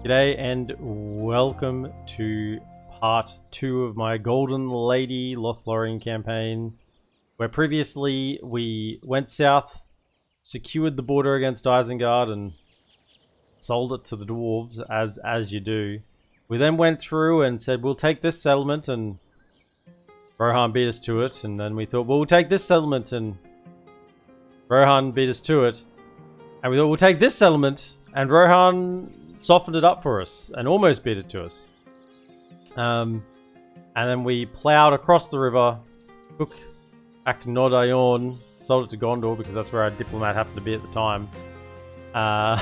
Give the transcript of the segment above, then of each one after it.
G'day and welcome to part 2 of my GoldenLady Lothlorien campaign, where previously we went south, secured the border against Isengard and sold it to the dwarves, as you do. We then went through and said we'll take this settlement, and Rohan beat us to it, and then we thought well, we'll take this settlement, and Rohan beat us to it, and we thought we'll take this settlement, and Rohan softened it up for us and almost beat it to us. And then we ploughed across the river, took Aknodaion, sold it to Gondor because that's where our diplomat happened to be at the time. So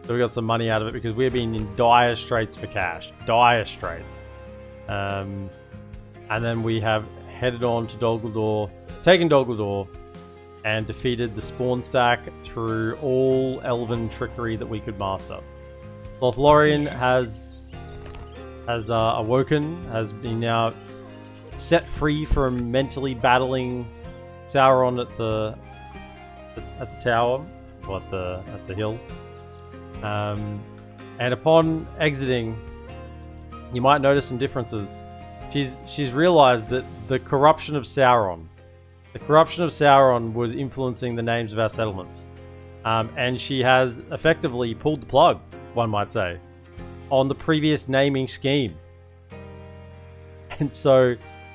we got some money out of it because we've been in dire straits for cash. Dire straits. And then we have headed on to Dol Guldur, taken Dol Guldur, and defeated the spawn stack through all elven trickery that we could master. Lothlorien has awoken, has been now set free from mentally battling Sauron at the tower, or at the hill. And upon exiting, you might notice some differences. She's realized that the corruption of Sauron was influencing the names of our settlements. And she has effectively pulled the plug, one might say, on the previous naming scheme. And so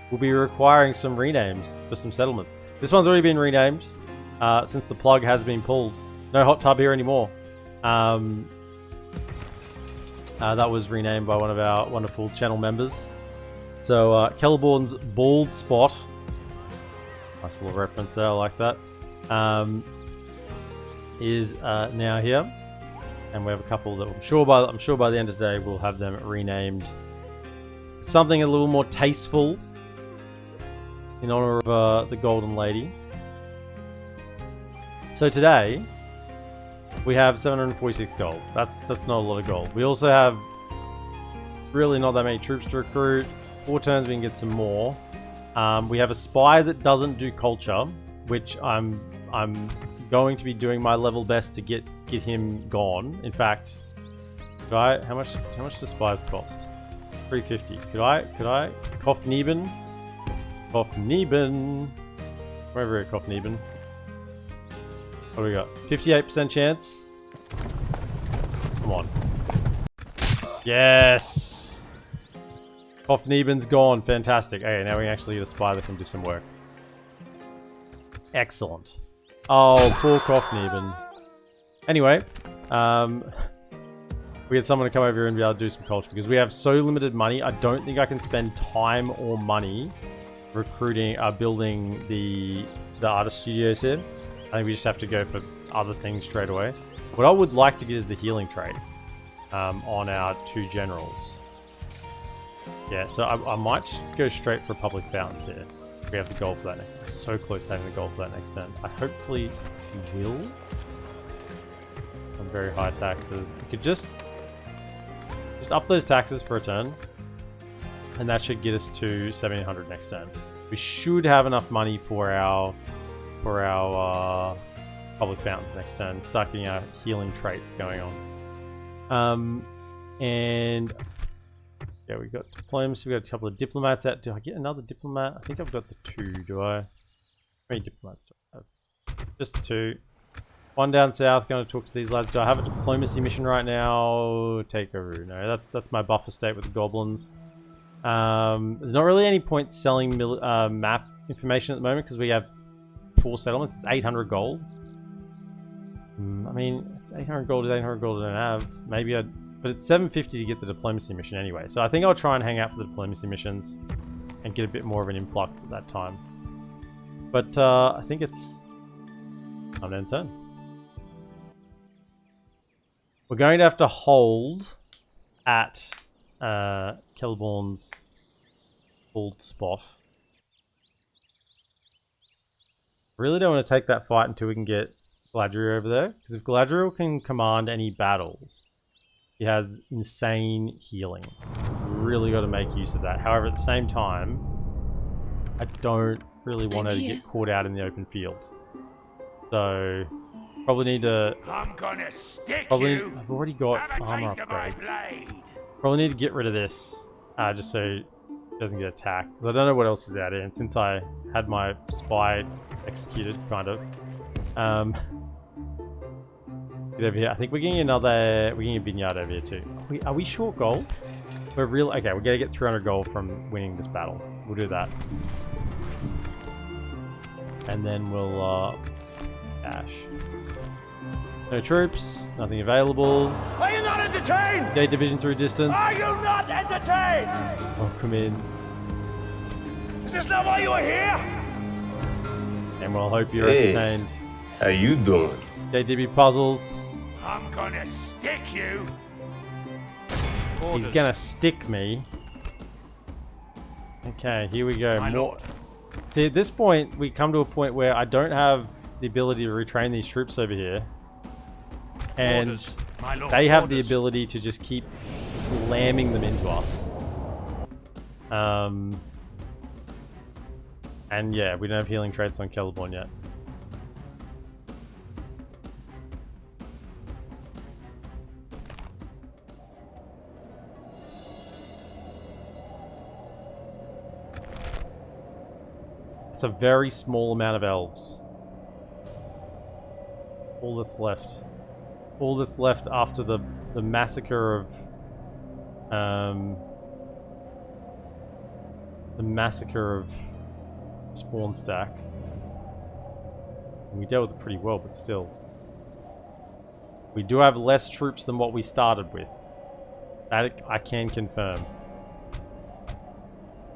we'll be requiring some renames for some settlements. This one's already been renamed since the plug has been pulled. No hot tub here anymore. That was renamed by one of our wonderful channel members. So Kelliborn's bald spot. Nice little reference there, I like that. Is now here, and we have a couple that I'm sure by the end of the day we'll have them renamed something a little more tasteful in honor of the GoldenLady. So today we have 746 gold. That's not a lot of gold. We also have really not that many troops to recruit. 4 turns we can get some more. We have a spy that doesn't do culture, which I'm going to be doing my level best to get him gone. In fact, how much do spies cost? 350. Could I Kofneben? Wherever at Kofneben. What do we got? 58% chance. Come on. Yes. Kofneben's gone. Fantastic. Okay, now we can actually get a spy that can do some work. Excellent. Oh, poor Kofneben. Anyway, we had someone to come over here and be able to do some culture because we have so limited money. I don't think I can spend time or money recruiting, building the artist studios here. I think we just have to go for other things straight away. What I would like to get is the healing trait on our 2 generals. Yeah, so I might just go straight for public fountains here. We have the goal for that next turn. So close to having the goal for that next turn. I hopefully will. On very high taxes. We could just up those taxes for a turn. And that should get us to 1700 next turn. We should have enough money for our public fountains next turn. Start getting our healing traits going on. And yeah, we've got diplomacy. We've got a couple of diplomats out. Do I get another diplomat? I think I've got the 2, do I? How many diplomats do I have? Just 2. 1 down south, going to talk to these lads. Do I have a diplomacy mission right now? Take over. No, that's my buffer state with the goblins. There's not really any point selling map information at the moment because we have 4 settlements. It's 800 gold. I mean, it's 800 gold is 800 gold I don't have. Maybe but it's 750 to get the diplomacy mission anyway. So I think I'll try and hang out for the diplomacy missions and get a bit more of an influx at that time. But I think it's time to end turn. We're going to have to hold at Kelliborn's old spot. Really don't want to take that fight until we can get Galadriel over there. Because if Galadriel can command any battles, he has insane healing. Really got to make use of that. However, at the same time, I don't really want her to get caught out in the open field. So Probably need to... I'm gonna stick Probably... you. I've already got Have a armor taste of my upgrades. blade. Probably need to get rid of this. Just so it doesn't get attacked. Because I don't know what else is out here. And since I had my spy executed, kind of. Get over here. I think we're getting another... We're getting a vineyard over here too. Are we short gold? We're real... Okay, we're gonna get 300 gold from winning this battle. We'll do that. And then we'll... dash. No troops. Nothing available. Are you not entertained? Gate division through distance. Are you not entertained? Welcome in. Is this not why you are here? And we'll hope you're Hey. entertained. How you doing? JDB puzzles. I'm gonna stick you. He's gonna stick me. Okay, here we go. More. See, at this point, we come to a point where I don't have the ability to retrain these troops over here. And Orders, my lord, they have the orders. ability to just keep slamming them into us. And yeah, we don't have healing traits on Kelliborn yet. It's a very small amount of elves. All that's left. All that's left after the massacre of Spawn Stack. And we dealt with it pretty well, but still. We do have less troops than what we started with. That I can confirm.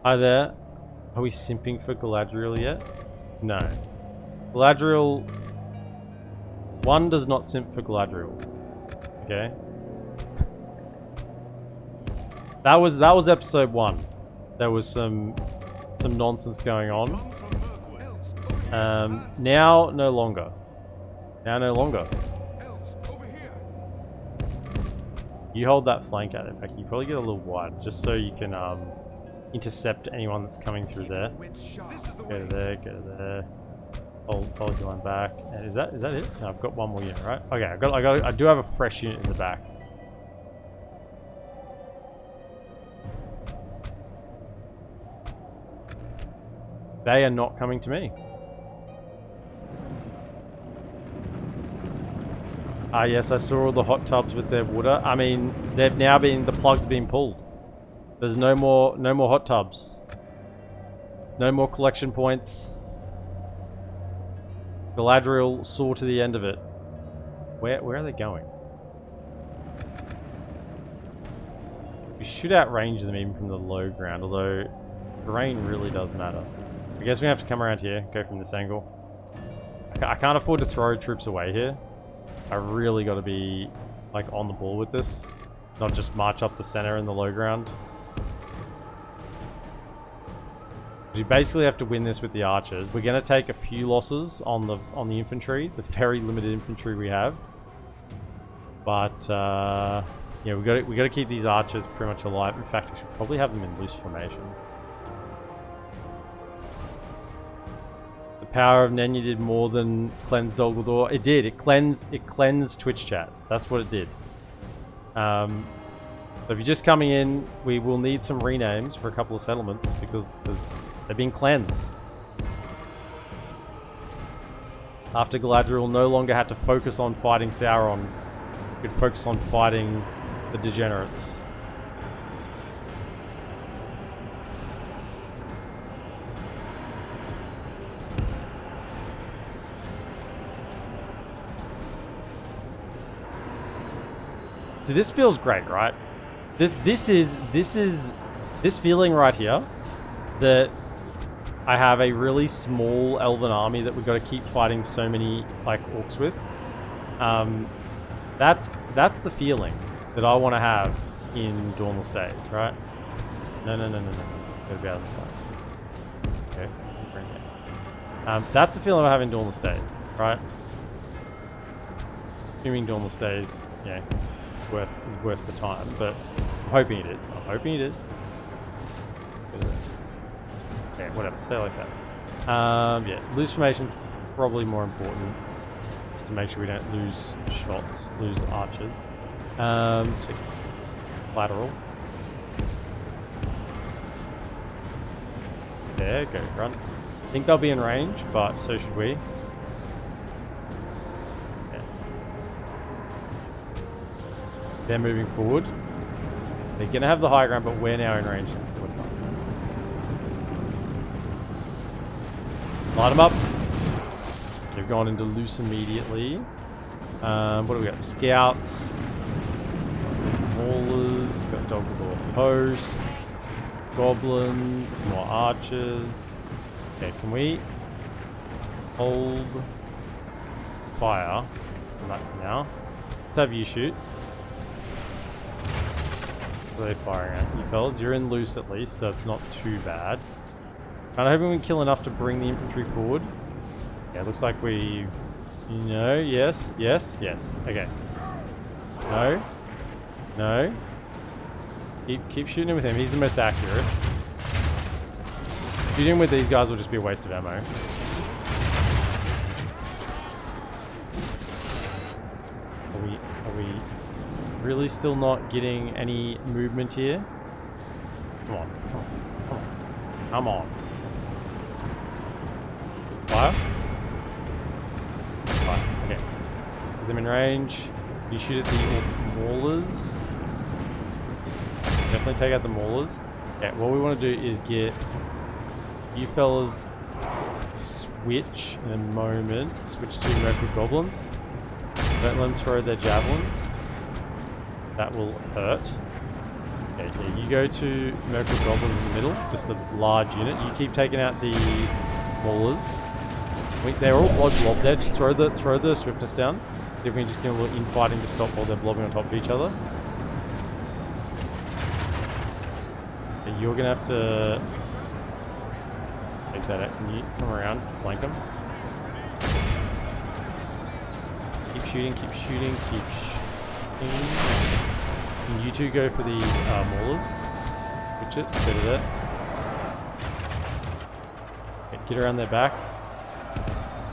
Hi there. Are we simping for Galadriel yet? No. Galadriel... One does not simp for Galadriel. Okay? That was episode 1. There was some nonsense going on. Now no longer. Now no longer. You hold that flank out. In fact, you probably get a little wide, just so you can intercept anyone that's coming through there. Go to there, go to there. Hold your line back. And is that it? No, I've got one more unit, right? Okay, I do have a fresh unit in the back. They are not coming to me. Ah, yes, I saw all the hot tubs with their water. I mean, they've now been, the plug's been pulled. There's no more hot tubs. No more collection points. Galadriel saw to the end of it. Where are they going? We should outrange them even from the low ground, although terrain really does matter. I guess we have to come around here, go from this angle. I can't afford to throw troops away here. I really got to be like on the ball with this, not just march up the center in the low ground. We basically have to win this with the archers. We're going to take a few losses on the infantry, the very limited infantry we have. But yeah, we got to keep these archers pretty much alive. In fact, we should probably have them in loose formation. The power of Nenya did more than cleanse Dol Guldur. It did. It cleansed Twitch chat. That's what it did. So if you're just coming in, we will need some renames for a couple of settlements because they've been cleansed. After Galadriel no longer had to focus on fighting Sauron, he could focus on fighting the degenerates. So this feels great, right? This feeling right here that I have a really small elven army that we've got to keep fighting so many like orcs with. That's the feeling that I want to have in Dawnless Days, right? No. Gotta be out of the fight. Okay, bring it. That's the feeling I have in Dawnless Days, right? Assuming Dawnless Days, yeah, is worth the time, but I'm hoping it is. Yeah, whatever. Stay like that. Yeah, loose formation's probably more important. just to make sure we don't lose shots, lose archers. Check lateral. There, go run. I think they'll be in range, but so should we. Yeah. They're moving forward. They're gonna have the high ground, but we're now in range, so we're fine. Light them up. They've gone into loose immediately. What do we got? Scouts. Maulers. Got dog posts. Goblins. More archers. Okay, can we hold fire on that for now? Let's have you shoot. What are they firing at? You fellas, you're in loose at least, so it's not too bad. I'm hoping we can kill enough to bring the infantry forward. Yeah, it looks like we... No, yes, yes, yes. Okay. No. No. Keep shooting him with him. He's the most accurate. Shooting him with these guys will just be a waste of ammo. Are we really still not getting any movement here? Come on, come on, come on. Come on. Fire? Fire, okay. Put them in range. You shoot at the maulers. Definitely take out the maulers. Okay, what we want to do is get you fellas switch in a moment. Switch to Mirkwood goblins. Don't let them throw their javelins. That will hurt. Okay, yeah, you go to Mirkwood goblins in the middle, just the large unit. You keep taking out the maulers. They're all blob dead. Just throw the swiftness down. See if we can just get a little infighting to stop while they're blobbing on top of each other. Okay, you're gonna have to take that out. Can you come around, flank them? Keep shooting, keep shooting, keep shooting. Can you two go for the maulers? Switch it, go to that. Okay, get around their back.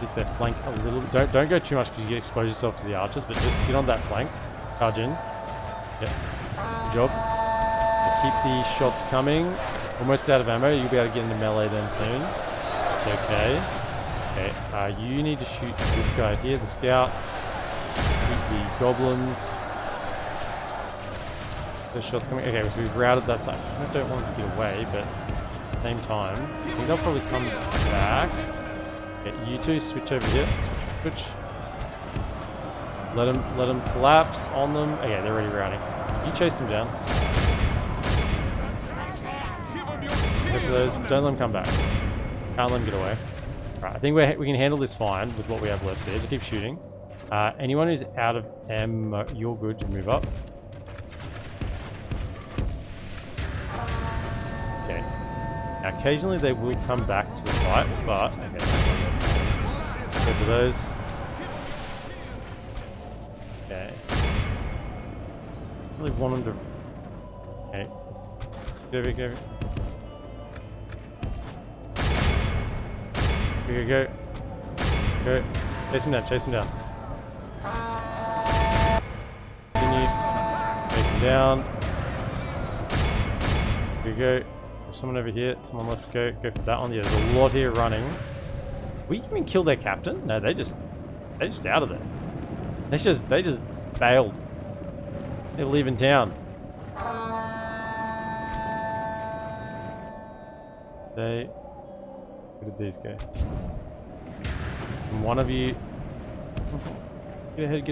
Just their flank a little bit. Don't go too much because you expose yourself to the archers, but just get on that flank. Charge in. Yep. Good job. Okay, keep the shots coming. Almost out of ammo. You'll be able to get into melee then soon. It's okay. Okay. You need to shoot this guy here, the scouts. Keep the goblins. Those shots coming. Okay, so we've routed that side. I don't want them to get away, but at the same time, I think they'll probably come back. Okay, you two switch over here. Switch. Let them collapse on them. Okay, they're already routing. You chase them down. Go for those. Don't let them come back. Can't let them get away. Right, I think we can handle this fine with what we have left here. To keep shooting. Anyone who's out of ammo, you're good to move up. Okay. Now, occasionally they will come back to the fight, but okay. Go for those. Okay. Really want them to. Okay. Go. Go. Chase him down. Continue. Chase him down. Here we go. There's someone over here. Someone left. Go for that one. Yeah, there's a lot here running. We can even kill their captain? No, they just out of there. They just bailed. They're leaving town. Where did these go? And one of you... Get ahead.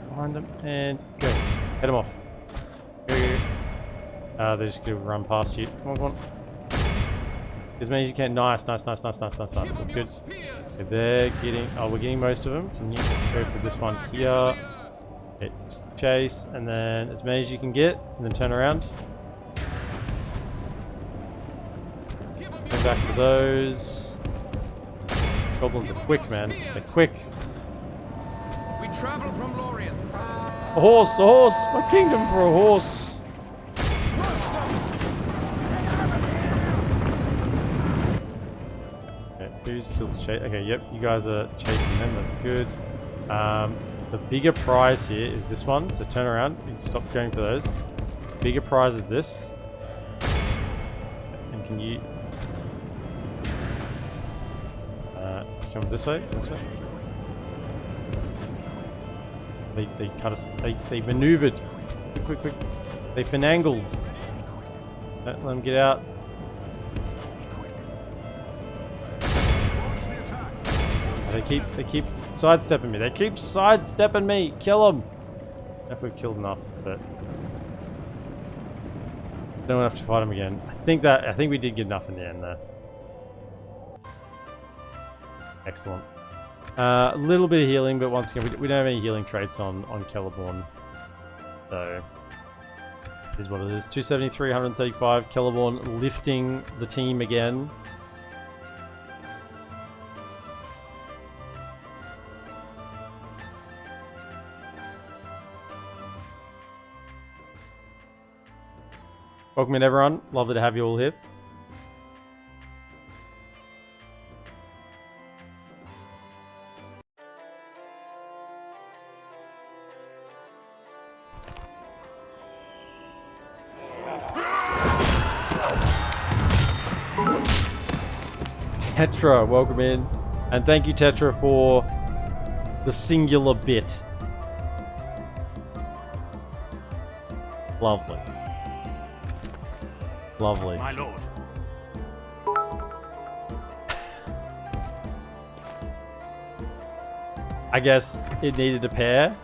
Behind them, and go. Head them off. Go. They're just gonna run past you. Come on. As many as you can. Nice. That's good. Okay, they're getting... Oh, we're getting most of them. Can you go for this one here? Okay, chase, and then as many as you can get, and then turn around. Go back to those. Goblins are quick, man. They're quick. We travel from Lorien. A horse! My kingdom for a horse! Who's still chasing? Okay, yep, you guys are chasing them. That's good. The bigger prize here is this one. So turn around. You can stop going for those. Bigger prize is this. And can you come this way? This way. They cut us. They maneuvered. Quick. They finangled. Don't let them get out. They keep sidestepping me. They keep sidestepping me. Kill them. I don't know if we've killed enough, but don't have to fight them again. I think we did get enough in the end there. Excellent. A little bit of healing, but once again, we don't have any healing traits on Kelliborn. So, it is what it is. 273, 135. Kelliborn lifting the team again. Welcome in, everyone. Lovely to have you all here. Tetra, welcome in. And thank you, Tetra, for the singular bit. Lovely. Lovely. My lord. I guess it needed a pair.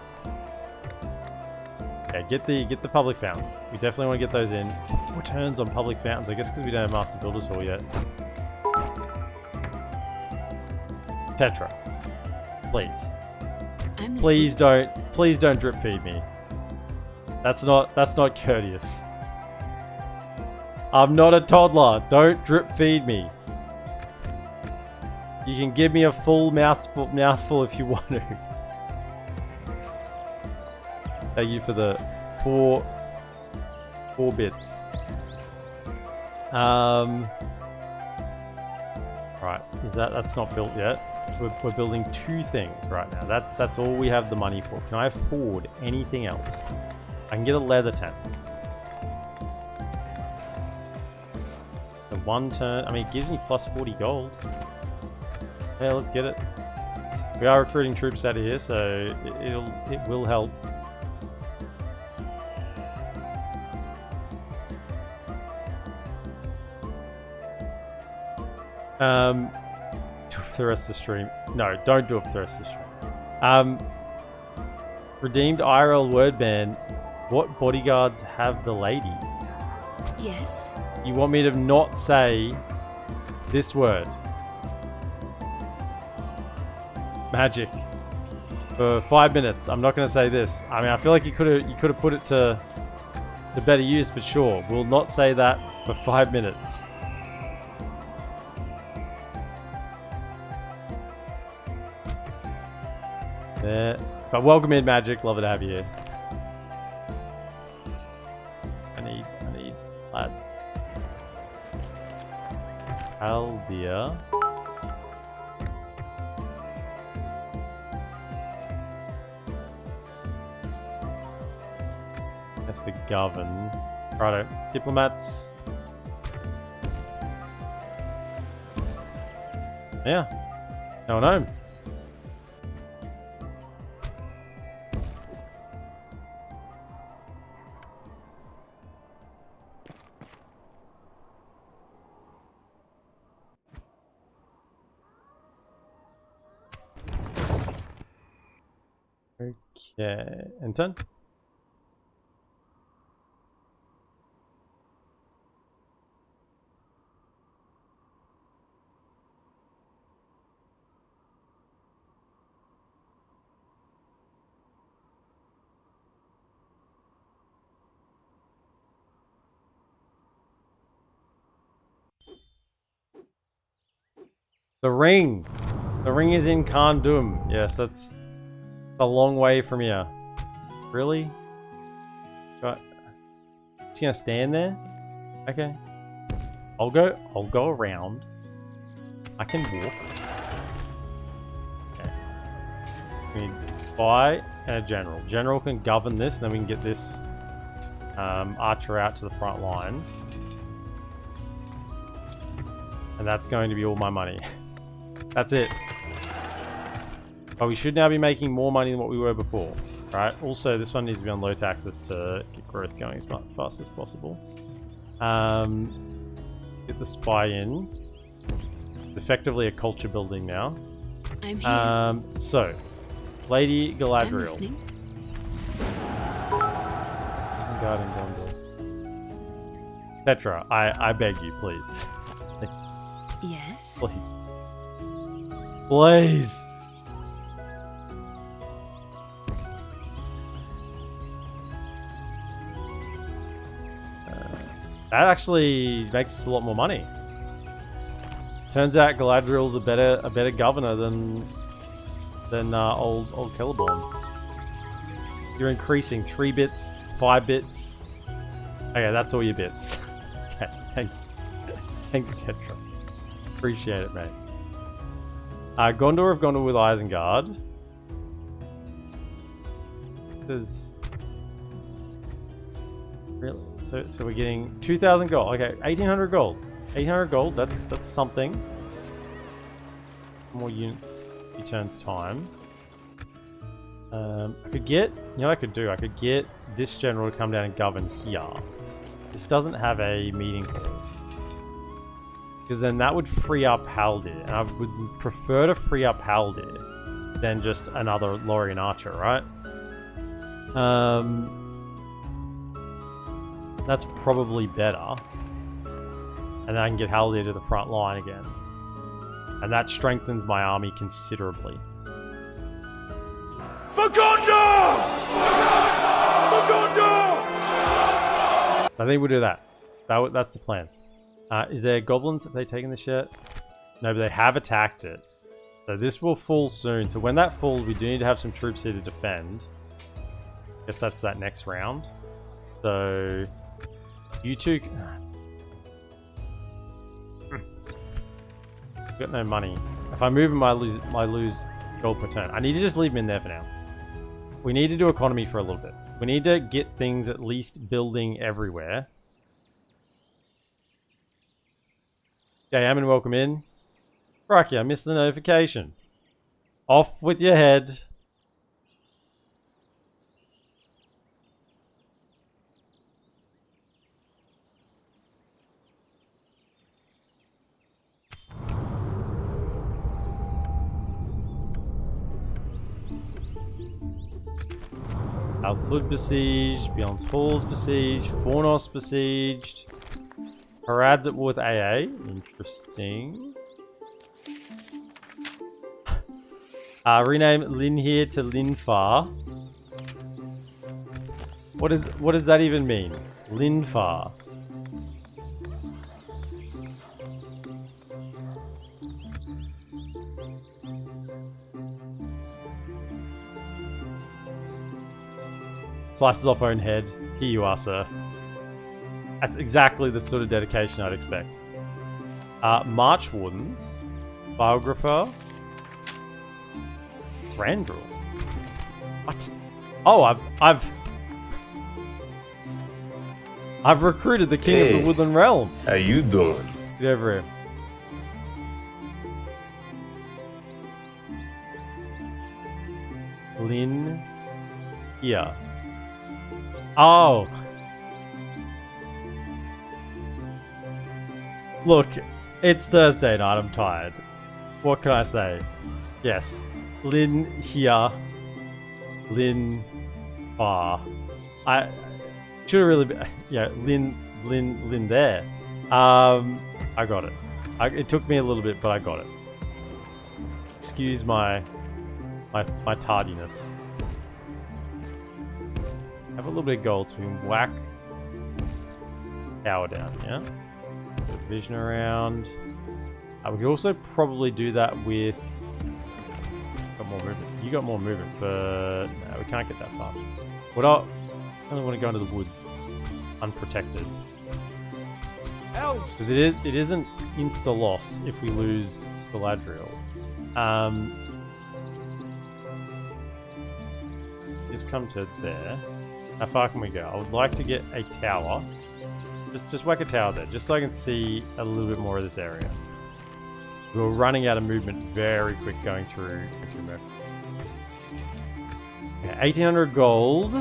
Okay, get the public fountains. We definitely want to get those in. 4 turns on public fountains, I guess because we don't have Master Builder's Hall yet. Tetra. Please. Please don't drip feed me. That's not courteous. I'm not a toddler. Don't drip feed me. You can give me a full mouthful if you want to. Thank you for the 4 bits. Right, that's not built yet. So we're building 2 things right now. That's all we have the money for. Can I afford anything else? I can get a leather tent. The 1 turn. I mean, it gives me plus 40 gold. Yeah, let's get it. We are recruiting troops out of here, so it will help. Do it for the rest of the stream. No, don't do it for the rest of the stream. Redeemed IRL word ban. What bodyguards have the lady? Yes. You want me to not say this word? Magic. For 5 minutes. I'm not going to say this. I mean, I feel like you could have put it to better use, but sure, we'll not say that for 5 minutes. There. But welcome in, Magic. Love it to have you here. I need lads. Aldea. Has to govern. Righto. Diplomats. Yeah. No, no. Okay, intern. The ring. The ring is in Khandum. Yes, that's a long way from here. Really? Right. Just gonna stand there? Okay. I'll go around. I can walk. we need a spy and a general. General can govern this, and then we can get this archer out to the front line. And that's going to be all my money. That's it. But we should now be making more money than what we were before, right? Also, this one needs to be on low taxes to get growth going as fast as possible. Get the spy in. It's effectively a culture building now. I'm here. So, Lady I'm Galadriel. listening. Isn't guarding Gondor. Petra, I beg you, please. Please. Yes. Please. Please. That actually makes us a lot more money. Turns out Galadriel's a better governor than old Kelliborn. You're increasing 3 bits, 5 bits. Okay, that's all your bits. Okay, thanks. Thanks, Tetra. Appreciate it, mate. Gondor have gone with Isengard. There's... Really? So we're getting 2,000 gold. Okay, 1,800 gold. 800 gold, that's something. More units each turn's time. I could get... You know what I could do? I could get this general to come down and govern here. This doesn't have a meeting hall. Because then that would free up Haldir. And I would prefer to free up Haldir than just another Lorien archer, right? That's probably better. And then I can get Haldir to the front line again. And that strengthens my army considerably. For Gondor! For Gondor! I think we'll do that. That's the plan. Is there goblins? Have they taken this yet? No, but they have attacked it. So this will fall soon. So when that falls, we do need to have some troops here to defend. Guess that's that next round. So you two... Got no money. If I move them, I lose gold per turn. I need to just leave them in there for now. We need to do economy for a little bit. We need to get things at least building everywhere. Okay, Ammon, welcome in. Crikey, I missed the notification. Off with your head. Alflud besieged, Beyond's Hall's besieged, Fornos besieged. Harad's at war with AA. Interesting. Rename Linhir to Linfar. What does that even mean? Linfar. Slices off own head. Here you are, sir. That's exactly the sort of dedication I'd expect. March Wardens. Biographer. Thranduil. What? Oh, I've recruited the king of the Woodland Realm. How you doing? Get over here. Lynn. Here. Oh. Look, it's Thursday night, I'm tired. What can I say? Yes. Lynn here. Lynn far. I should have really been, yeah, Lynn there. I got it. It took me a little bit, but I got it. Excuse my tardiness. Have a little bit of gold so we can whack power down, yeah? Put vision around. We could also probably do that with... Got more movement. You got more movement, but no, we can't get that far. What I only want to go into the woods unprotected. Elves! Because it isn't insta-loss if we lose Galadriel. just come to there. How far can we go? I would like to get a tower. Just whack a tower there, just so I can see a little bit more of this area. We were running out of movement very quick going through Mirkwood. Okay, 1800 gold.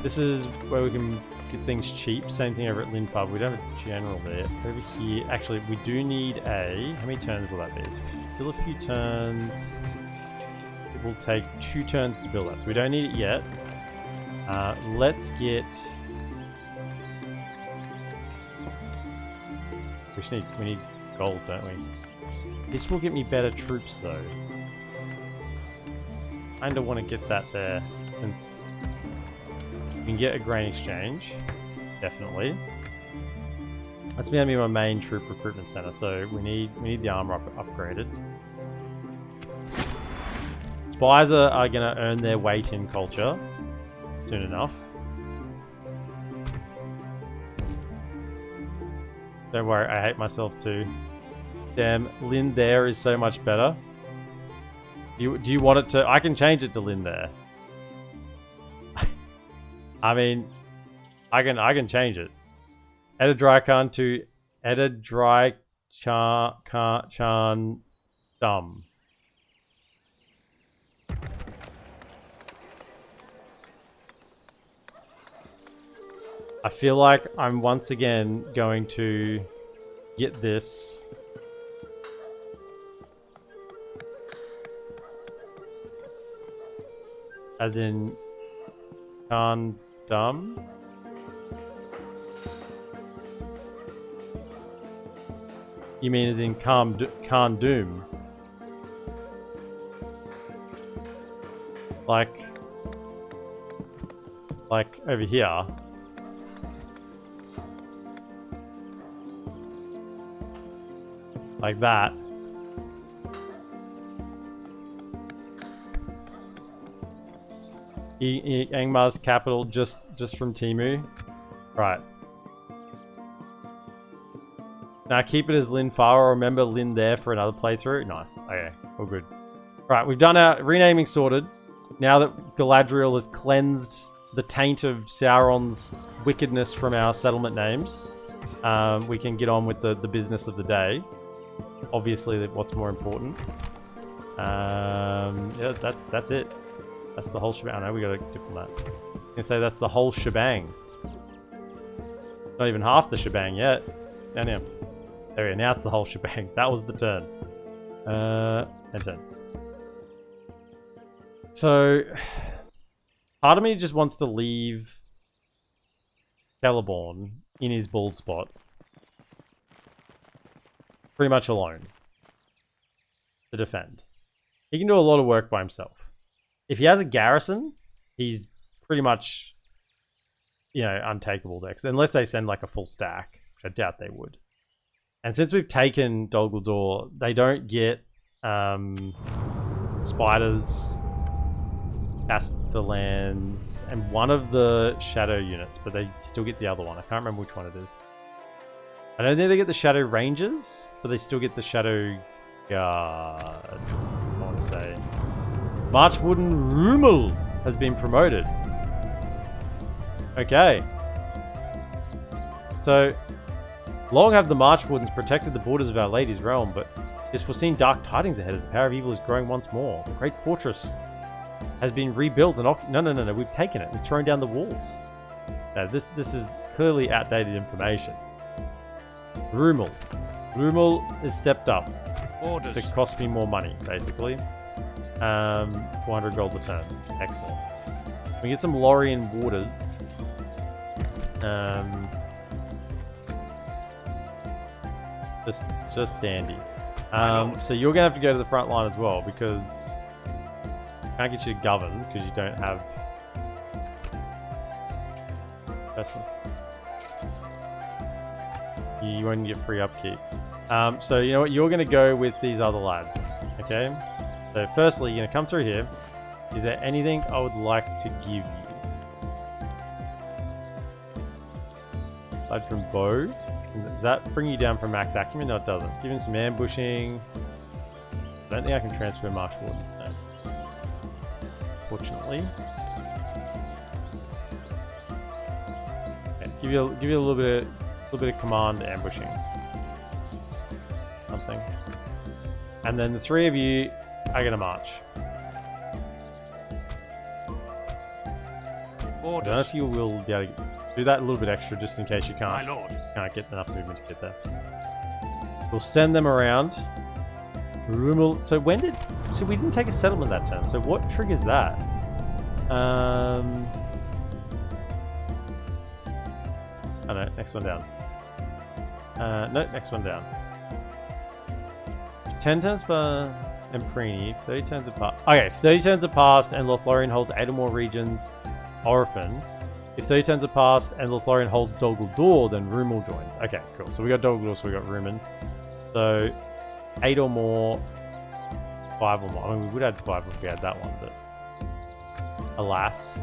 This is where we can get things cheap. Same thing over at Linfab. We don't have a general there. Over here, actually, we do need a... How many turns will that be? It's still a few turns. It will take 2 turns to build that, so we don't need it yet. Let's get... We need gold, don't we? This will get me better troops, though. Kinda want to get that there, since we can get a grain exchange. Definitely. That's going to be my main troop recruitment center, so we need the armor upgraded. Spies are going to earn their weight in culture soon enough. Don't worry, I hate myself too. Damn, Lynn there is so much better. Do you want it to... I can change it to Lynn there. I mean, I can change it. Edadrychan to Edadrychan Dumb. I feel like I'm once again going to get this. As in Khan Dumb. You mean as in Khan Doom? Like over here. Like that. Angmar's capital just from Timu. Right. Now keep it as Lin Farah. Remember Lin there for another playthrough. Nice. Okay, all good. Right, we've done our renaming sorted. Now that Galadriel has cleansed the taint of Sauron's wickedness from our settlement names, we can get on with the business of the day. Obviously, what's more important. Yeah, that's it. That's the whole shebang. I know we got a diplomat. I'm gonna say that's the whole shebang. Not even half the shebang yet. Down here. There we go. Now it's the whole shebang. That was the turn. And turn. So, part of me just wants to leave Kelliborn in his bald spot. Pretty much alone. To defend. He can do a lot of work by himself. If he has a garrison, he's pretty much, you know, untakeable decks. Unless they send like a full stack, which I doubt they would. And since we've taken Dol Guldur, they don't get spiders, Castellans, and one of the shadow units, but they still get the other one. I can't remember which one it is. I don't think they get the shadow rangers, but they still get the shadow guard, I want to say. Marchwooden Rummel has been promoted. Okay. So, long have the Marchwoodens protected the borders of Our Lady's realm, but there's foreseen dark tidings ahead as the power of evil is growing once more. The great fortress has been rebuilt and no, we've taken it. We've thrown down the walls. Now, this is clearly outdated information. Rummel is stepped up. Orders. To cost me more money, basically. 400 gold a turn. Excellent. We get some Lorien waters. Just dandy. So you're gonna have to go to the front line as well, because I can't get you to govern because you don't have persons. You won't get free upkeep. So you know what? You're gonna go with these other lads. Okay. So firstly, you're gonna come through here. Is there anything I would like to give you? Aside from bow. Does that bring you down from max acumen? No, it doesn't. Give him some ambushing. I don't think I can transfer martial wardens, no. Fortunately. Give you a little bit of command ambushing. Something. And then the 3 of you are gonna march. I don't know if you will be able to do that a little bit extra just in case you can't get enough movement to get there. We'll send them around. So we didn't take a settlement that turn. So what triggers that? Oh no, next one down. No, next one down. 10 turns per Emprini, 30 turns have passed. Okay, if 30 turns have passed and Lothlorien holds 8 or more regions, Orphan. If 30 turns have passed and Lothlorien holds Dol Guldur, then Rumel joins. Okay, cool. So we got Dol Guldur, so we got Rumen. So 8 or more, 5 or more. I mean, we would add 5 if we had that one, but alas.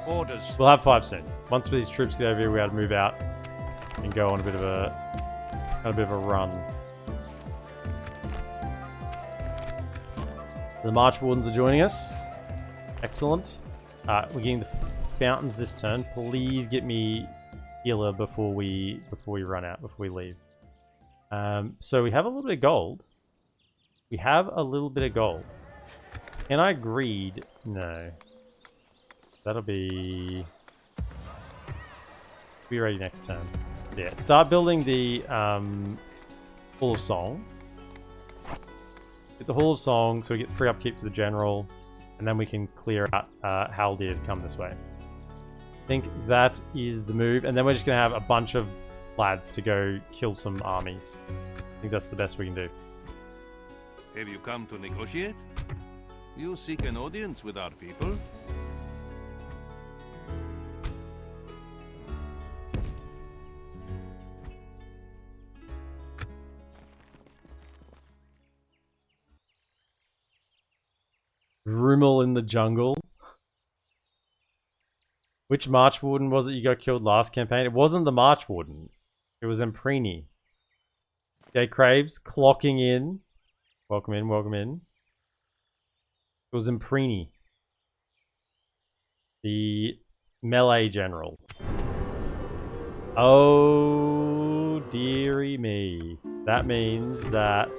Orders. We'll have 5 soon. Once these troops get over here, we have to move out and go on a bit of a run. The March Wardens are joining us. Excellent. We're getting the fountains this turn. Please get me healer before we run out, before we leave. So we have a little bit of gold. And I agreed. No. That'll be ready next turn. Yeah, start building the Hall of Song. Get the Hall of Song so we get free upkeep for the general, and then we can clear out Haldir to come this way. I think that is the move, and then we're just going to have a bunch of lads to go kill some armies. I think that's the best we can do. Have you come to negotiate? You seek an audience with our people? Rumel in the jungle. Which March Warden was it you got killed last campaign? It wasn't the March Warden. It was Emprini. Okay, Craves, clocking in. Welcome in, welcome in. It was Emprini. The melee general. Oh, dearie me. That means that...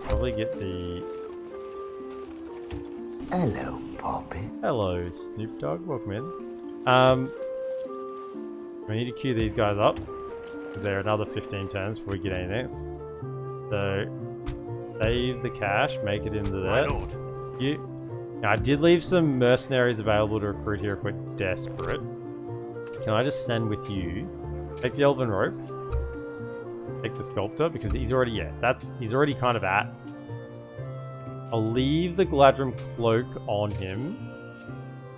probably get the... Hello, Poppy. Hello, Snoop Dogg. Welcome in. We need to queue these guys up because they're another 15 turns before we get anything else. So, save the cash, make it into there. Now, I did leave some mercenaries available to recruit here if we're desperate. Can I just send with you? Take the Elven Rope. Take the Sculptor because he's already, he's already kind of at. I'll leave the Galadriel cloak on him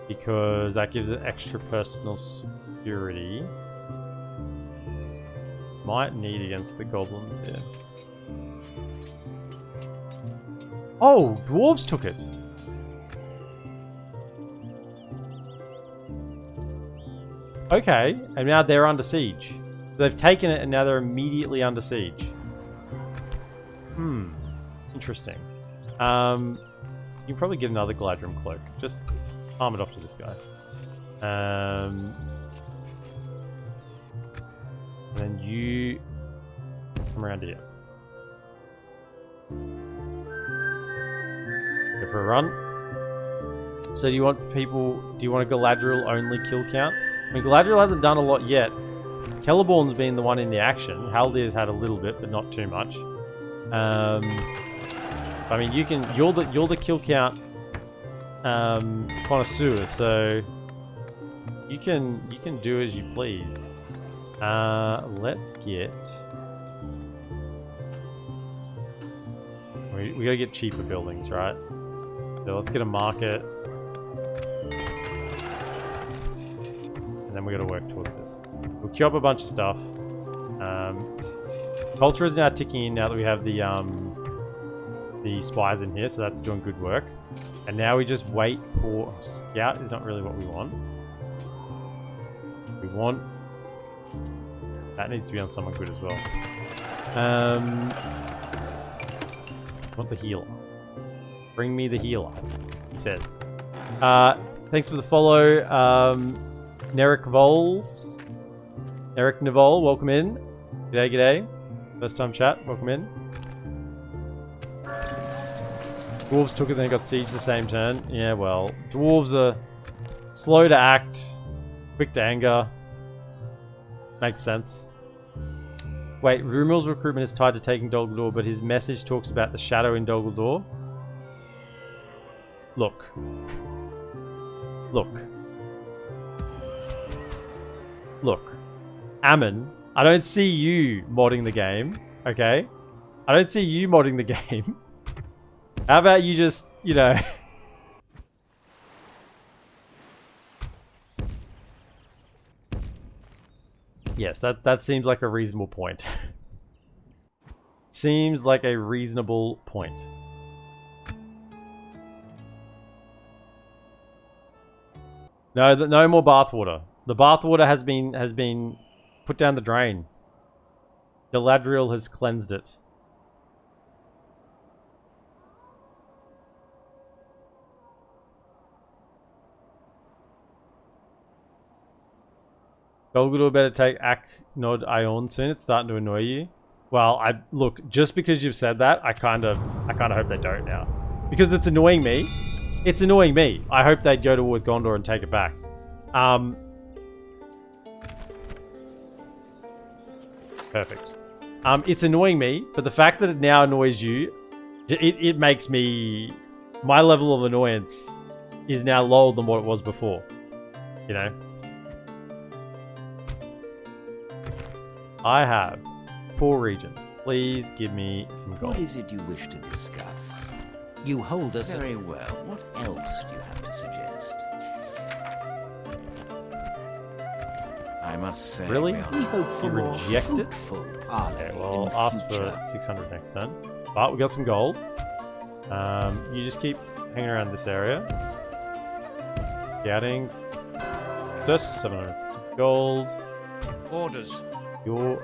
because that gives it extra personal security. Might need against the goblins here. Oh, dwarves took it. Okay, and now they're under siege. They've taken it and now they're immediately under siege. Interesting. You can probably get another Galadriel cloak. Just palm it off to this guy. And then you come around here. Go for a run. So do you want a Galadriel only kill count? I mean, Galadriel hasn't done a lot yet. Kelliborn's been the one in the action. Haldir's had a little bit, but not too much. I mean, you're the kill count connoisseur, so you can do as you please. Let's get. We gotta get cheaper buildings, right? So let's get a market, and then we gotta work towards this. We'll queue up a bunch of stuff. Culture is now ticking in now that we have the spies in here, so that's doing good work. And now we just wait for... Scout is not really what we want. That needs to be on someone good as well. Want the healer. Bring me the healer, he says. Thanks for the follow. Nerek Vol. Eric Nivol, welcome in. G'day, g'day. First time chat, welcome in. Dwarves took it, then got sieged the same turn. Yeah, well, dwarves are slow to act, quick to anger. Makes sense. Wait, Rumel's recruitment is tied to taking Dol Guldur, but his message talks about the shadow in Dol Guldur. Look. Look. Look. Ammon, I don't see you modding the game, okay? I don't see you modding the game. How about you just, you know... Yes, that seems like a reasonable point. Seems like a reasonable point. No more bathwater. The bathwater has been put down the drain. Galadriel has cleansed it. Dol Guldur better take Nod Ion soon. It's starting to annoy you. Well, look, just because you've said that, I kind of hope they don't now. Because it's annoying me. It's annoying me. I hope they'd go towards Gondor and take it back. Perfect. It's annoying me, but the fact that it now annoys you, it makes me... My level of annoyance is now lower than what it was before. You know? I have 4 regions. Please give me some gold. What is it you wish to discuss? You hold us very well. What else do you have to suggest? I must say, really? We hope for more reject it? Okay, well, I'll ask for 600 next turn. But we got some gold. You just keep hanging around this area. Scouting. Just 700 gold. Orders. Yeah,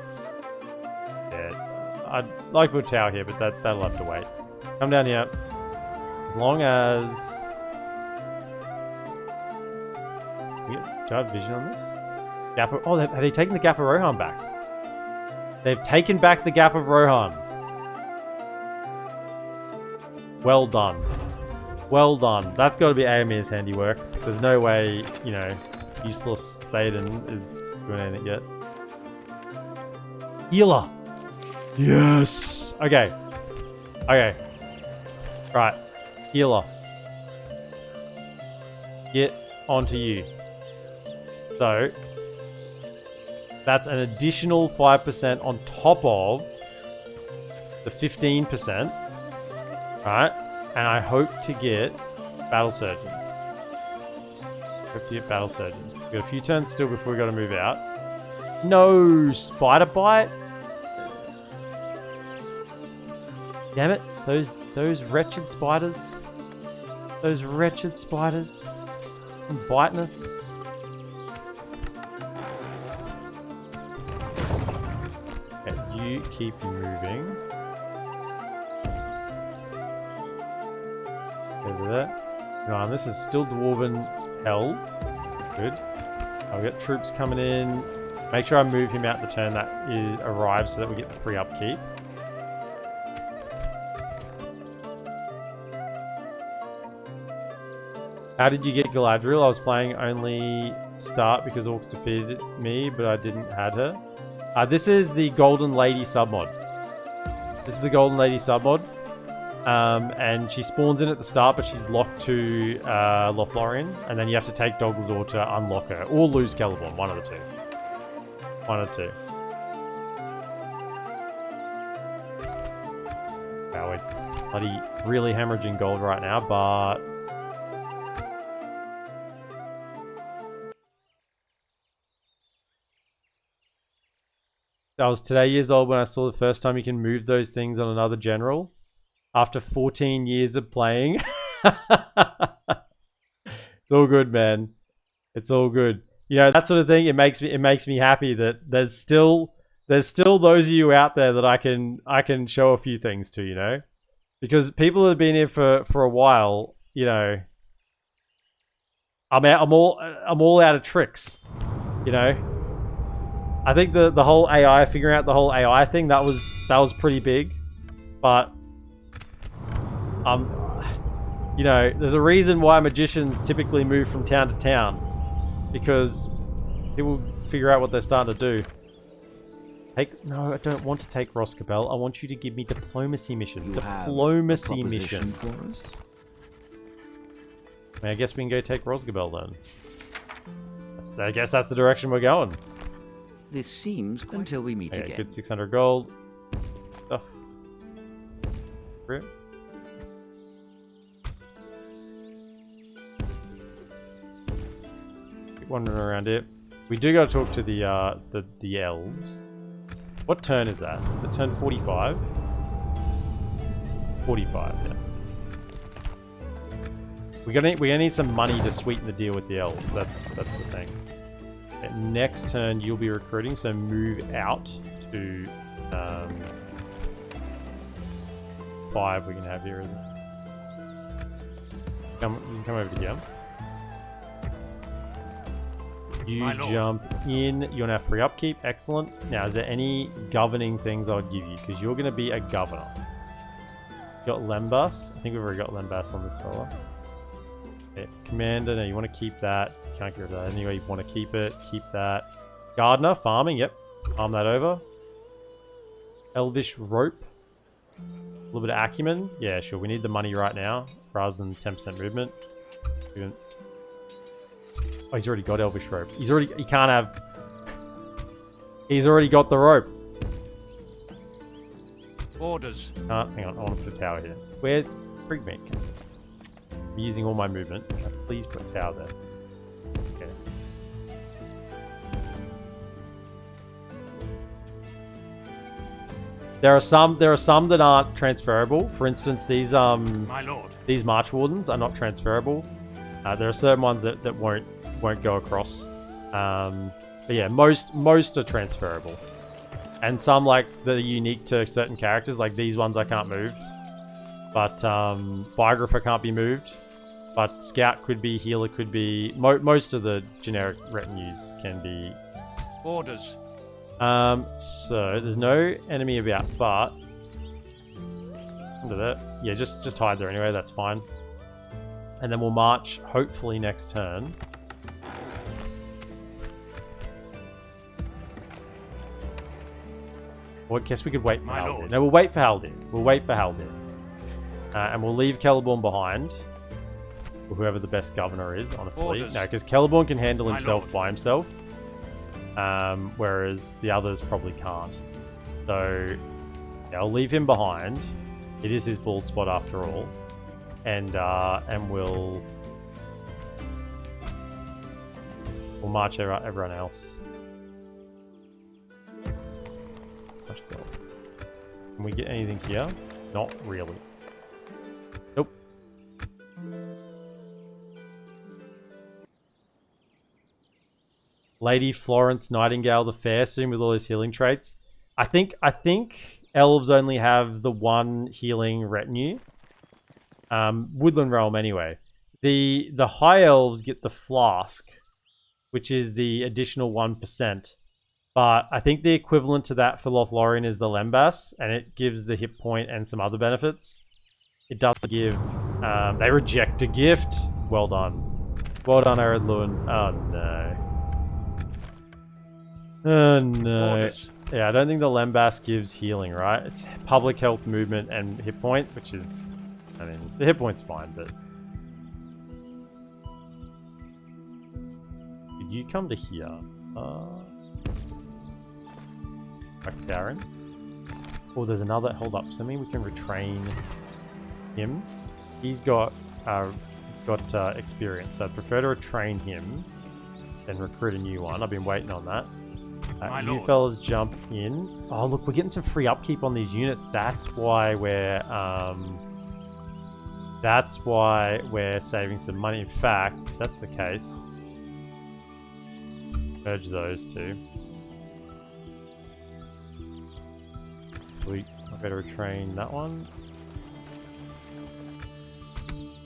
I'd like to put a tower here, but that'll have to wait. Come down here. As long as... Do I have vision on this? Gap of... Oh, have they taken the Gap of Rohan back? They've taken back the Gap of Rohan. Well done. Well done. That's got to be Aemir's handiwork. There's no way, you know, useless Théoden is doing anything yet. Healer. Yes. Okay. Okay. Right. Healer. Get onto you. So, that's an additional 5% on top of the 15%. Right? And I hope to get Battle Surgeons. Hope to get Battle Surgeons. We've got a few turns still before we got to move out. No Spider Bite. Damn it. Those wretched spiders. Those wretched spiders. And biting us. Okay, you keep moving. Over there. No, and this is still Dwarven held. Good. I've got troops coming in. Make sure I move him out the turn that arrives so that we get the free upkeep. How did you get Galadriel? I was playing only start because Orcs defeated me, but I didn't have her. This is the GoldenLady submod. This is the GoldenLady submod. And she spawns in at the start, but she's locked to Lothlorien, and then you have to take Dol Guldur to unlock her, or lose Kelliborn, one of the two. One of the two. Wow, we're bloody really hemorrhaging gold right now, but... I was today years old when I saw the first time you can move those things on another general. After 14 years of playing. It's all good, man. It's all good. You know, that sort of thing, it makes me happy that there's still those of you out there that I can show a few things to, you know? Because people that have been here for a while, you know, I'm all out of tricks. You know, I think the whole AI, figuring out the whole AI thing, that was pretty big, but you know, there's a reason why magicians typically move from town to town, because people figure out what they're starting to do. No, I don't want to take Roscabel. I want you to give me diplomacy missions. Diplomacy missions. For us? I mean, I guess we can go take Roscabel then. I guess that's the direction we're going. This seems until we meet Okay, again. good 600 gold. Stuff. Great. Keep wandering around here. We do got to talk to the elves. What turn is that? Is it turn 45? 45, yeah. We're gonna need some money to sweeten the deal with the elves. That's the thing. And next turn you'll be recruiting, so move out to 5 we can have here. You can come over to here. You jump in. You're now free upkeep. Excellent. Now, is there any governing things I would give you? Because you're going to be a governor. You got Lembas. I think we've already got Lembas on this fella. Okay. Commander. No, you want to keep that. Can't get rid of that anyway. You want to keep it. Keep that. Gardener. Farming. Yep. Farm that over. Elvish rope. A little bit of acumen. Yeah, sure. We need the money right now rather than 10% movement. Oh, he's already got Elvish rope. He can't have... He's already got the rope. Orders. Hang on, I want to put a tower here. Where's Frigmate? I'm using all my movement. Please put a tower there. Okay. There are some that aren't transferable. For instance, these My lord. these March Wardens are not transferable. There are certain ones that won't go across. But yeah, most are transferable. And some that are unique to certain characters, like these ones I can't move. But Biographer can't be moved. But Scout could be, Healer could be. Most of the generic retinues can be. Orders. So there's no enemy about, but under that, yeah, just hide there anyway. That's fine. And then we'll march, hopefully next turn. Well, I guess we could wait for Haldir. No, we'll wait for Haldir. We'll wait for Haldir. And we'll leave Kelliborn behind. Or whoever the best governor is, honestly. Orders. No, because Kelliborn can handle himself by himself. Whereas the others probably can't. So, yeah, I'll leave him behind. It is his bald spot after all. And we'll march everyone else. Can we get anything here? Not really. Nope. Lady Florence Nightingale the Fair, soon with all his healing traits. I think elves only have the one healing retinue. Woodland Realm anyway. The high elves get the flask, which is the additional 1%. But I think the equivalent to that for Lothlorien is the Lembas, and it gives the hit point and some other benefits. It doesn't give... they reject a gift. Well done. Well done, Aradluin. Oh, no. Oh, no. Orders. Yeah, I don't think the Lembas gives healing, right? It's public health, movement, and hit point, which is... I mean, the hit point's fine, but... Did you come to here? Taran? Oh, there's another. Hold up. So, I mean, we can retrain him. He's got experience, so I prefer to retrain him than recruit a new one. I've been waiting on that. New fellas jump in. Oh, look, we're getting some free upkeep on these units. That's why we're saving some money. In fact, if that's the case, merge those two. I better retrain that one.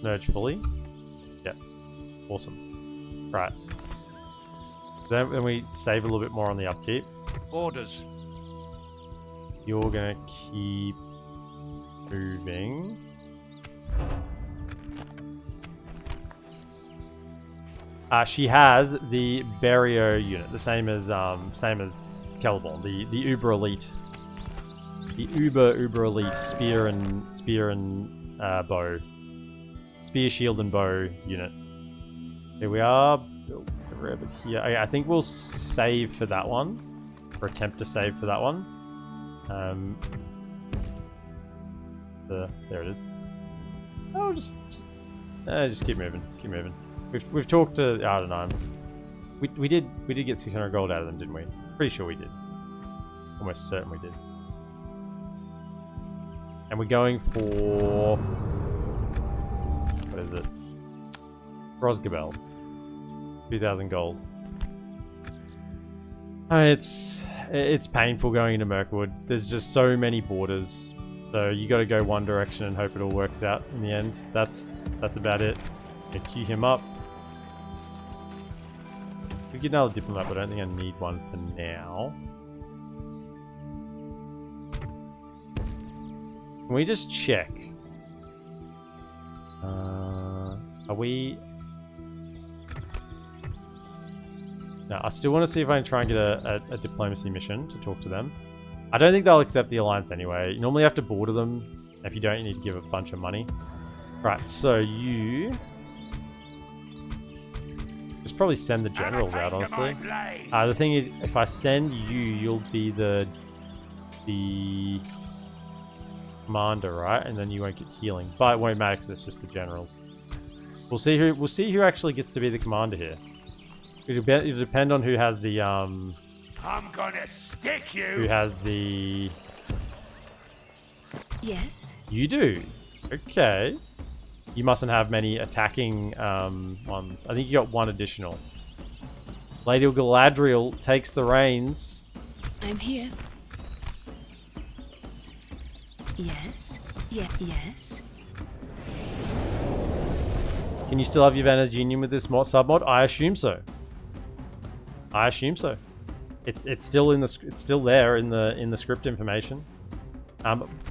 Merge fully. Yep. Awesome. Right. Then we save a little bit more on the upkeep. Orders. You're gonna keep moving. She has the barrier unit, the same as Kelliborn, the uber elite, the uber elite spear and bow, spear, shield, and bow unit. Here we are. Build the rabbit here. Okay, I think we'll save for that one, or attempt to save for that one. There it is. Oh, just keep moving. Keep moving. We've talked to, I don't know. We did get 600 gold out of them, didn't we? Pretty sure we did. Almost certain we did. And we're going for, what is it? Rosgabel. 2,000 gold. It's painful going into Mirkwood. There's just so many borders. So you got to go one direction and hope it all works out in the end. That's about it. Okay, queue him up. We get another diplomat, but I don't think I need one for now. Can we just check? Are we? No, I still want to see if I can try and get a diplomacy mission to talk to them. I don't think they'll accept the alliance anyway. You normally have to border them. If you don't, you need to give a bunch of money. Right, so you... just probably send the generals out, honestly. The thing is, if I send you, you'll be the commander, right? And then you won't get healing. But it won't matter because it's just the generals. We'll see who actually gets to be the commander here. It'll depend on who has the I'm gonna stick you. Who has the? Yes. You do. Okay. You mustn't have many attacking ones. I think you got one additional. Lady Galadriel takes the reins. I'm here. Yes. Yes. Can you still have your Vanna's Union with this submod? I assume so. I assume so. It's still in the it's still there in the script information.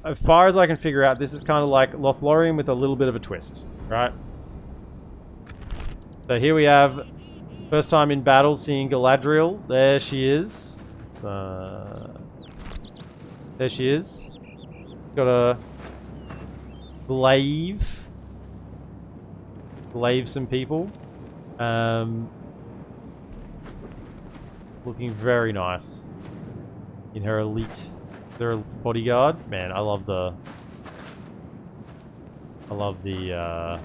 As far as I can figure out, this is kind of like Lothlorien with a little bit of a twist, right? So here we have first time in battle seeing Galadriel. There she is. There she is. Got a glaive some people. Looking very nice in her elite, their bodyguard. Man, I love the Lothlorien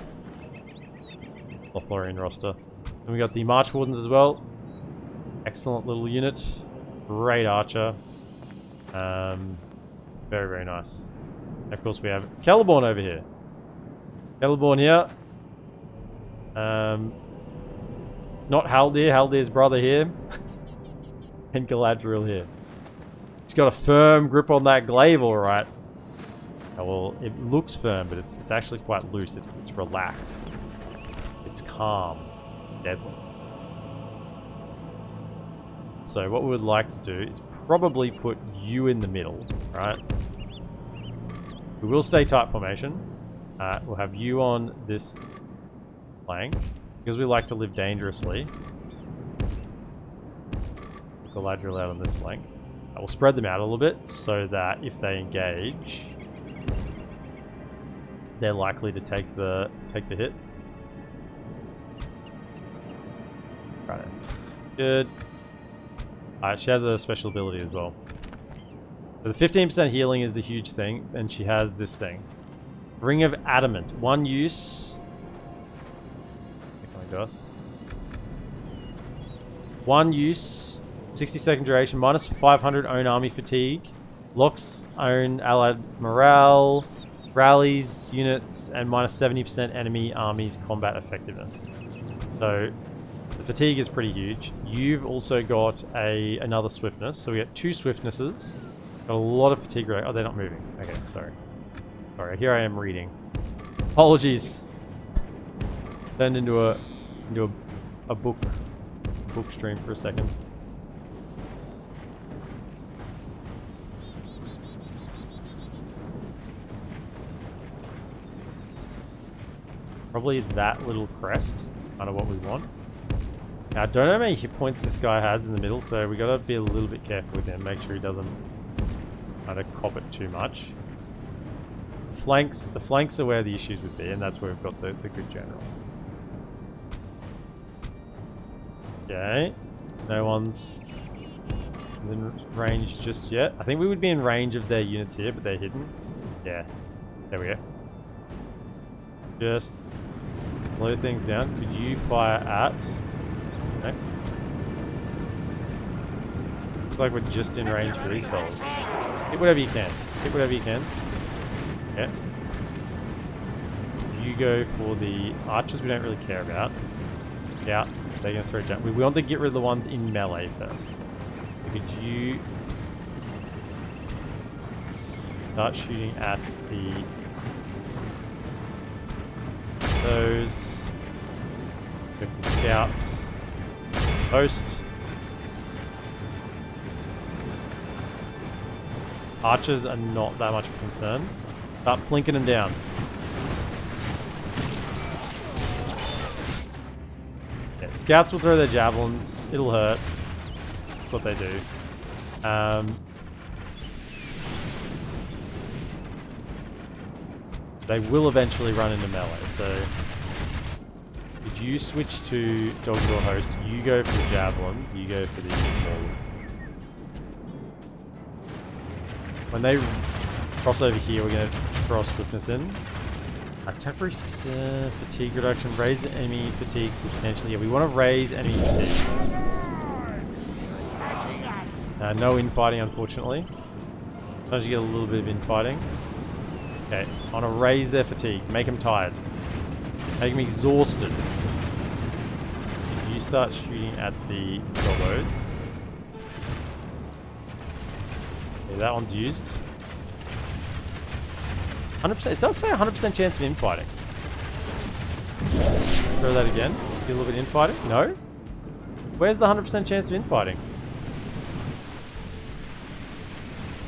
roster. And we got the March Wardens as well. Excellent little unit. Great archer. Very, very nice. And of course we have Kelliborn over here. Kelliborn here. Not Haldir, Haldir's brother here. And Galadriel here. He's got a firm grip on that glaive, alright. Oh, well, it looks firm, but it's actually quite loose. It's relaxed. It's calm. Deadly. So what we would like to do is probably put you in the middle, right? We will stay tight formation. We'll have you on this flank because we like to live dangerously. Galadriel out on this flank. I will spread them out a little bit so that if they engage, they're likely to take the hit. Right. Good. She has a special ability as well. So the 15% healing is the huge thing, and she has this thing. Ring of Adamant. One use. One use. 60-second duration. Minus 500 own army fatigue. Locks own allied morale. Rallies units. And minus 70% enemy army's combat effectiveness. So the fatigue is pretty huge. You've also got another swiftness. So we got two swiftnesses. Got a lot of fatigue rate. Oh, they're not moving. Okay, sorry. Sorry, here I am reading. Apologies. Turned into a book book stream for a second. Probably that little crest is kind of what we want. Now, I don't know how many hit points this guy has in the middle, so we gotta be a little bit careful with him. Make sure he doesn't kind of cop it too much. The flanks are where the issues would be, and that's where we've got the good general. Okay, no one's in range just yet. I think we would be in range of their units here, but they're hidden. Yeah, there we go. Just slow things down. Could you fire at... Okay. Looks like we're just in range for these fellas. Hit whatever you can. Hit whatever you can. Okay. You go for the archers we don't really care about. Scouts, they're going to throw down. We want to get rid of the ones in melee first. So could you start shooting at those with the scouts. Post. Archers are not that much of a concern. Start plinking them down. Yeah, scouts will throw their javelins. It'll hurt. That's what they do. They will eventually run into melee, so... Could you switch to Dog Door Host? You go for the javelins, you go for the maulers. When they cross over here, we're going to throw swiftness in. Temporary fatigue reduction, raise the enemy fatigue substantially. Yeah, we want to raise enemy fatigue. No infighting, unfortunately. Sometimes you get a little bit of infighting. Okay, I want to raise their fatigue, make them tired, make them exhausted. You start shooting at the gobos. Yeah, that one's used. 100%. It does say 100% chance of infighting. Throw that again. Get a little bit of infighting. No? Where's the 100% chance of infighting?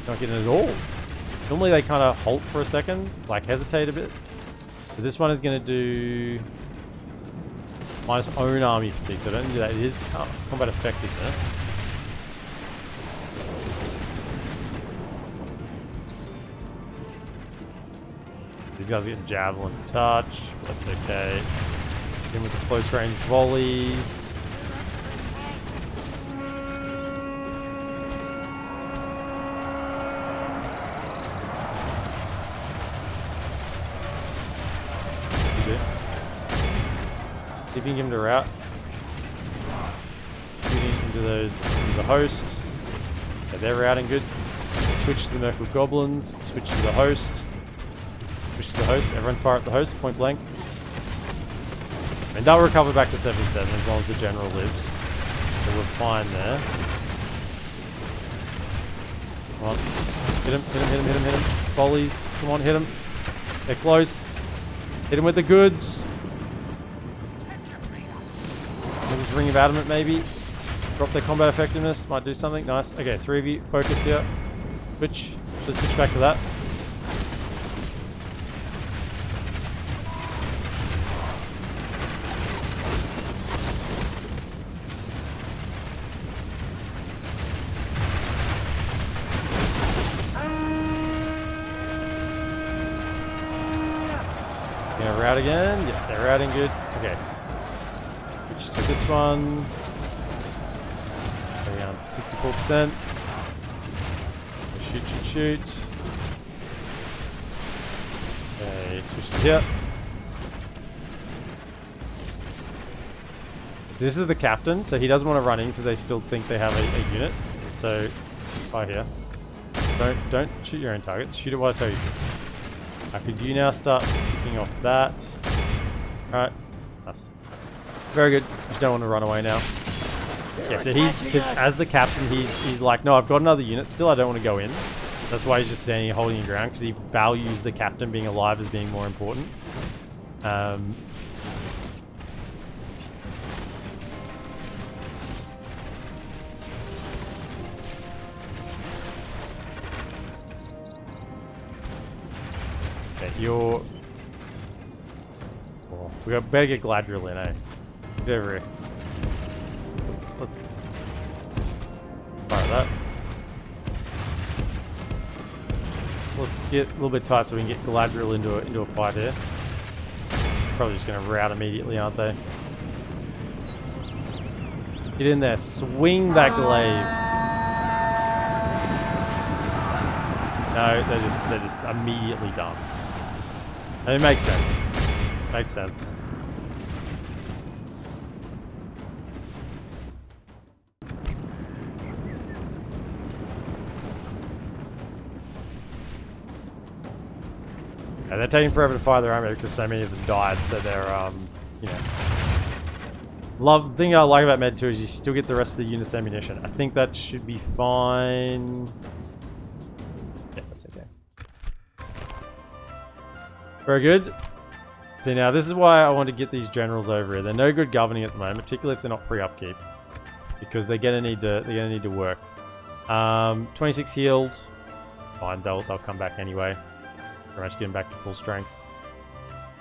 Not getting it at all. Normally they kind of halt for a second, like hesitate a bit. But this one is going to do minus own army fatigue, so don't do that. It is combat effectiveness. These guys get javelin touch, but that's okay. Then with the close range volleys. See if you can give him the route. Shooting into the host. Okay, they're routing good. Switch to the Mirkwood goblins. Switch to the host. Switch to the host. Everyone fire at the host, point blank. And they'll recover back to 77 as long as the general lives. So we're fine there. Come on. Hit him, hit him, hit him, hit him, hit him. Volleys. Come on, hit him. They're close. Hit him with the goods. Just ring of adamant maybe. Drop their combat effectiveness. Might do something. Nice. Okay, 3 of you. Focus here. Switch. Just switch back to that. Gonna route again. Yep, they're routing good. Okay. Switch to this one. Around 64%. Shoot, shoot, shoot. Okay, switch to here. So this is the captain, so he doesn't want to run in because they still think they have a unit. So, fire here. Don't shoot your own targets. Shoot at what I tell you to. Could you now start picking off that? Alright. Nice. Very good. Just don't want to run away now. Yeah, so because as the captain, he's like, no, I've got another unit. Still, I don't want to go in. That's why he's just standing here holding your ground, because he values the captain being alive as being more important. you're... Oh, we better get Galadriel in, eh? Get over here. Let's fire that. Let's get a little bit tight so we can get Galadriel into a fight here. Probably just going to rout immediately, aren't they? Get in there, swing that glaive. No, they're just immediately done. And it makes sense. Makes sense. Yeah, they're taking forever to fire their armor because so many of them died, so they're, you know. The thing I like about Med 2 is you still get the rest of the unit's ammunition. I think that should be fine. Yeah, that's okay. Very good. See, now this is why I want to get these generals over here. They're no good governing at the moment, particularly if they're not free upkeep, because they're gonna need to work. 26 healed. Fine, they'll come back anyway. Pretty much getting back to full strength.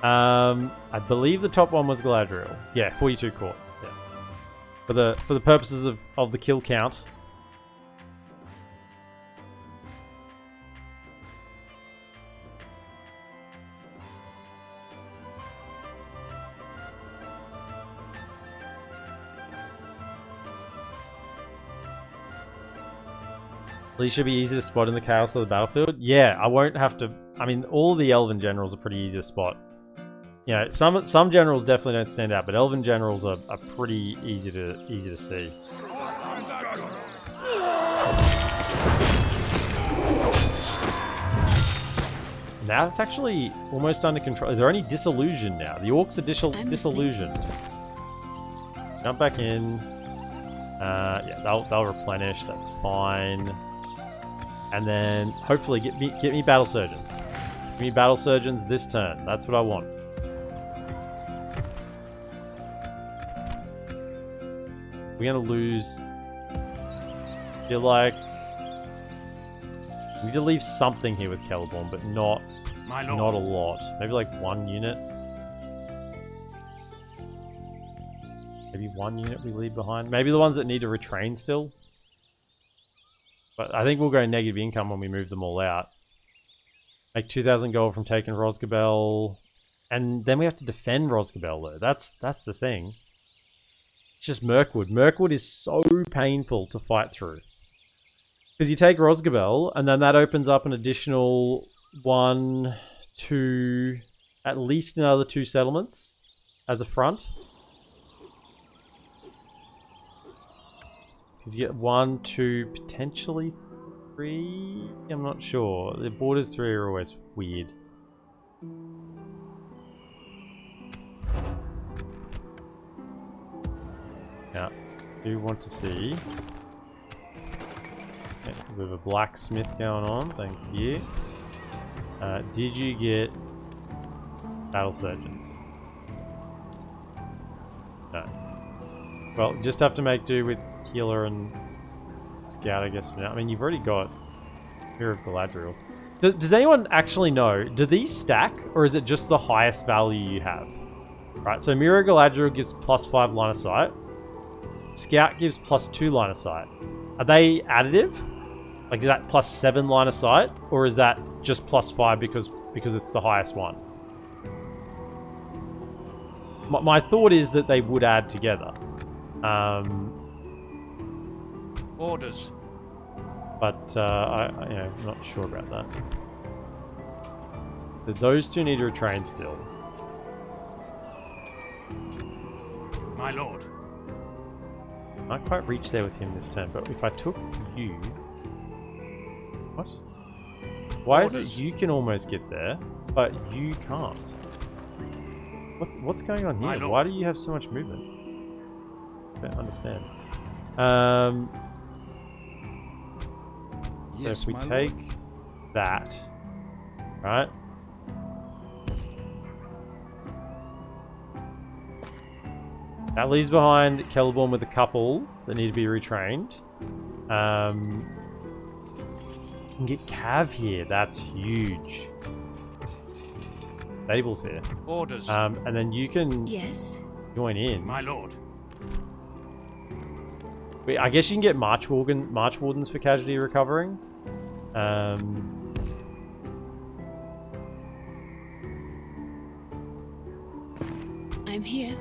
I believe the top one was Galadriel. Yeah, 42 caught. Yeah. For the purposes of the kill count. These should be easy to spot in the chaos of the battlefield. Yeah, I won't have to. I mean, all the Elven generals are pretty easy to spot. You know, some generals definitely don't stand out, but Elven generals are pretty easy to see. Now it's actually almost under control. They're only disillusioned now. The orcs are disillusioned. Jump back in. Yeah, they'll replenish. That's fine. And then hopefully get me battle surgeons. Give me battle surgeons this turn. That's what I want. We're gonna lose. I feel like we need to leave something here with Kelliborn, but not a lot. Maybe like one unit. Maybe one unit we leave behind. Maybe the ones that need to retrain still. But I think we'll go negative income when we move them all out. Make 2,000 gold from taking Rosgabel. And then we have to defend Rosgabel though. That's the thing. It's just Mirkwood. Mirkwood is so painful to fight through. Because you take Rosgabel, and then that opens up an additional 1, 2, at least another 2 settlements as a front. Because you get 1, 2, potentially 3. I'm not sure. The borders 3 are always weird. Yeah, do want to see. Okay, we have a blacksmith going on. Thank you. Did you get battle surgeons? No. Well, just have to make do with healer and scout, I guess, for now. I mean, you've already got Mirror of Galadriel. Does anyone actually know? Do these stack, or is it just the highest value you have? Right, so Mirror of Galadriel gives +5 line of sight. Scout gives +2 line of sight. Are they additive? Like, is that +7 line of sight, or is that just +5 because it's the highest one? My thought is that they would add together. Orders. But I'm not sure about that. So those two need to retrain still. My lord. I can't quite reach there with him this turn, but if I took you... What? Why is it you can almost get there, but you can't? What's going on here? Why do you have so much movement? I don't understand. So if we take that, right? That leaves behind Kelliborn with a couple that need to be retrained. You can get Cav here. That's huge. stables here. Orders. And then you can Yes. join in. My lord. I guess you can get March Wardens for casualty recovering. I'm here.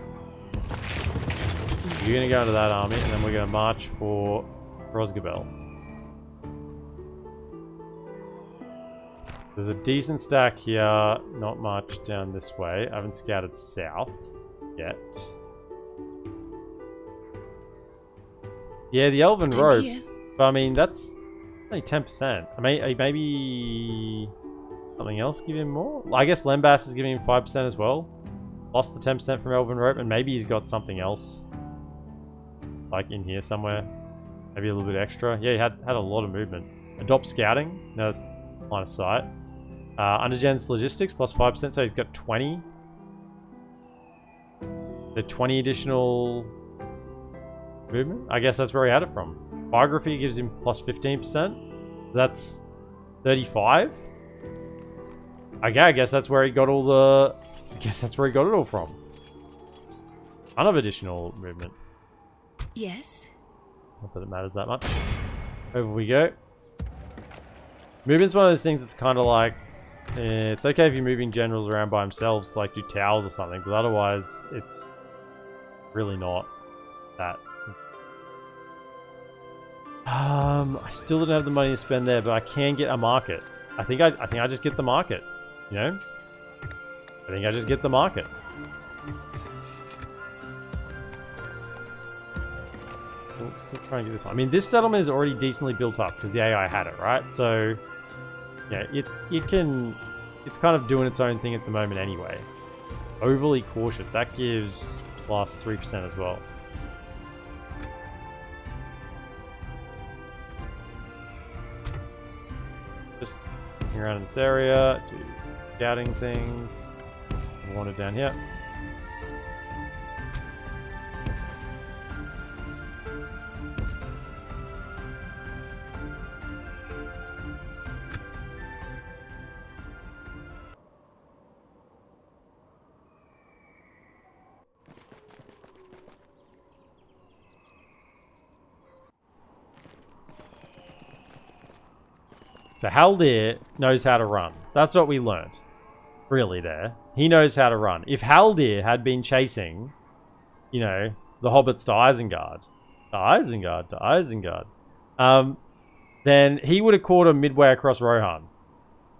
You're going to go into that army, and then we're going to march for Rosgabel. There's a decent stack here, not much down this way. I haven't scouted south yet. Yeah, the Elven I'm Rope. here. But I mean, that's only 10%. I mean, maybe something else give him more? I guess Lembas is giving him 5% as well. Lost the 10% from Elven Rope, and maybe he's got something else. Like in here somewhere. Maybe a little bit extra. Yeah, he had a lot of movement. Adopt Scouting. No, that's line of sight. Undergen's Logistics plus 5%, so he's got 20. The 20 additional movement? I guess that's where he had it from. Biography gives him plus 15%. That's 35. I guess that's where he got all the... I guess that's where he got it all from. Ton of additional movement. Yes. Not that it matters that much. Over we go. Movement's one of those things that's kind of like... it's okay if you're moving generals around by themselves to like do towers or something, but otherwise it's really not that. I still don't have the money to spend there, but I can get a market. I think I just get the market, you know? I think I just get the market. Oh, still trying to get this one. I mean, this settlement is already decently built up because the AI had it, right? So, yeah, it's kind of doing its own thing at the moment anyway. Overly cautious. That gives plus 3% as well. Just looking around in this area, do scouting things. Wander down here. So Haldir knows how to run. That's what we learned. Really there. He knows how to run. If Haldir had been chasing, you know, the hobbits to Isengard, then he would have caught him midway across Rohan.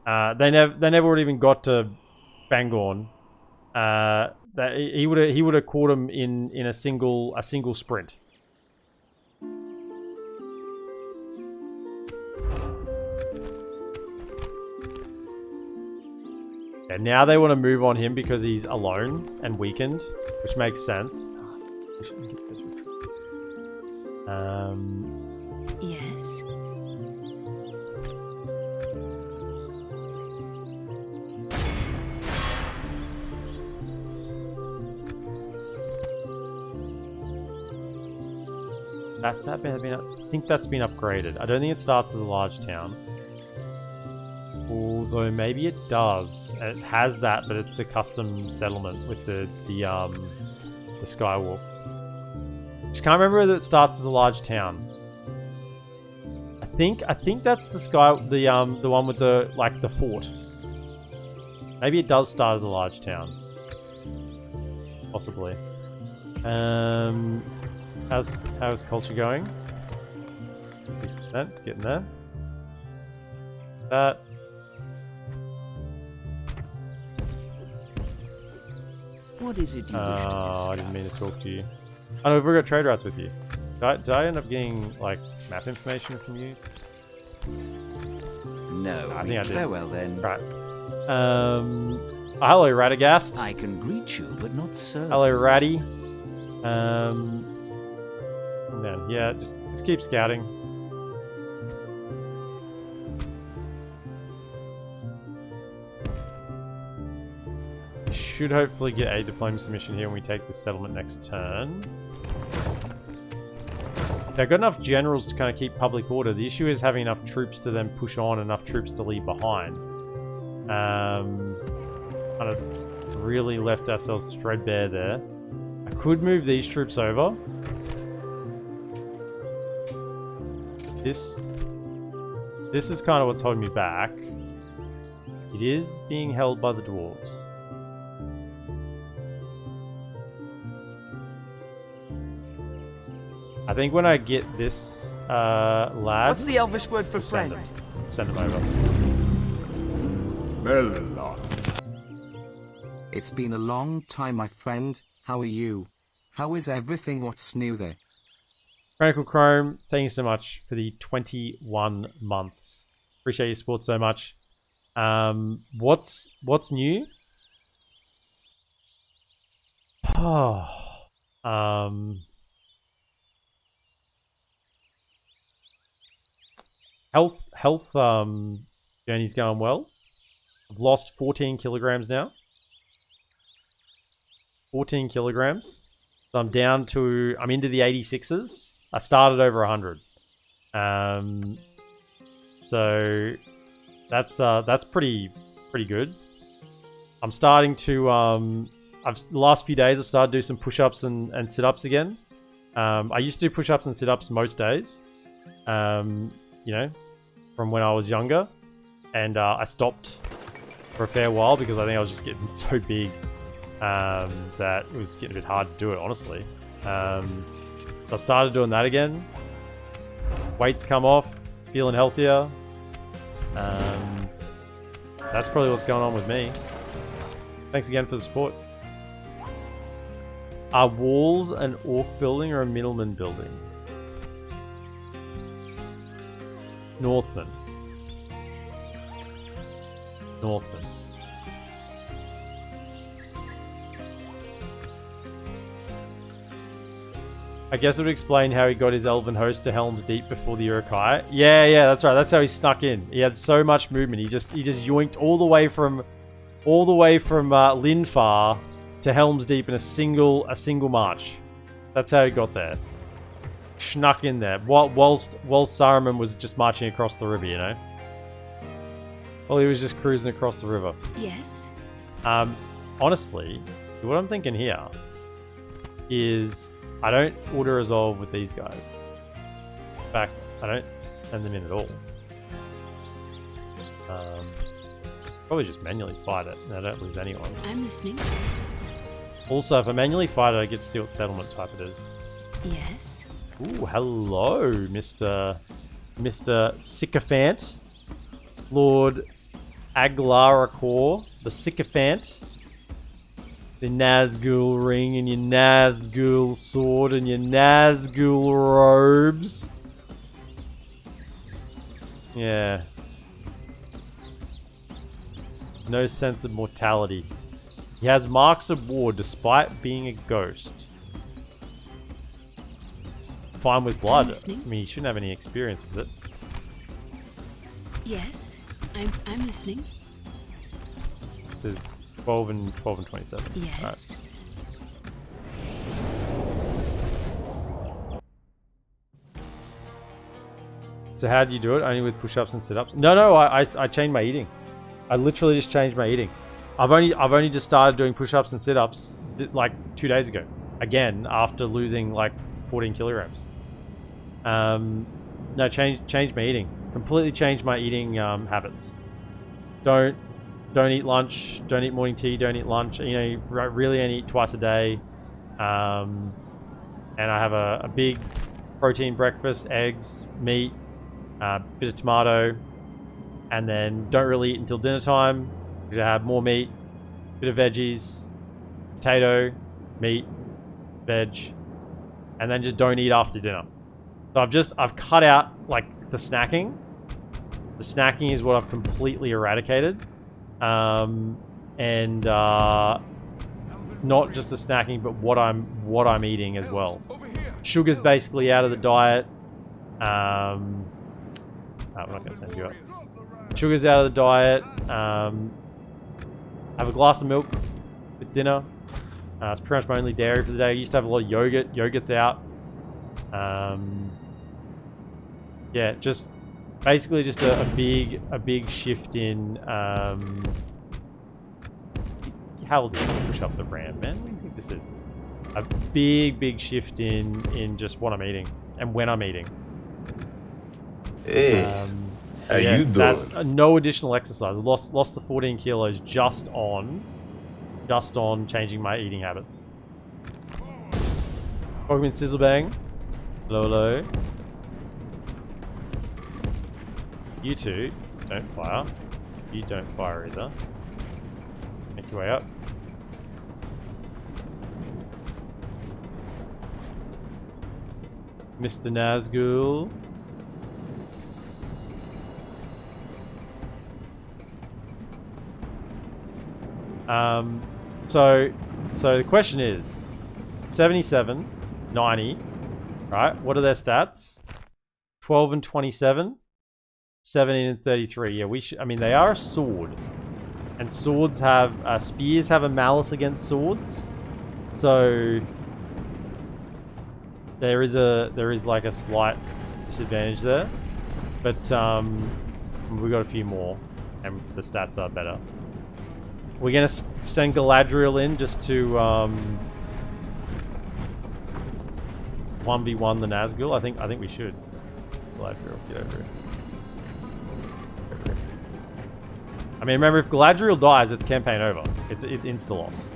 They never would have even got to Bangorn. He would have caught him in a single sprint. And now they want to move on him because he's alone and weakened, which makes sense. Yes. I think that's been upgraded. I don't think it starts as a large town. Although maybe it does. It has that, but it's the custom settlement with the Skywalked. Just can't remember whether it starts as a large town. I think that's the one with the fort. Maybe it does start as a large town. Possibly. How's culture going? 6%, it's getting there. That. What is it you wish to discuss? I didn't mean to talk to you. I know, we've got trade routes with you. Did I end up getting, like, map information from you? No, I think I did. Farewell then. Right. Hello, Radagast. I can greet you, but not serve. Hello, Ratty. And then, yeah, just keep scouting. We should hopefully get a diplomacy mission here when we take this settlement next turn. They've got enough generals to kind of keep public order. The issue is having enough troops to then push on, enough troops to leave behind. kind of really left ourselves threadbare there. I could move these troops over. This is kind of what's holding me back. It is being held by the dwarves. I think when I get this lad... What's the Elvish word for send friend? him. Send him over. Melon. It's been a long time, my friend. How are you? How is everything? What's new there? Chronicle Chrome, thank you so much for the 21 months. Appreciate your support so much. What's new? Oh, health journey's going well. I've lost 14 kilograms now. 14 kilograms. So I'm down to, I'm into the 86s. I started over 100. So that's pretty good. I'm starting to the last few days I've started to do some push-ups and sit-ups again. I used to do push-ups and sit-ups most days. You know, from when I was younger, and I stopped for a fair while because I think I was just getting so big that it was getting a bit hard to do it, honestly. So I started doing that again. Weight's come off, feeling healthier. That's probably what's going on with me. Thanks again for the support. Are walls an orc building or a middleman building? Northman. Northman. I guess it would explain how he got his elven host to Helm's Deep before the Uruk-hai. Yeah, that's right. That's how he snuck in. He had so much movement. He just yoinked all the way from Linfar to Helm's Deep in a single march. That's how he got there. Snuck in there whilst Saruman was just marching across the river, you know. Well, he was just cruising across the river. Yes. Honestly, see what I'm thinking here is I don't order resolve with these guys. In fact, I don't send them in at all. Probably just manually fight it and I don't lose anyone. I'm listening. Also, if I manually fight it, I get to see what settlement type it is. Yes. Ooh, hello, Mr. Sycophant. Lord Aglarakor, the Sycophant. The Nazgul ring and your Nazgul sword and your Nazgul robes. Yeah. No sense of mortality. He has marks of war despite being a ghost. Fine with blood. I mean, he shouldn't have any experience with it. Yes. I'm listening. It says 12 and 27. Yes. Right. So how do you do it? Only with push-ups and sit-ups? No, I changed my eating. I literally just changed my eating. I've only just started doing push-ups and sit-ups like 2 days ago. Again, after losing like 14 kilograms. No, change my eating. Completely changed my eating habits. Don't eat lunch. Don't eat morning tea. Don't eat lunch. You know, really only eat twice a day. And I have a big protein breakfast: eggs, meat, bit of tomato, and then don't really eat until dinner time because I have more meat, bit of veggies, potato, meat, veg, and then just don't eat after dinner. So I've cut out like the snacking. The snacking is what I've completely eradicated. And not just the snacking, but what I'm eating as well. Sugar's basically out of the diet. We're not gonna send you up. Sugar's out of the diet. Have a glass of milk with dinner. It's pretty much my only dairy for the day. I used to have a lot of yogurt. Yogurt's out. Yeah, just basically just a big shift in hell do you push up the ramp, man? What do you think this is? A big shift in just what I'm eating and when I'm eating. Hey, how you doing? That's no additional exercise. I lost the 14 kilos just on changing my eating habits. Pokemon Sizzlebang. Hello. You two, don't fire. You don't fire either. Make your way up. Mr. Nazgul. So the question is 77, 90, right? What are their stats? 12 and 27, 17 and 33. Yeah, I mean, they are a sword, and swords have spears have a malice against swords, so there is like a slight disadvantage there, but we got a few more, and the stats are better. We're gonna send Galadriel in just to 1v1 the Nazgul. I think we should. Galadriel, get over here. I mean, remember, if Galadriel dies, it's campaign over. It's insta loss.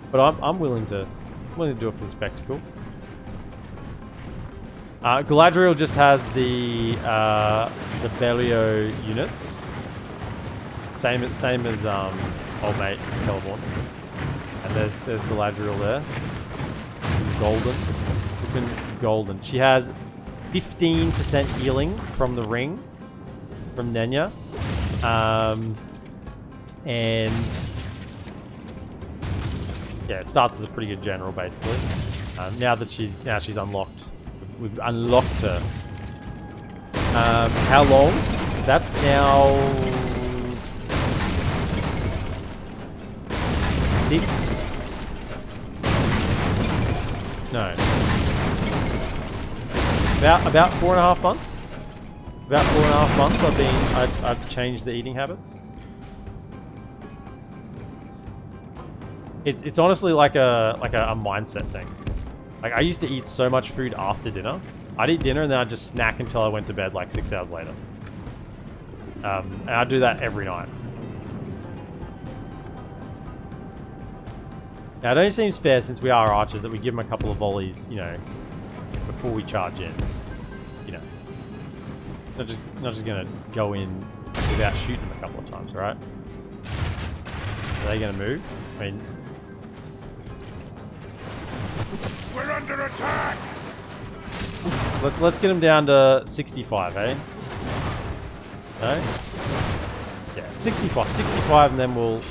But I'm willing to do it for the spectacle. Galadriel just has the Bellio units. Same as old mate Kelliborn. And there's Galadriel there. Looking golden. She has 15% healing from the ring from Nenya. And yeah, it starts as a pretty good general basically. Now she's unlocked. We've unlocked her. How long? That's now 6. No. About 4.5 months. About 4.5 months I've changed the eating habits. It's honestly like a mindset thing. Like, I used to eat so much food after dinner. I'd eat dinner and then I'd just snack until I went to bed like 6 hours later. And I'd do that every night. Now, it only seems fair, since we are archers, that we give them a couple of volleys, you know, before we charge in. You know, not just gonna go in without shooting them a couple of times, right? Are they gonna move? I mean, We're under attack! let's get them down to 65, eh? No? Yeah, 65, and then we'll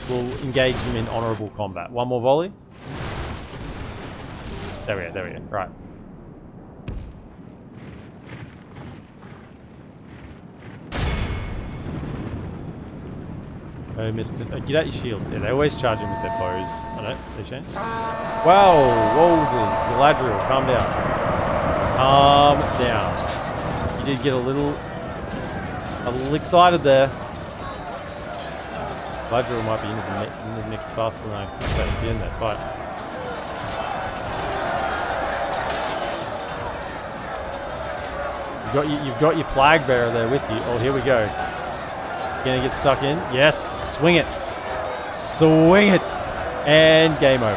engage them in honourable combat. One more volley. There we go. Right. Oh, get out your shields. Yeah, they always charge them with their bows. I know, they change. Wow, Wolzes. Galadriel, calm down. Calm down. You did get a little excited there. Galadriel might be in the mix faster than I anticipated at the end of that fight. You've got your flag bearer there with you. Oh, here we go. Gonna get stuck in. Yes, swing it. Swing it. And game over.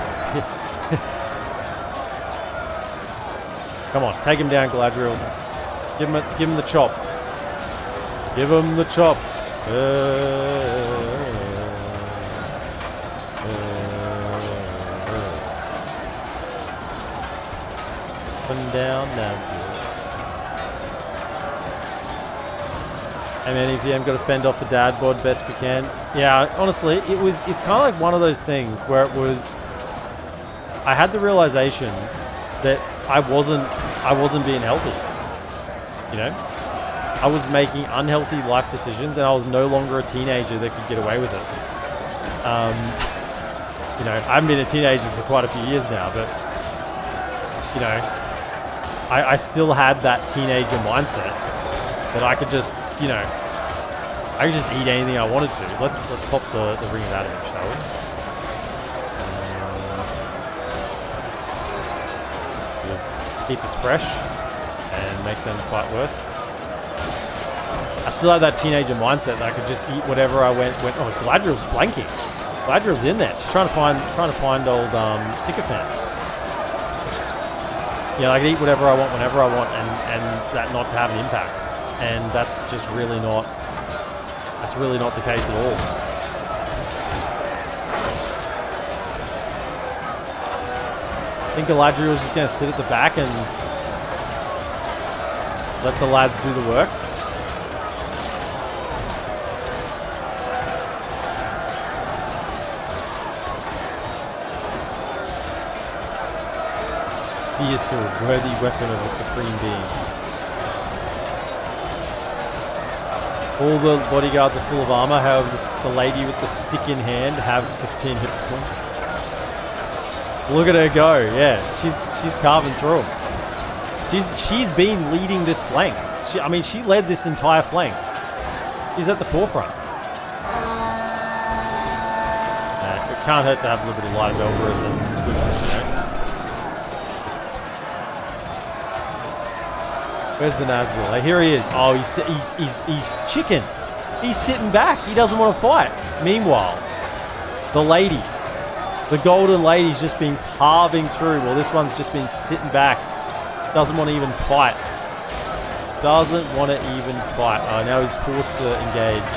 Come on, take him down, Galadriel. Give him the chop. Give him the chop. Up and down now. Hey man, if you haven't got to fend off the dad bod best we can. Yeah, honestly, it's kind of like one of those things where I had the realization that I wasn't being healthy. You know? I was making unhealthy life decisions, and I was no longer a teenager that could get away with it. You know, I haven't been a teenager for quite a few years now, but you know, I still had that teenager mindset that I could just, you know, I could just eat anything I wanted to. Let's pop the ring of adamant, shall we? keep us fresh and make them fight worse. I still have that teenager mindset that I could just eat whatever I went. Oh, Galadriel's flanking. Galadriel's in there. She's trying to find old Sycophant. Yeah, I can eat whatever I want whenever I want, and that not to have an impact. And that's just really not. That's really not the case at all. I think Galadriel's just going to sit at the back and let the lads do the work. Spears are a worthy weapon of a supreme being. All the bodyguards are full of armor, however the lady with the stick in hand have 15 hit points. Look at her go, yeah, she's carving through them. She's been leading this flank. She led this entire flank. She's at the forefront. It can't hurt to have a little bit of light algorithm and swiftness, you know. Where's the Nazgul? Hey, here he is. Oh, he's chicken. He's sitting back. He doesn't want to fight. Meanwhile, the lady, the golden lady's just been carving through. Well, this one's just been sitting back. Doesn't want to even fight. Doesn't want to even fight. Oh, now he's forced to engage.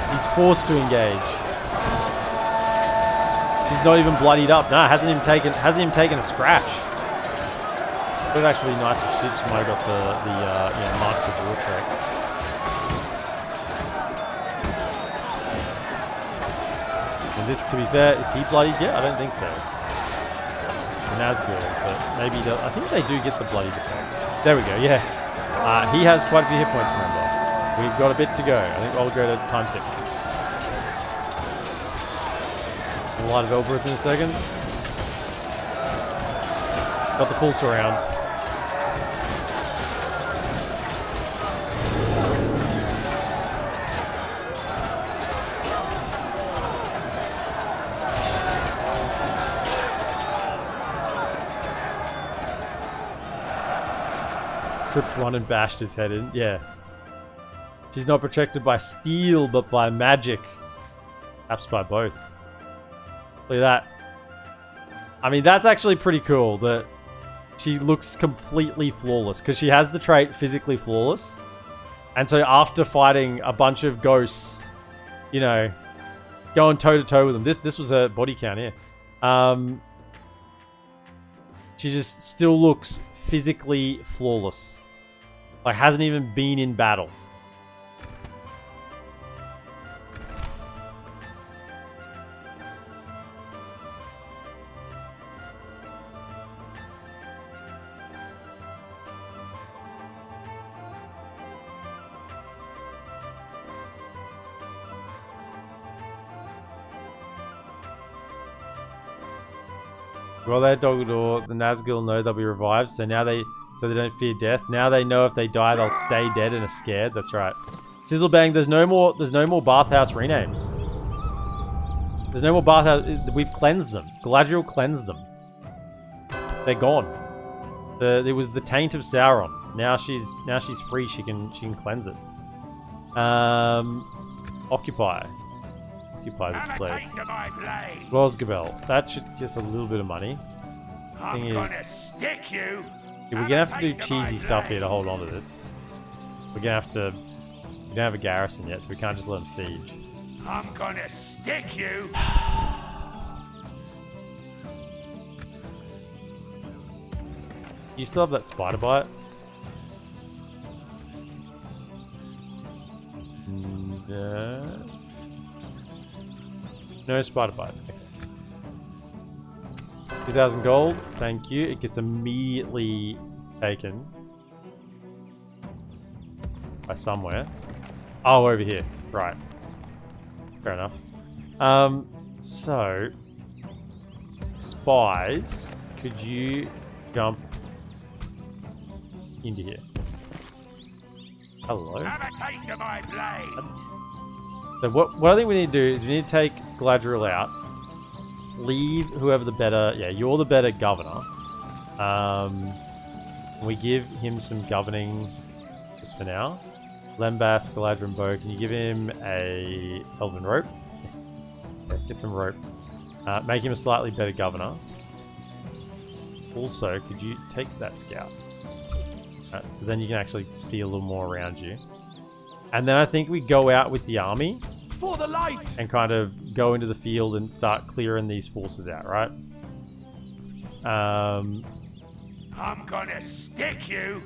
He's forced to engage. She's not even bloodied up. No, hasn't even taken a scratch. It would actually be nice if she might have got the marks of war trait. And this, to be fair, is he bloodied yet? I don't think so. The Nazgul, but maybe I think they do get the bloodied effect. There we go. Yeah, he has quite a few hit points. Remember, we've got a bit to go. I think I'll go to time 6. A lot of Elbreth in a second. Got the full surround. Tripped one and bashed his head in. Yeah. She's not protected by steel, but by magic. Perhaps by both. Look at that. I mean, that's actually pretty cool that she looks completely flawless. Because she has the trait physically flawless. And so after fighting a bunch of ghosts, you know, going toe-to-toe with them. This was a body count here. She just still looks physically flawless. Like, hasn't even been in battle. Well, they're Doggador, the Nazgul know they'll be revived, so they don't fear death. Now they know if they die, they'll stay dead and are scared. That's right. Sizzlebang, there's no more bathhouse renames. There's no more bathhouse. We've cleansed them. Galadriel cleansed them. They're gone. It was the taint of Sauron. Now she's free. She can cleanse it. Occupy this place. Rosgabel. That should get us a little bit of money. Thing is, stick you. we're gonna have to do cheesy stuff here to hold on to this. We don't have a garrison yet, so we can't just let them siege. I'm gonna stick you. You still have that spider bite? No spider bite. Okay. 2,000 gold. Thank you. It gets immediately taken by somewhere. Oh, over here. Right. Fair enough. So spies, could you jump into here? Hello. Have a taste of my blade. So what I think we need to do is we need to take Galadriel out, leave whoever the better, yeah, you're the better governor. We give him some governing just for now. Lembas, Galadriel Bow. Can you give him a elven rope? Yeah, get some rope. Make him a slightly better governor. Also, could you take that scout? So then you can actually see a little more around you. And then I think we go out with the army. For the light! And kind of go into the field and start clearing these forces out, right? I'm gonna stick you!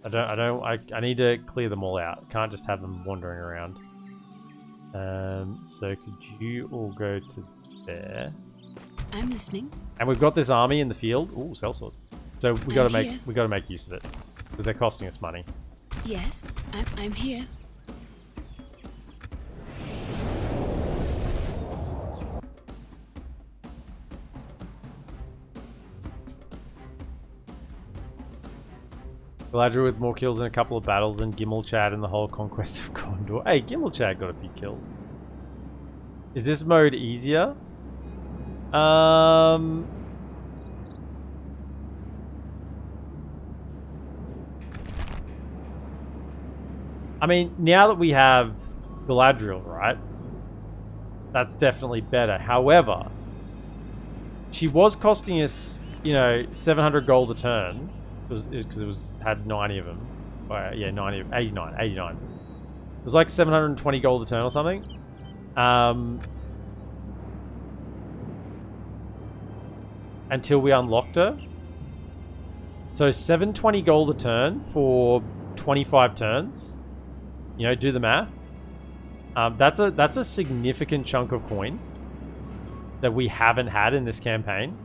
I need to clear them all out. Can't just have them wandering around. So could you all go to there? I'm listening. And we've got this army in the field. Ooh, sellsword. So we gotta I'm here. make use of it. Because they're costing us money. Yes, I'm here. Galadriel with more kills in a couple of battles than Gimmelchad in the whole conquest of Gondor. Hey, Gimmelchad got a few kills. Is this mode easier? I mean, now that we have Galadriel, right? That's definitely better. However, she was costing us, 700 gold a turn. Because it had 90 of them. Yeah, 89. It was like 720 gold a turn or something. Until we unlocked her. So 720 gold a turn for 25 turns. Do the math. That's a significant chunk of coin that we haven't had in this campaign.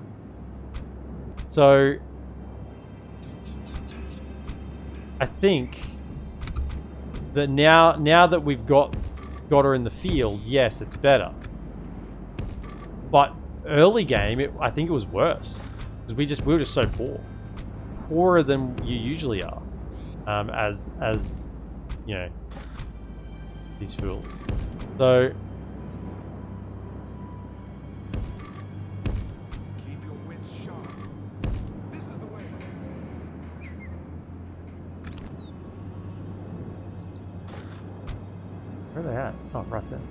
So I think that now that we've got her in the field, yes, it's better. But early game, I think it was worse because we were just so poor, poorer than you usually are, as these fools. So Keep your wits sharp. This is the way. where are they at? Oh, right there.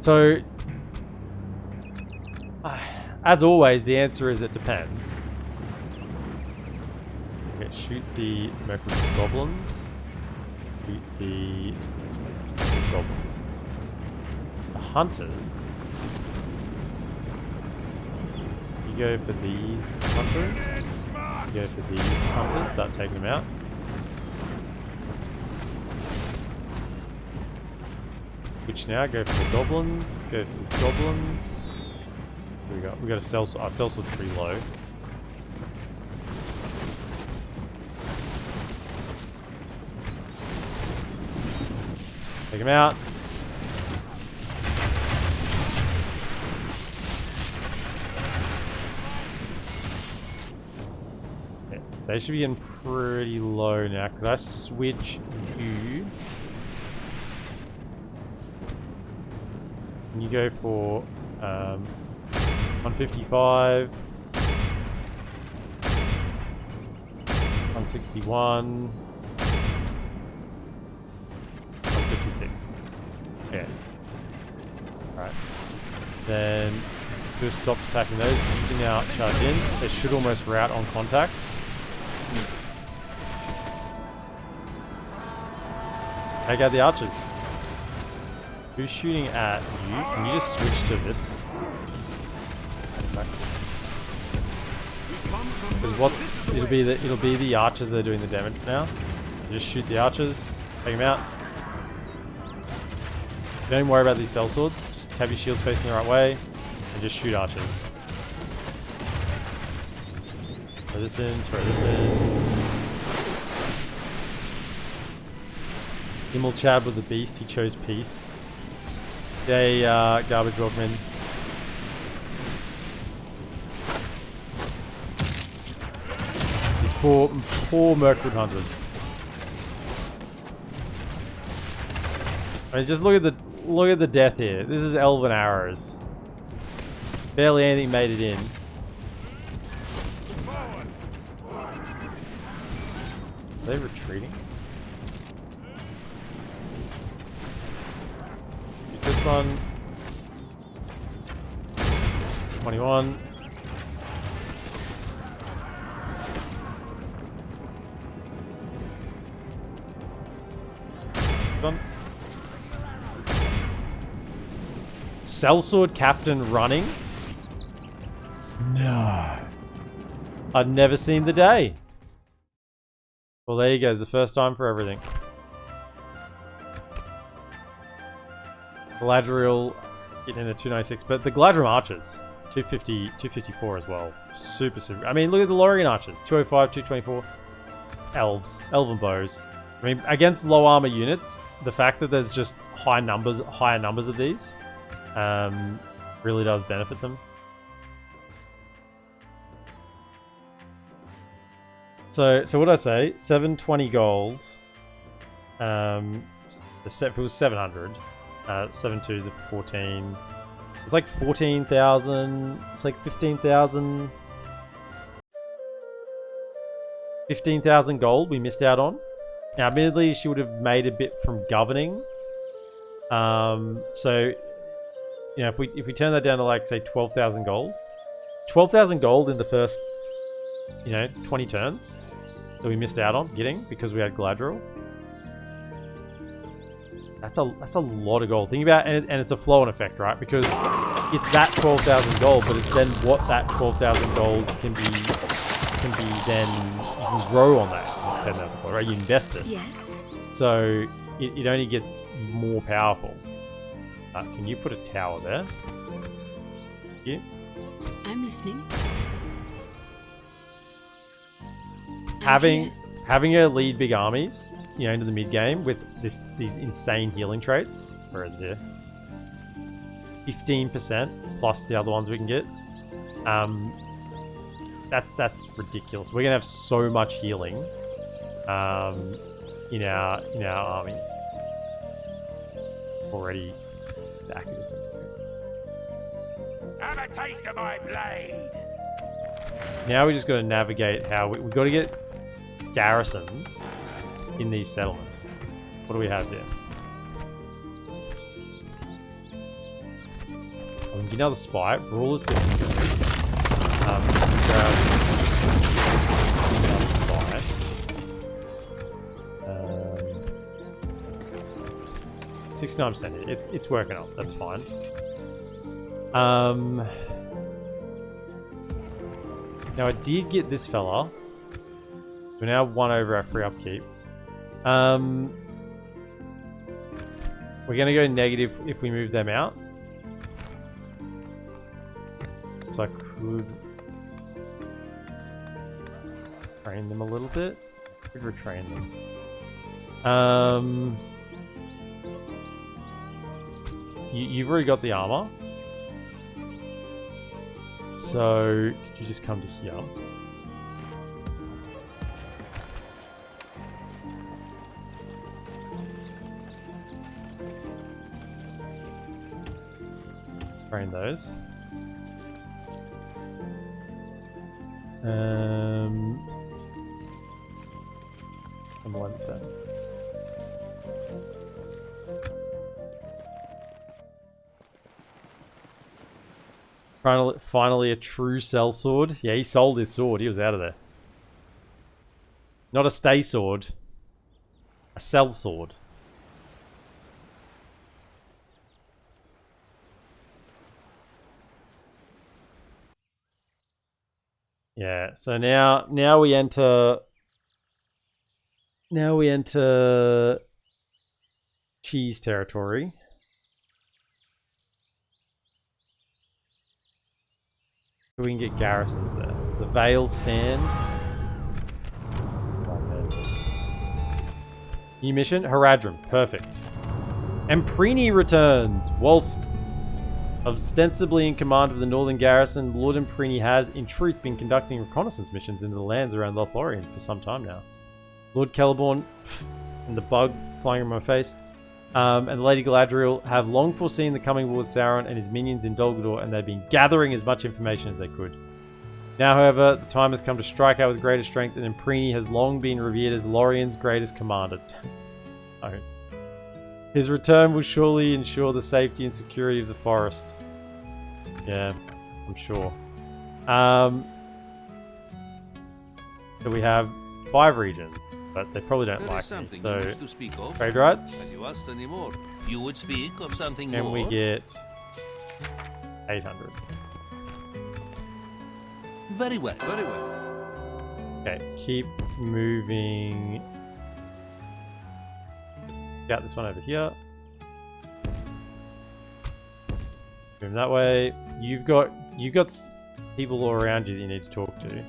So, as always, the answer is it depends. Okay, shoot the Mirkwood goblins. Shoot the goblins. The hunters. You go for these hunters. You go for these hunters. Start taking them out. Which now go for the goblins. Go for the goblins. What we got? We got a sellsword. Our sellsword's pretty low. Take him out. Okay, they should be in pretty low now. Could I switch you? Can you go for 155, 161, 156. Okay. Alright. Then just stop attacking those. You can now charge in. They should almost rout on contact. Take out the archers. Who's shooting at you? Can you just switch to this? Because it'll be the archers that are doing the damage now. You just shoot the archers, take them out. Don't worry about these sellswords. Just have your shields facing the right way, and just shoot archers. Throw this in. Throw this in. Gimmelchad was a beast. He chose peace. They garbage workmen. These poor Mirkwood hunters. I mean, just look at the death here. This is elven arrows. Barely anything made it in. Are they retreating? This one. 21. Done. Sellsword Captain running? No. I've never seen the day. Well, there you go. It's the first time for everything. Galadriel getting in a 296, but the Galadriel archers, 250, 254 as well. Super, super. I mean, look at the Lorien archers, 205, 224. Elves, elven bows. I mean, against low armor units, the fact that there's just higher numbers of these, really does benefit them. So what did I say? 720 gold. If it was 700. 7/2s of 14. It's like 14,000. It's like 15,000. 15,000 gold we missed out on. Now, admittedly, she would have made a bit from governing. So, you know, if we turn that down to like say 12,000 gold, 12,000 gold in the first, you know, 20 turns that we missed out on getting because we had Galadriel. That's a lot of gold. Think about it, and it's a flow-on effect, right? Because it's that 12,000 gold, but it's then what that 12,000 gold can be then you can grow on that 10,000 gold, right? You invest it. Yes. So it only gets more powerful. Can you put a tower there? Yeah. I'm listening. Having her lead big armies, you know, into the mid game with these insane healing traits. Where is it here? 15% plus the other ones we can get. That's ridiculous. We're gonna have so much healing in our armies. Already stacking different traits. Have a taste of my blade. Now we just got to navigate how we got to get garrisons in these settlements. What do we have here? Get another spy. Ruler's been grab another spy. 69%. It's working out. That's fine. Now I did get this fella. We're now 1 over our free upkeep. We're gonna go negative if we move them out. So I could train them a little bit. Could retrain them. You've already got the armor. So could you just come to here? Train those. And one done. Finally a true sell sword. Yeah, he sold his sword. He was out of there. Not a stay sword. A sell sword. Yeah, so now we enter cheese territory. We can get garrisons there. The Vale stand. New mission, Haradrim. Perfect. Emprini returns. Whilst ostensibly in command of the northern garrison, Lord Emprini has, in truth, been conducting reconnaissance missions into the lands around Lothlorien for some time now. Lord Kelliborn, and the bug flying in my face. and Lady Galadriel have long foreseen the coming war of Sauron and his minions in Dol Guldur, and they've been gathering as much information as they could. Now, however, the time has come to strike out with greater strength, and Imprini has long been revered as Lorien's greatest commander. Oh. His return will surely ensure the safety and security of the forest. Yeah, I'm sure. So we have 5 regions, but they probably don't like me. So, trade rights. You asked any more. You would speak of something And more. we get 800. Very well, very well. Okay, keep moving. Got this one over here. Move that way. You've got people all around you that you need to talk to.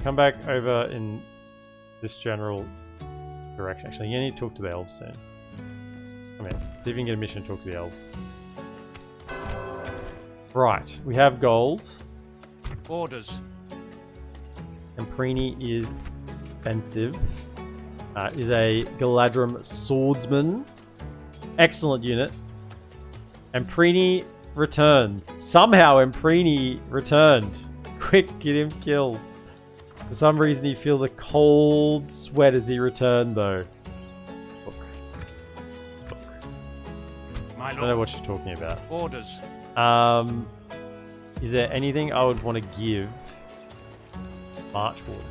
Come back over in this general direction. Actually, you need to talk to the elves soon. Come in. See if you can get a mission to talk to the elves. Right, we have gold. Orders. Imprini is expensive. Is a Galadrim swordsman. Excellent unit. Imprini returns. Somehow Imprini returned. Quick, get him killed. For some reason he feels a cold sweat as he returned though. Look. My I don't know lord. what you're talking about. Orders. Is there anything I would want to give Marchwood?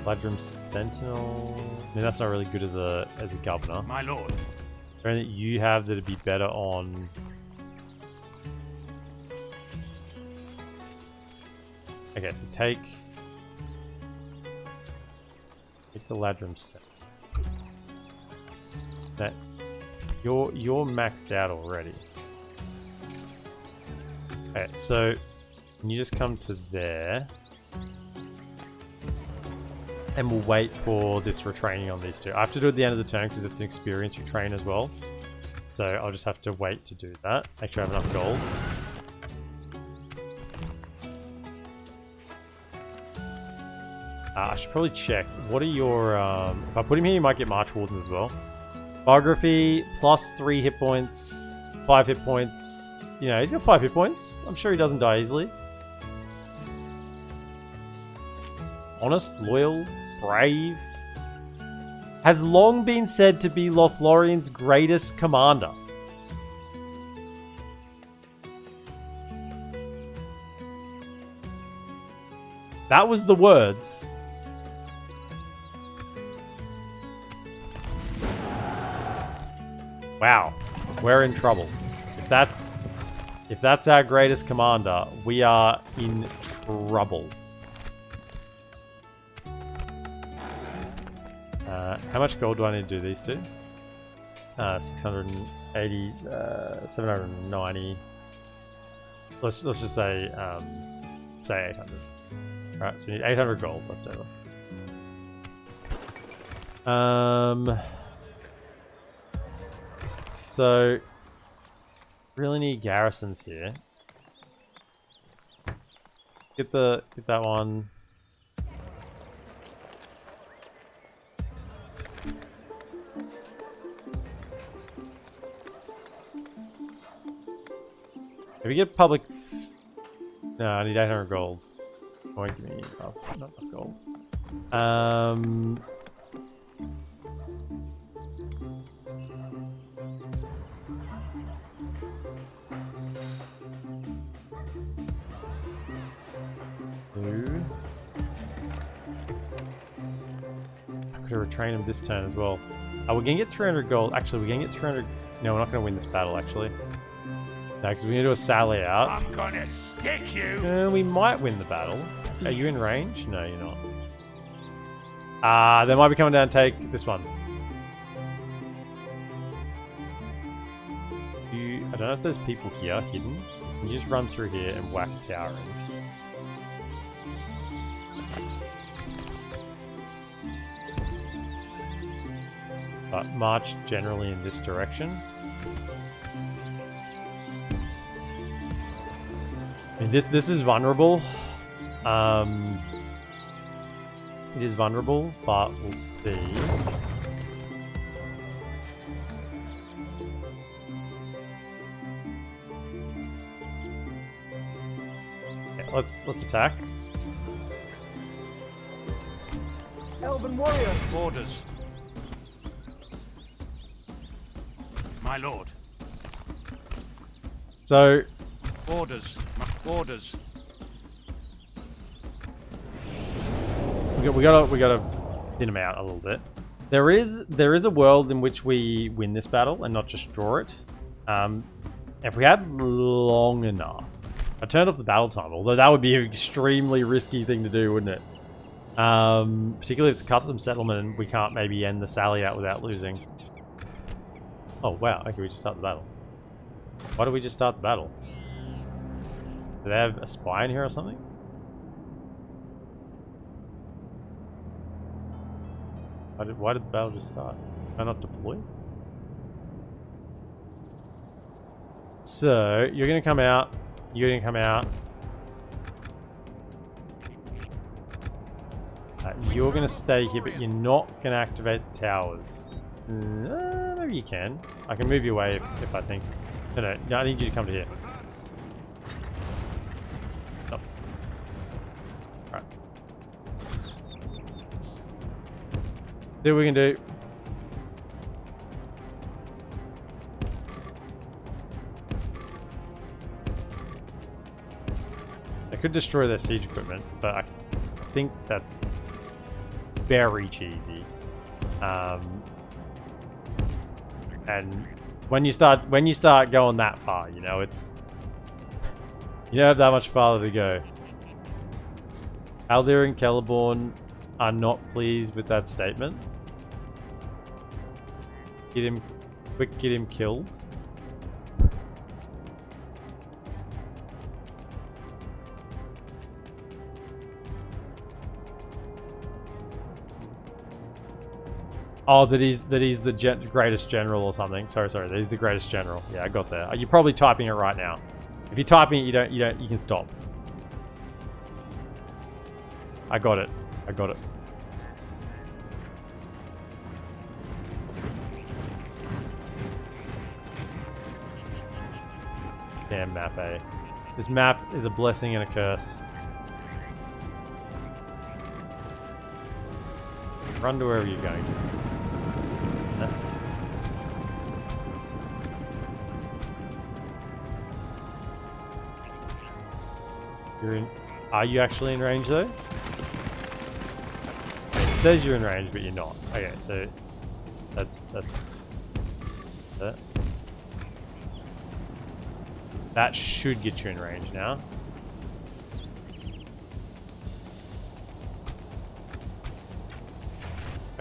Galadrim Sentinel. I mean, that's not really good as a governor. My lord. Is there anything you have that'd be better on? Okay, so take Galadrim Sentinel. That you're maxed out already. Okay, so can you just come to there? And we'll wait for this retraining on these two. I have to do it at the end of the turn because it's an experience retrain as well. So I'll just have to wait to do that. Make sure I have enough gold. I should probably check. What are your... if I put him here, you might get March Warden as well. Biography, plus 3 hit points, 5 hit points. You know, he's got 5 hit points. I'm sure he doesn't die easily. He's honest, loyal, brave. Has long been said to be Lothlorien's greatest commander. That was the words. Wow, we're in trouble. If that's our greatest commander, we are in trouble. How much gold do I need to do these two? 680, 790. Let's just say 800. All right, so we need 800 gold left over. So really need garrisons here. Get that one. If we get public... No, I need 800 gold. Won't give me enough, not enough gold. Blue. I could have retrained him this turn as well. We're gonna get 300 gold. Actually, we're gonna get 300... No, we're not gonna win this battle, actually. No, because we're going to do a sally out. I'm gonna stick you! We might win the battle. Are you in range? No, you're not. They might be coming down to take this one. I don't know if there's people here hidden. Can you just run through here and whack tower in? But march generally in this direction. I mean, this is vulnerable. It is vulnerable, but we'll see. Okay, let's attack. Elven warriors! Orders. My lord. So Orders. Orders. we gotta thin them out a little bit. There is a world in which we win this battle and not just draw it. If we had long enough. I turned off the battle time, although that would be an extremely risky thing to do, wouldn't it? Particularly if it's a custom settlement and we can't maybe end the sally out without losing. Oh wow, okay, we just start the battle. Why do we just start the battle? Do they have a spy in here or something? Why did the battle just start? Am I not deployed? So, you're gonna come out. You're gonna come out. You're gonna stay here, but you're not gonna activate the towers. Maybe you can. I can move you away if I think. No, I need you to come to here. Stop. Alright. See what we can do. I could destroy their siege equipment, but I think that's very cheesy. And when you start going that far, you know, it's you don't have that much farther to go. Aldir and Kelliborn are not pleased with that statement. Get him killed. Oh, that he's the greatest general or something. Sorry, that he's the greatest general. Yeah, I got there. You're probably typing it right now. If you're typing it, you can stop. I got it. Damn map, eh? This map is a blessing and a curse. Run to wherever you're going. You're in. Are you actually in range though? It says you're in range, but you're not. Okay, so that's that. That should get you in range now.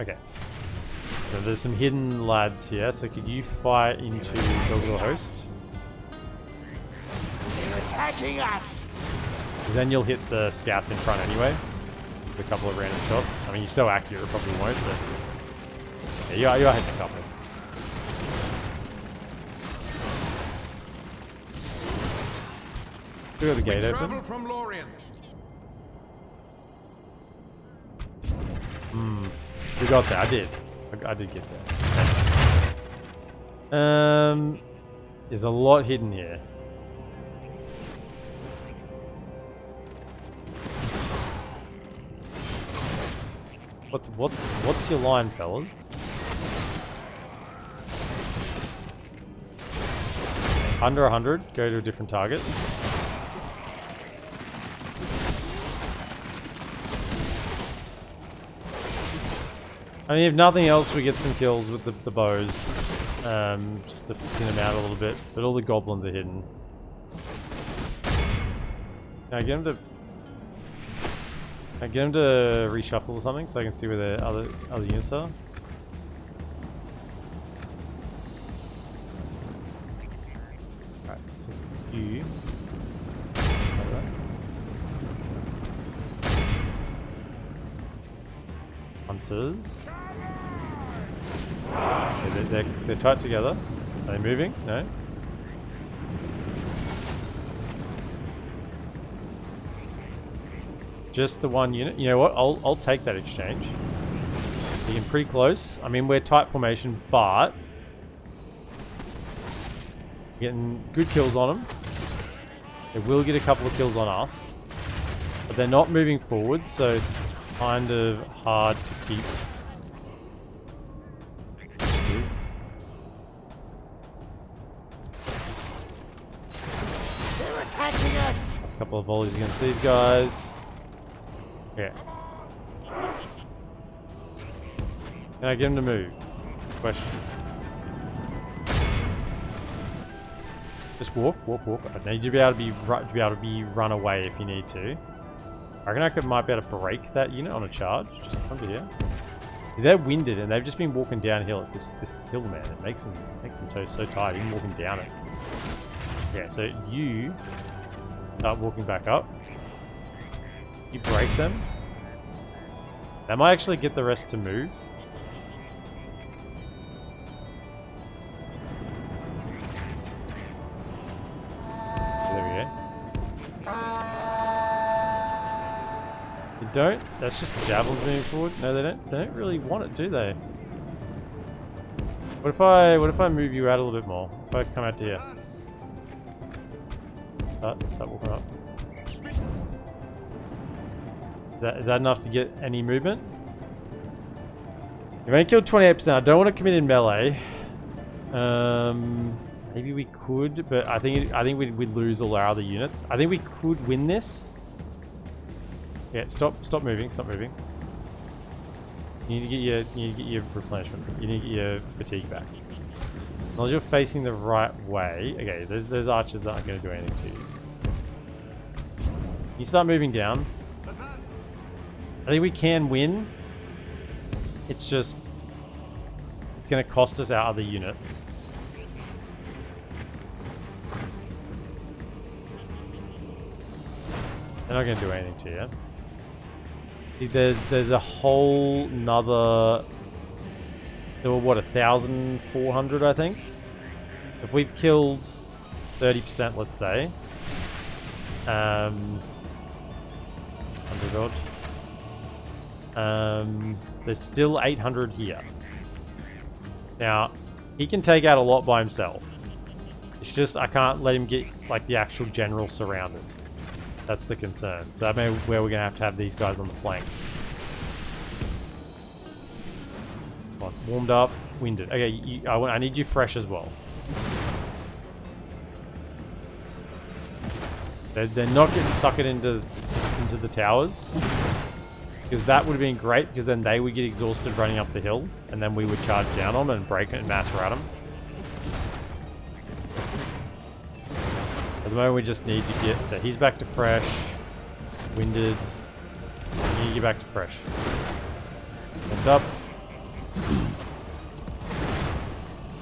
Okay. So there's some hidden lads here, so could you fire into the host? They're attacking us! Because then you'll hit the scouts in front anyway. With a couple of random shots. I mean, you're so accurate, it probably won't, but... Yeah, you're hitting a couple. We got the gate open. Travel from Lorien. We got there. I did get there. There's a lot hidden here. What's your line, fellas? Under 100, go to a different target. I mean, if nothing else, we get some kills with the bows. Just to thin them out a little bit. But all the goblins are hidden. Can I get him to reshuffle or something so I can see where the other units are? Alright, so you... Hunters. Okay, they're tight together. Are they moving? No? Just the one unit. You know what? I'll take that exchange. We're getting pretty close. I mean, we're tight formation, but getting good kills on them. They will get a couple of kills on us, but they're not moving forward, so it's kind of hard to keep. They're attacking us. Last couple of volleys against these guys. Yeah. Can I get him to move? Question. Just walk. I need you to be able to be run away if you need to. I reckon might be able to break that unit on a charge. Just under here. They're winded and they've just been walking downhill. It's this hill, man. It makes them so tired, even walking down it. Yeah, so you start walking back up. You break them. That might actually get the rest to move. There we go. They don't. That's just the javelins moving forward. No, they don't. They don't really want it, do they? What if I move you out a little bit more? If I come out to here. Start walking up. Is that enough to get any movement? You've only killed 28%. I don't want to commit in melee. Maybe we could, but I think we'd lose all our other units. I think we could win this. Yeah, stop moving. You need to get your replenishment. You need to get your fatigue back. As long as you're facing the right way. Okay, there's archers that aren't going to do anything to you. You start moving down. I think we can win. It's just, it's going to cost us our other units. They're not going to do anything to you. There's a whole nother. There were what, 1,400, I think. If we've killed 30%, let's say. 100 odd. There's still 800 here. Now, he can take out a lot by himself. It's just I can't let him get like the actual general surrounded. That's the concern. So that may be where we're gonna have these guys on the flanks. Come on, warmed up, winded. Okay, I need you fresh as well. They're not getting suckered into the towers. Because that would have been great, because then they would get exhausted running up the hill, and then we would charge down on them and break it and mass rat them. At the moment, we just need to get... So he's back to fresh, winded. You need to get back to fresh. Warmed up.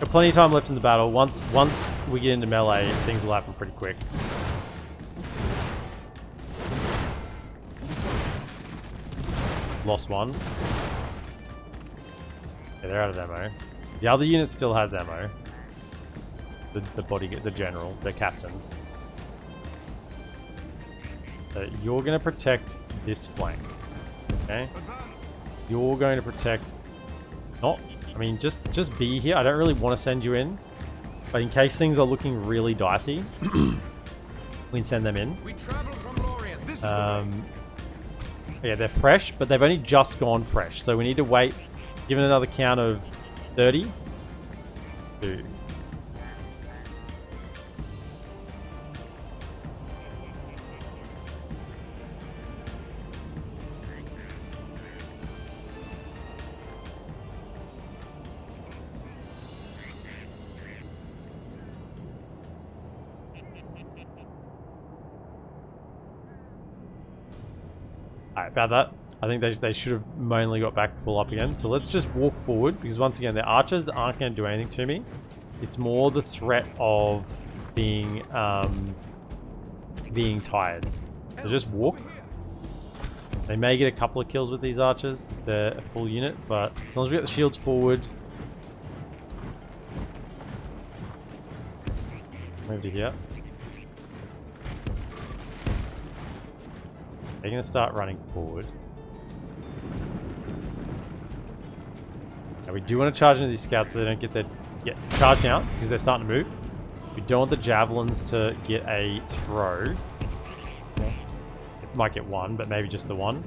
Got plenty of time left in the battle. Once we get into melee, things will happen pretty quick. Lost one. Yeah, they're out of ammo. The other unit still has ammo. The general, the captain. So you're going to protect this flank. Okay? You're going to protect... Not... I mean, just be here. I don't really want to send you in. But in case things are looking really dicey, we can send them in. We travel from Lorien. This is the way. Yeah, they're fresh, but they've only just gone fresh. So we need to wait, give it another count of 30. 2. Alright, about that. I think they should have mainly got back full up again. So let's just walk forward, because once again, the archers aren't going to do anything to me. It's more the threat of being tired. So just walk. They may get a couple of kills with these archers. It's a full unit, but as long as we get the shields forward. Move to here. They're going to start running forward. Now we do want to charge into these scouts so they don't get charged out because they're starting to move. We don't want the javelins to get a throw. It might get one, but maybe just the one.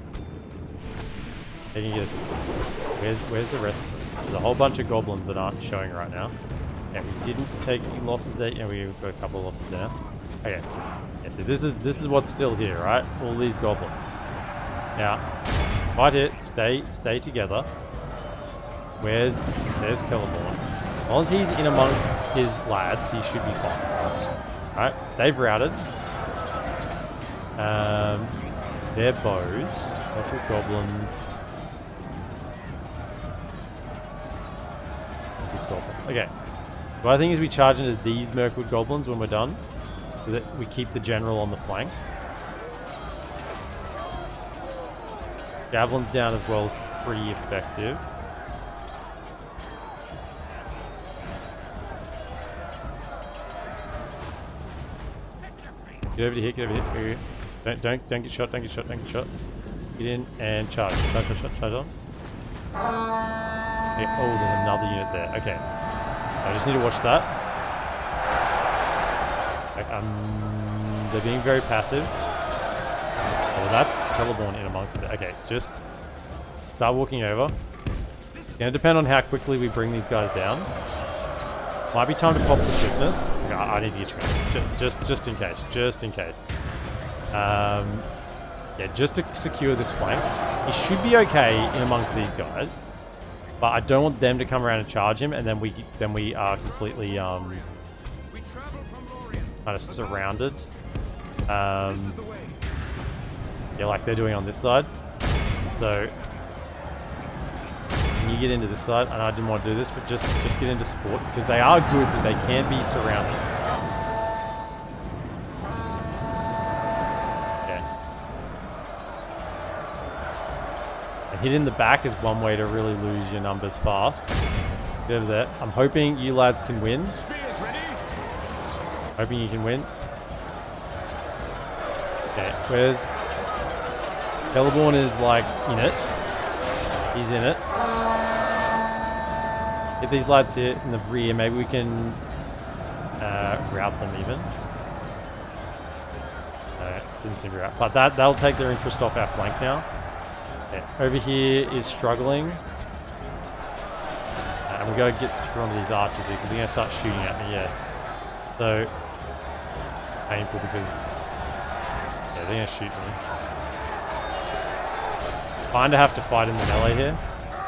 They can get. Where's the rest? There's a whole bunch of goblins that aren't showing right now. Yeah, we didn't take any losses there. Yeah, we've got a couple of losses there. Okay. Yeah, so this is what's still here, right? All these goblins. Now, right here, stay together. There's Kelliborn. As long as he's in amongst his lads, he should be fine. Right? They've routed. Their bows. Local goblins. Okay. What I think is we charge into these Mirkwood goblins when we're done. So that we keep the general on the flank. Javelins down as well is pretty effective. Get over here, get over here. Don't get shot, don't get shot, don't get shot. Get in and charge. Charge on. Okay. Oh, there's another unit there. Okay. I just need to watch that. Like, they're being very passive. Oh, that's Kelliborn in amongst it. Okay, just start walking over. It's going to depend on how quickly we bring these guys down. Might be time to pop the swiftness. Okay, I need to get you just in case. Just in case. Yeah, just to secure this flank. He should be okay in amongst these guys. But I don't want them to come around and charge him, and then we are completely kind of surrounded. Yeah, like they're doing on this side. So can you get into this side? And I didn't want to do this, but just get into support because they are good, but they can be surrounded. Hit in the back is one way to really lose your numbers fast. Get over there. I'm hoping you lads can win. Hoping you can win. Okay, where's... Kelliborn is like in it. He's in it. Get these lads here in the rear. Maybe we can rout them even. Didn't seem to rout. But that'll take their interest off our flank now. Okay, over here is struggling. And we gotta get through one of these archers here because they're gonna start shooting at me, yeah. So painful because they're gonna shoot me. Kinda have to fight in the melee here.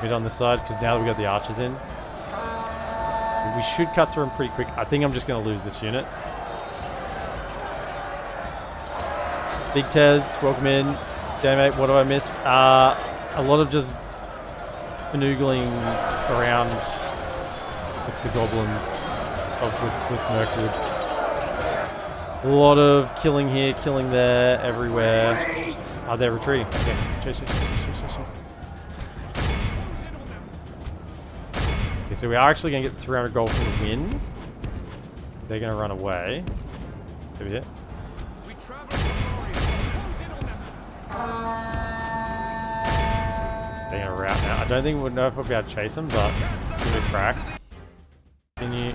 Mid on this side, because now that we got the archers in. We should cut through them pretty quick. I think I'm just gonna lose this unit. Big Tez, welcome in. Okay, mate, what have I missed? A lot of just finoogling around with the goblins with Mirkwood. A lot of killing here, killing there, everywhere. Oh, they're retreating. Okay, chase. Okay, so we are actually going to get 300 gold from the win. They're going to run away. Over here. They're gonna rout now. I don't think we'll know if we'll be able to chase them, but give it a crack. Continue.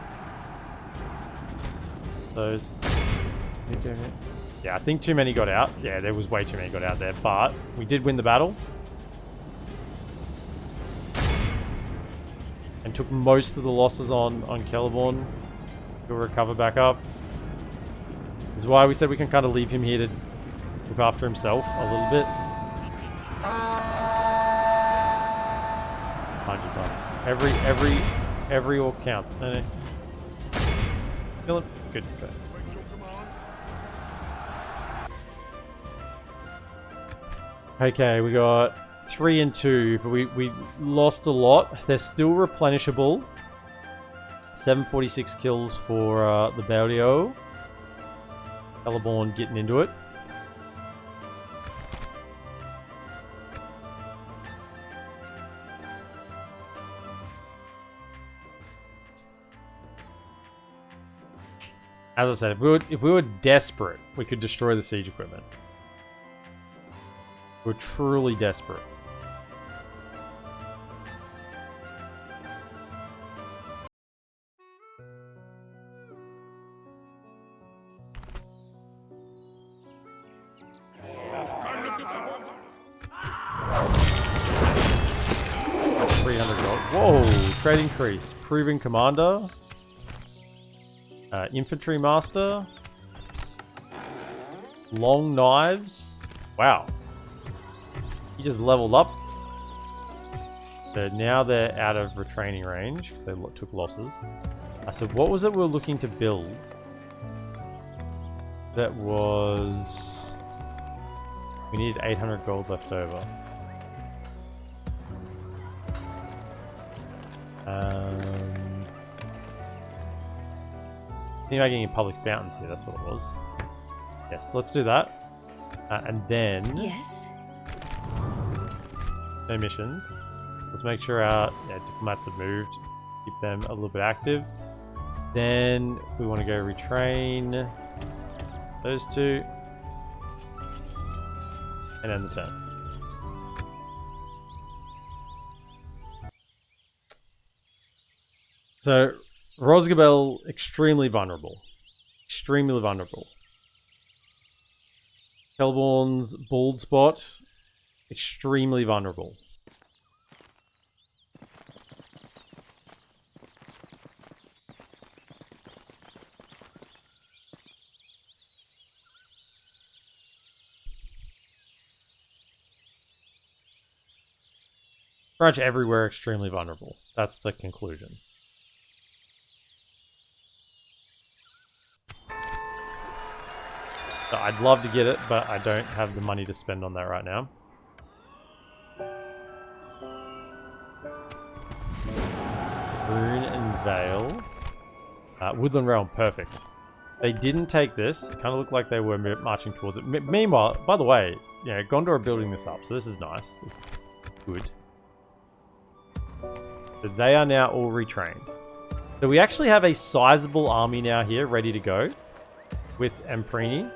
Those. Yeah, I think too many got out. Yeah, there was way too many got out there, but we did win the battle. And took most of the losses on Kelliborn. He'll recover back up. This is why we said we can kind of leave him here to look after himself a little bit. Every orc counts. No. Kill him. Good. Okay, we got 3 and 2, but we lost a lot. They're still replenishable. 746 kills for the Baudio. Kelliborn getting into it. As I said, if we were desperate, we could destroy the siege equipment. We're truly desperate. Whoa, trade increase. Proven commander. Infantry master. Long knives. Wow. He just leveled up. So now they're out of retraining range because they took losses. So what was it we were looking to build? That was... We needed 800 gold left over. Think about getting public fountains here, that's what it was. Yes, let's do that. And then... Yes. No missions. Let's make sure our diplomats have moved. Keep them a little bit active. Then we want to go retrain those two. And end the turn. So, Rosgabel, extremely vulnerable. Extremely vulnerable. Kelliborn's bald spot, extremely vulnerable. Pretty much everywhere extremely vulnerable. That's the conclusion. So I'd love to get it, but I don't have the money to spend on that right now. Rune and Vale. Woodland Realm, perfect. They didn't take this. It kind of looked like they were marching towards it. Meanwhile, by the way, Gondor are building this up, so this is nice. It's good. So they are now all retrained. So we actually have a sizable army now here, ready to go, with Emprini.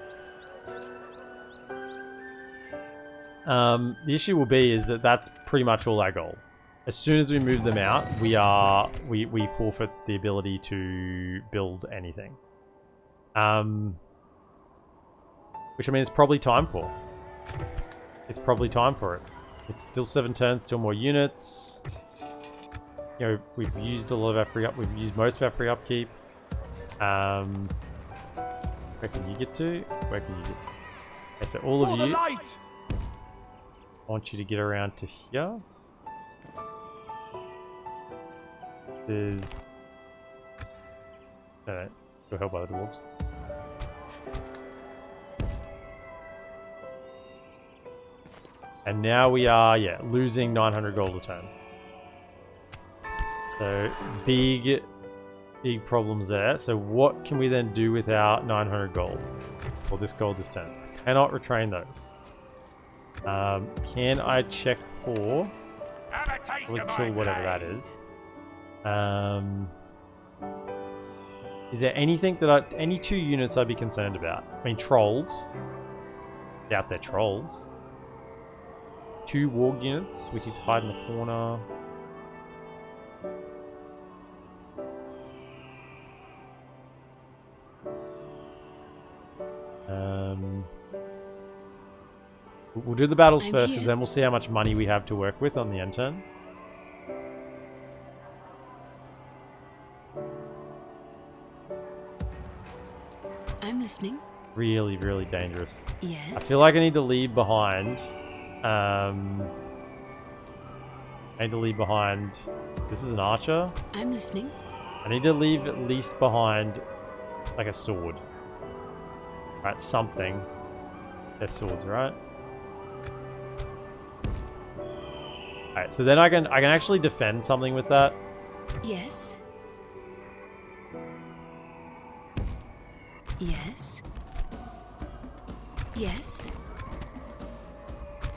The issue will be is that that's pretty much all our goal. As soon as we move them out, we forfeit the ability to build anything. Which I mean, it's probably time for. It's probably time for it. It's still 7 turns, still more units. You know, we've used a lot of our free up. We've used most of our free upkeep. Where can you get to? Where can you get? Okay, so all of you. I want you to get around to here. There's... No, still held by the dwarves. And now we are, losing 900 gold a turn. So, big problems there. So what can we then do with our 900 gold? Or this gold this turn? I cannot retrain those. Can I check for... We'll kill whatever that is. Is there anything that any 2 units I'd be concerned about? I mean, trolls. Doubt they're trolls. 2 warg units. We could hide in the corner. We'll do the battles first, and then we'll see how much money we have to work with on the end turn. I'm listening. Really, really dangerous. Yes. I feel like I need to leave behind. I need to leave behind. This is an archer. I'm listening. I need to leave at least behind, like a sword. Right, something. They're swords, right? Alright, so then I can actually defend something with that. Yes. Yes. Yes.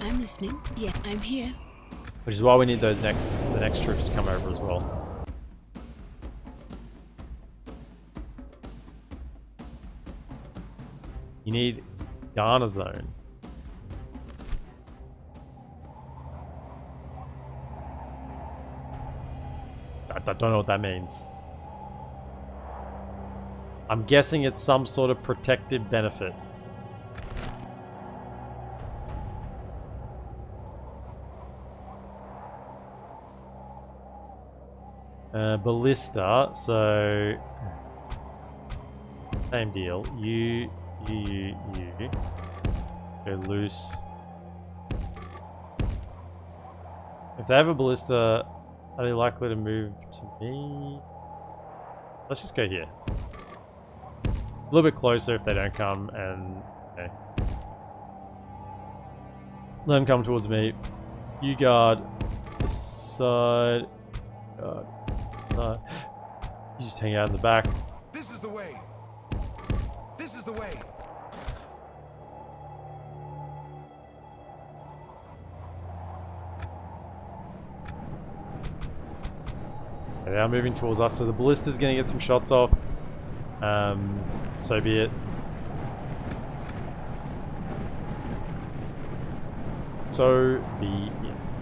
I'm listening. Yeah, I'm here. Which is why we need the next troops to come over as well. You need Ghana zone. don't know what that means. I'm guessing it's some sort of protective benefit. Ballista, so same deal. You. Go loose. If they have a ballista, are they likely to move to me? Let's just go here. A little bit closer if they don't come, and okay. Let them come towards me. You guard this side. Guard. No. You just hang out in the back. This is the way. This is the way. Okay, they are moving towards us, so the ballista's going to get some shots off. So be it. So be it.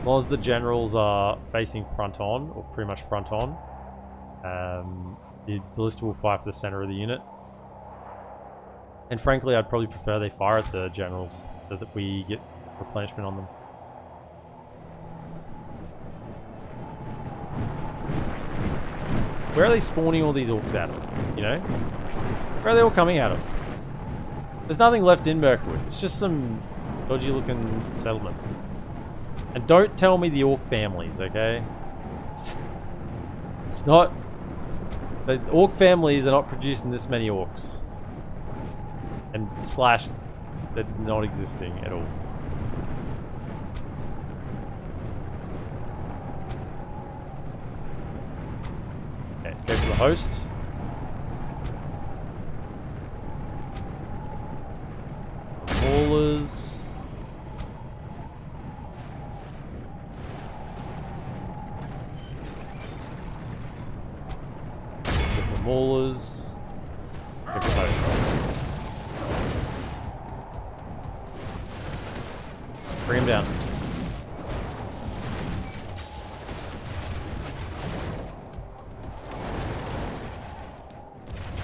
As long as the generals are facing front on, or pretty much front on, the ballista will fire for the center of the unit. And frankly, I'd probably prefer they fire at the generals so that we get replenishment on them. Where are they spawning all these orcs out of? You know? Where are they all coming out of? There's nothing left in Mirkwood. It's just some dodgy looking settlements. And don't tell me the orc families, okay? It's not... The orc families are not producing this many orcs. And slash, they're not existing at all. Okay, go for the host. Maulers. Go for Maulers. Go for host. Bring him down.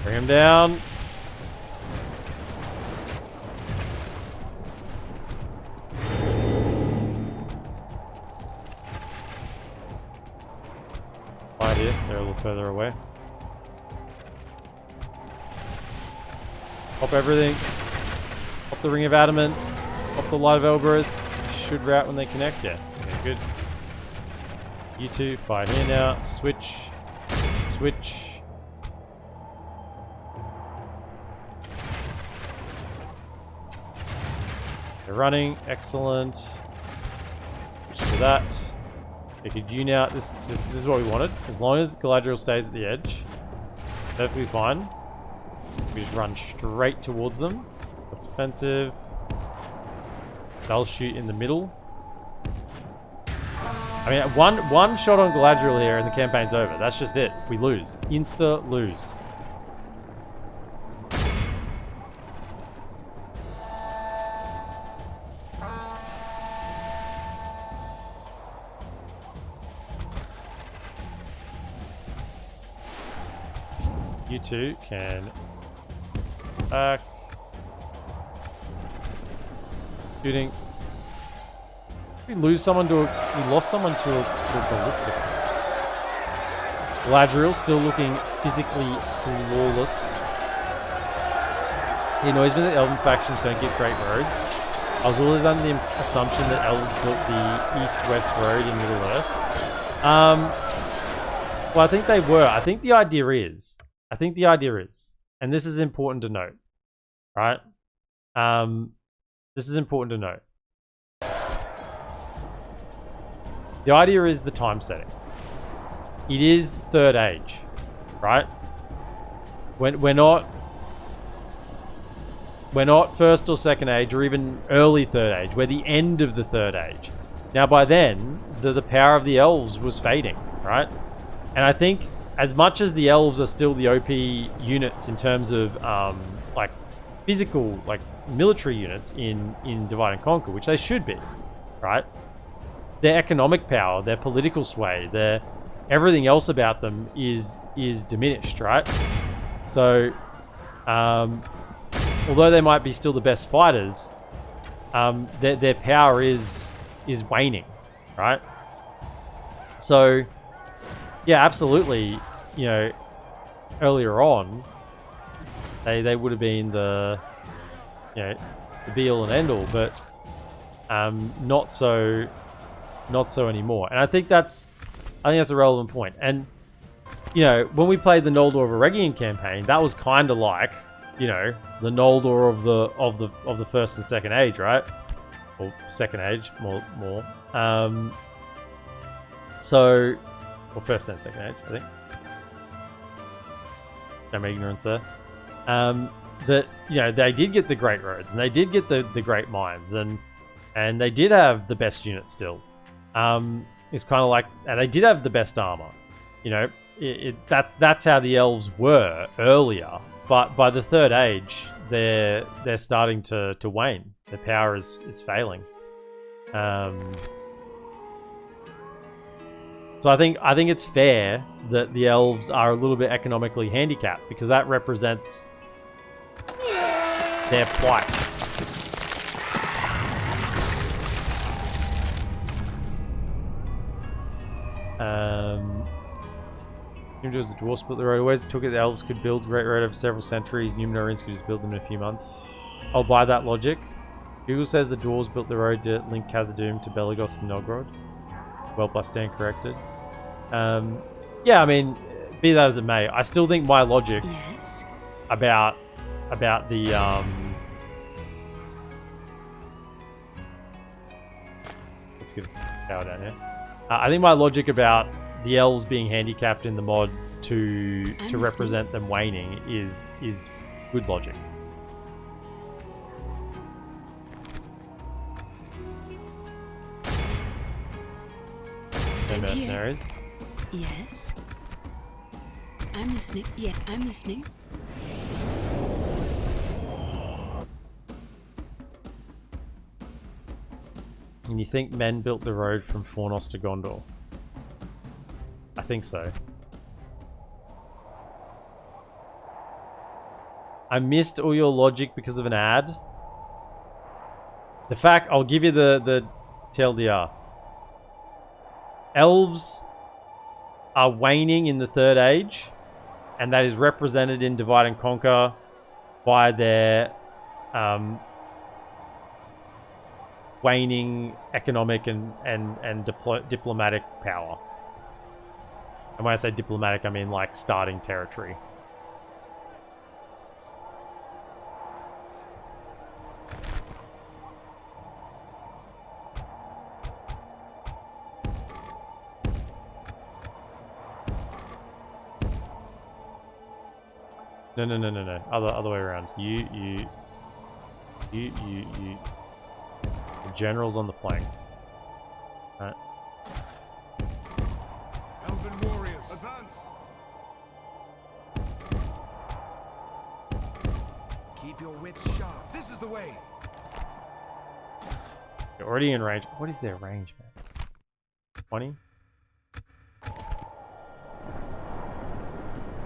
Bring him down. Right here, they're a little further away. Pop everything. Pop the Ring of Adamant. Pop the Light of Elbereth. Should route when they connect, yeah. Okay, good. You two, fight here now. Switch. Switch. They're running. Excellent. Switch to that. Okay, you now. This is what we wanted. As long as Galadriel stays at the edge, perfectly fine. We just run straight towards them. Defensive. They'll shoot in the middle. I mean, one shot on Galadriel here and the campaign's over. That's just it. We lose. Insta lose. You two can back. Shooting. We lost someone to a ballistic. Galadriel still looking physically flawless. It annoys me that Elven factions don't get great roads. I was always under the assumption that Elves built the east-west road in Middle-earth. Well, I think they were. I think the idea is, and this is important to note, right? This is important to note. The idea is the time setting. It is Third Age, right? We're not First or Second Age or even early Third Age. We're the end of the Third Age. Now, by then, the power of the Elves was fading, right? And I think as much as the Elves are still the OP units in terms of like physical, like military units in Divide and Conquer, which they should be, right? Their economic power, their political sway, their everything else about them is diminished, right? So, although they might be still the best fighters, their power is waning, right? So, yeah, absolutely. You know, earlier on, they would have been the the be all and end all, but not so anymore. And I think that's a relevant point. And you know, when we played the Noldor Varegian campaign, that was kind of like, you know, the Noldor of the first and second age, right? Or second age, more. So, or first and second age, I think. I'm ignorance there. That, you know, they did get the great roads, and they did get the great mines, and they did have the best units still. It's kind of like, and they did have the best armor. You know, that's how the elves were earlier. But by the third age, they're starting to wane. Their power is failing. So I think it's fair that the elves are a little bit economically handicapped, because that represents their plight. The dwarves built the road. Always took it the elves could build Great Road over several centuries. Numenorians could just build them in a few months. I'll buy that logic. Google says the dwarves built the road to link Khazad-dûm to Belagos and Nogrod. Well, I stand corrected. Yeah, I mean, be that as it may, I still think my logic about the let's get a tower down here. I think my logic about the elves being handicapped in the mod to represent them waning is good logic. No mercenaries. Yes. I'm listening. Yeah, I'm listening. And you think men built the road from Fornos to Gondor? I think so. I missed all your logic because of an ad. The fact, I'll give you the TLDR. Elves are waning in the Third Age, and that is represented in Divide and Conquer by their waning economic and diplomatic power. And when I say diplomatic, I mean like starting territory. No. Other way around. You. The generals on the flanks. Right. Elven warriors, advance! Keep your wits sharp. This is the way. You're already in range. What is their range, man? 20?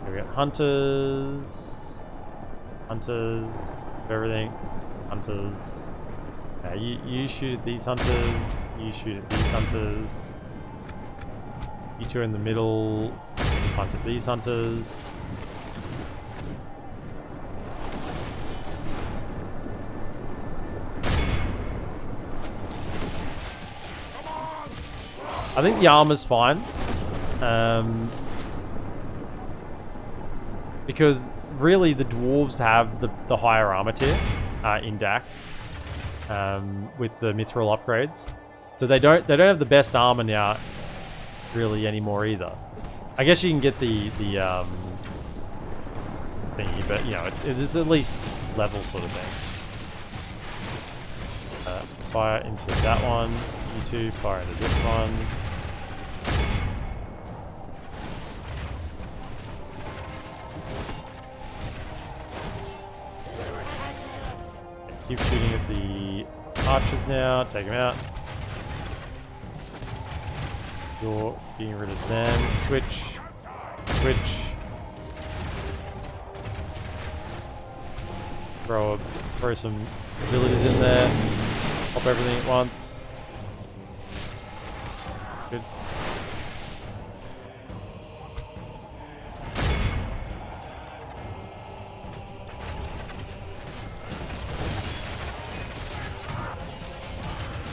Here we got hunters. Hunters. Everything. Hunters. You shoot at these hunters. You shoot at these hunters. You two in the middle. Hunt at these hunters. I think the armor's fine. Because really the dwarves have the higher armor tier in DaC. With the mithril upgrades, so they don't have the best armor now, really anymore either. I guess you can get the thingy, but you know it's at least level sort of thing. Fire into that one. You two fire into this one. Keep shooting at the archers now. Take them out. You're getting rid of them. Switch. Switch. Throw some abilities in there. Pop everything at once. Good.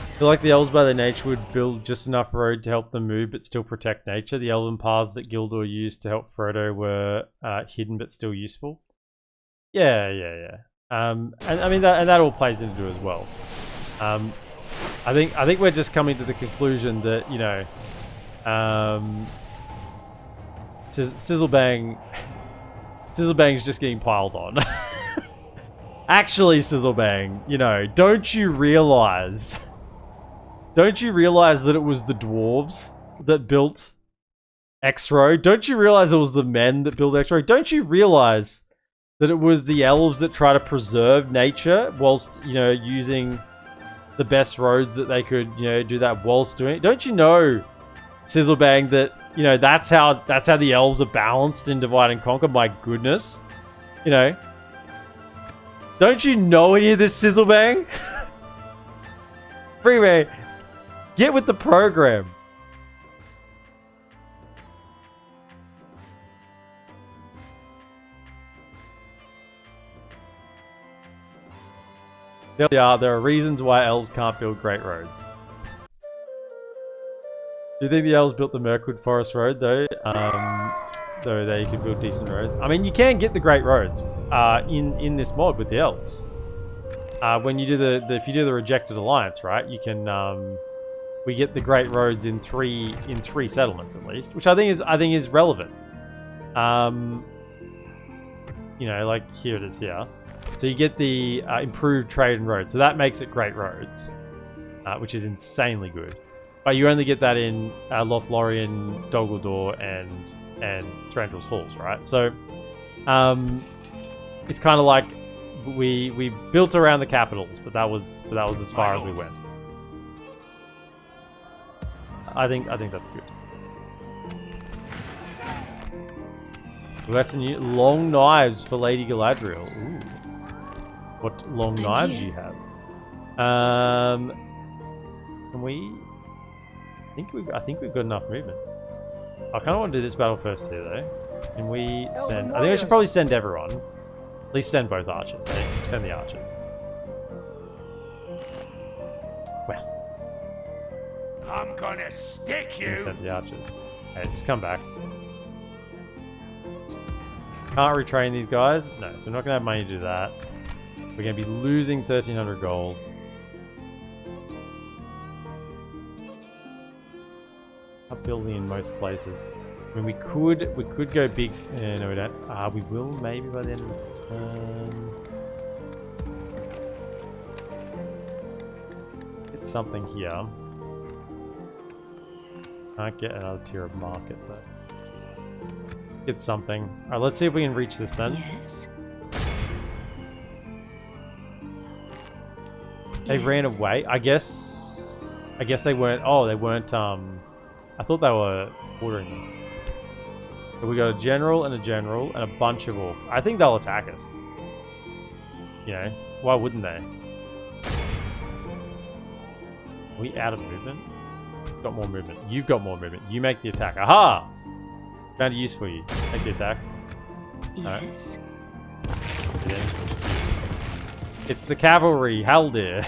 I feel like the elves by their nature would build just enough road to help them move but still protect nature. The elven paths that Gildor used to help Frodo were hidden but still useful. Yeah. And I mean that all plays into it as well. I think we're just coming to the conclusion that, you know, Sizzlebang's just getting piled on. Actually, Sizzlebang, you know, don't you realize that it was the dwarves that built X-Road? Don't you realize it was the men that built X-Road? Don't you realize that it was the elves that try to preserve nature whilst, you know, using the best roads that they could, you know, do that whilst doing it? Don't you know, Sizzlebang, that, you know, that's how the elves are balanced in Divide and Conquer? My goodness. You know. Don't you know any of this, Sizzlebang? Freeway, get with the program. There are reasons why elves can't build great roads. Do you think the elves built the Mirkwood Forest Road though? So they could build decent roads. I mean, you can get the great roads in this mod with the elves. When you do if you do the Rejected Alliance, right? You can we get the great roads in three settlements at least, which I think is relevant. You know, like here it is here. So you get the improved trade and roads. So that makes it great roads, which is insanely good. But you only get that in Lothlorien, Dol Guldur, and Thranduil's Halls, right? So it's kind of like we built around the capitals, but that was as far as we went. I think that's good. Lesson long knives for Lady Galadriel. Ooh. What long knives you have? Can we? I think we've got enough movement. I kind of want to do this battle first here, though. Can we send? I think I should probably send everyone. At least send both archers. Hey, send the archers. Well, I'm gonna stick you. Send the archers. Hey, just come back. Can't retrain these guys. No, so we're not gonna have money to do that. We're going to be losing 1,300 gold. Not building in most places. I mean, we could go big. No, we don't. We will maybe by the end of the turn. It's something here. Can't get another tier of market though. It's something. All right, let's see if we can reach this then. Yes. They ran away. I guess they weren't. Oh, they weren't. I thought they were ordering them. So we got a general and a bunch of orcs. I think they'll attack us. You know, why wouldn't they? Are we out of movement? Got more movement. You've got more movement. You make the attack. Aha! Found a use for you. Make the attack. Yes. Right. It's the cavalry, Haldir.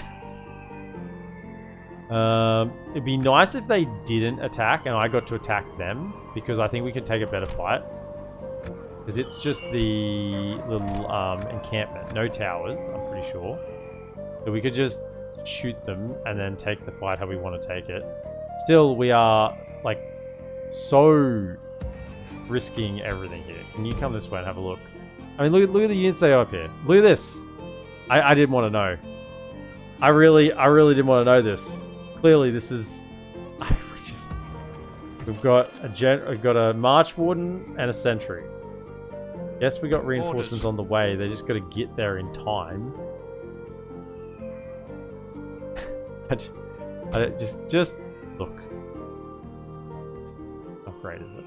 It'd be nice if they didn't attack and I got to attack them, because I think we could take a better fight. Because it's just the little encampment, no towers, I'm pretty sure. So we could just shoot them and then take the fight how we want to take it. Still, we are like so risking everything here. Can you come this way and have a look? I mean, look at the units they have up here. Look at this. I didn't want to know. I really didn't want to know this. Clearly, this is. We've got a March Warden and a Sentry. Yes, we got reinforcements on the way. They just got to get there in time. I just look. great, is it?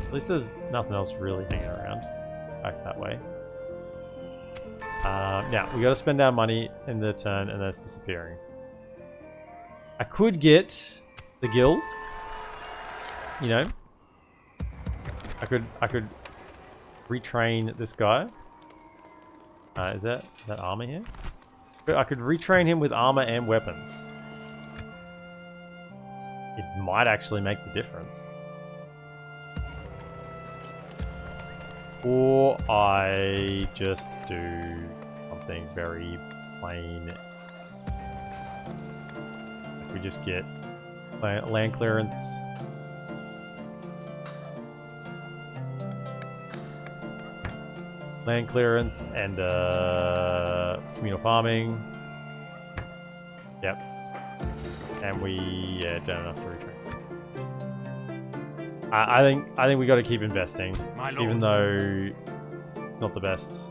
At least there's nothing else really hanging around back that way. Now, we got to spend our money in the turn, and then it's disappearing. I could get the guild. You know, I could retrain this guy. Is that armor here? I could retrain him with armor and weapons. It might actually make the difference. Or I just do something very plain. We just get land clearance. Land clearance and communal farming. Yep. And we don't have to retrain. I think we got to keep investing, even though it's not the best.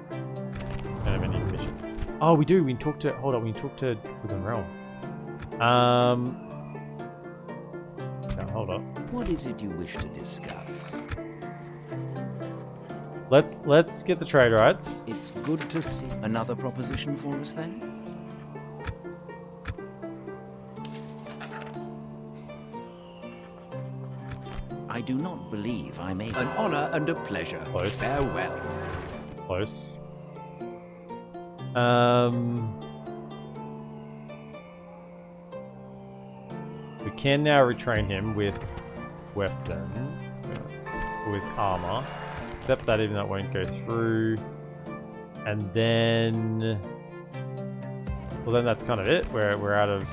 Don't have any mission. Oh, we do. We can talk to. Hold on. We can talk to Within Realm. No, hold up. What is it you wish to discuss? Let's get the trade rights. It's good to see. Another proposition for us then? I do not believe I may. An honor and a pleasure. Close. Farewell. Close. We can now retrain him with weapon, with armor. Except that even that won't go through. And then, well, then that's kind of it. We're out of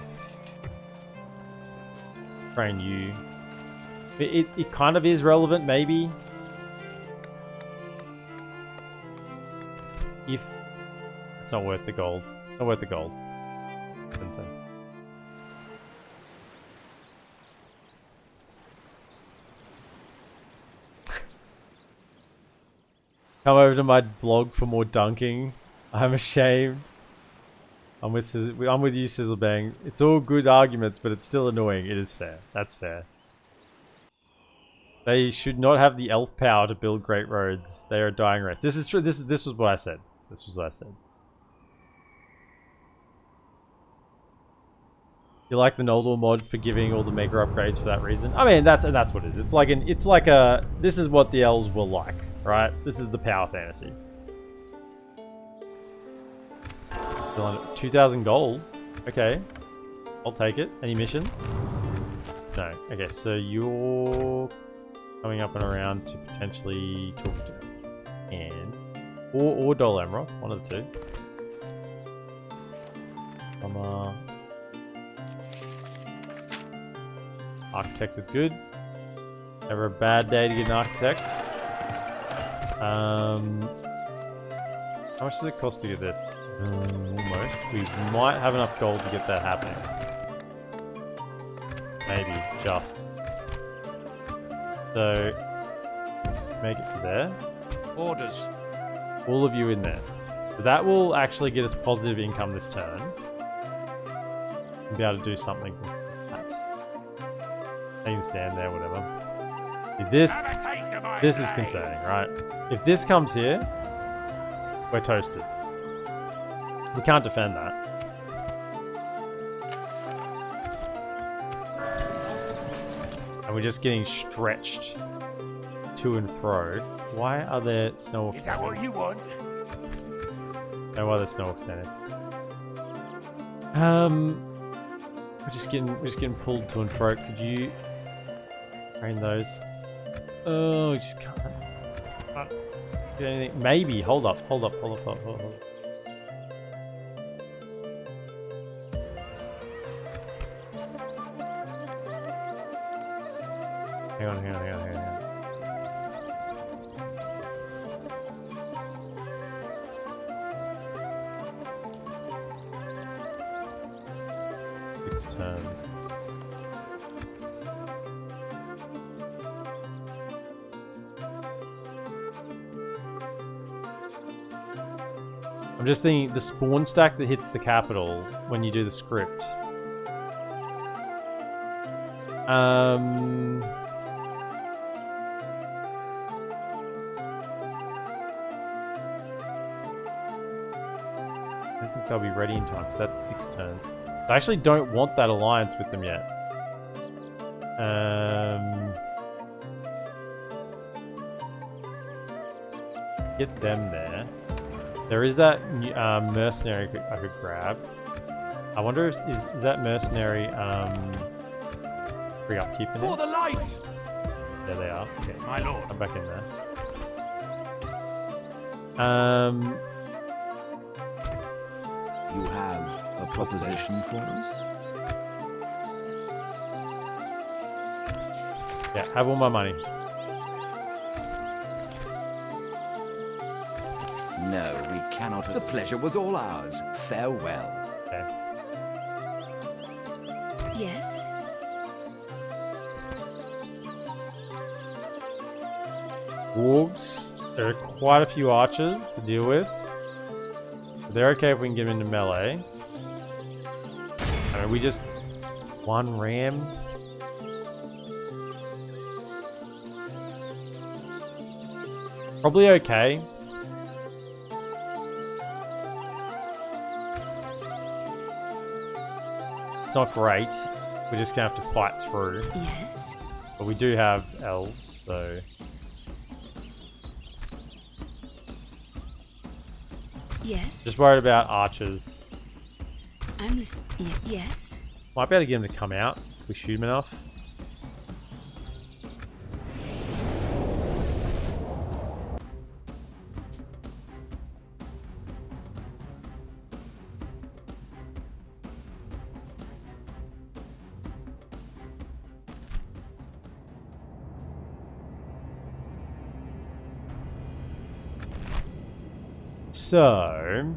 train you. It kind of is relevant, maybe. If it's not worth the gold. It's not worth the gold. Come over to my blog for more dunking. I'm ashamed. I'm with you, Sizzlebang. It's all good arguments, but it's still annoying. It is fair. That's fair. They should not have the elf power to build great roads. They are a dying race. This is true. This was what I said. This was what I said. You like the Noldor mod for giving all the maker upgrades for that reason? I mean, that's what it is. It's like a. This is what the elves were like, right? This is the power fantasy. 2,000 gold. Okay, I'll take it. Any missions? No. Okay, so you're coming up and around to potentially talk to and or Dol Amroth, one of the two. Architect is good. Never a bad day to get an architect. How much does it cost to get this? Almost. We might have enough gold to get that happening. Maybe, just. So, make it to there. Orders. All of you in there. So that will actually get us positive income this turn. We'll be able to do something with that. They can stand there, whatever. This is concerning, right? If this comes here, we're toasted. We can't defend that. And we're just getting stretched to and fro. Why are there snow orcs? Is that what you want? No, why are there snow orcs down here? We're just getting pulled to and fro. Could you train those? Oh, we just can't get anything. Maybe. Hold up. Hang on. Six turns. I'm just thinking the spawn stack that hits the capital when you do the script I don't think they'll be ready in time because that's 6 turns. I actually don't want that alliance with them yet. Get them there. There is that mercenary I could grab. I wonder if is that mercenary free upkeep in For it? the light! There they are. Okay. My lord. I'm back in there. You have a proposition for us? Yeah, have all my money. No, we cannot. The pleasure was all ours. Farewell. Okay. Yes. Wargs. There are quite a few archers to deal with. They're okay if we can get them into melee. I mean, we just... one ram. Probably okay. It's not great. We're just gonna have to fight through. Yes. But we do have elves, so... Yes. Just worried about archers. I'm listening. Yes. Might be able to get them to come out if we shoot them enough. So,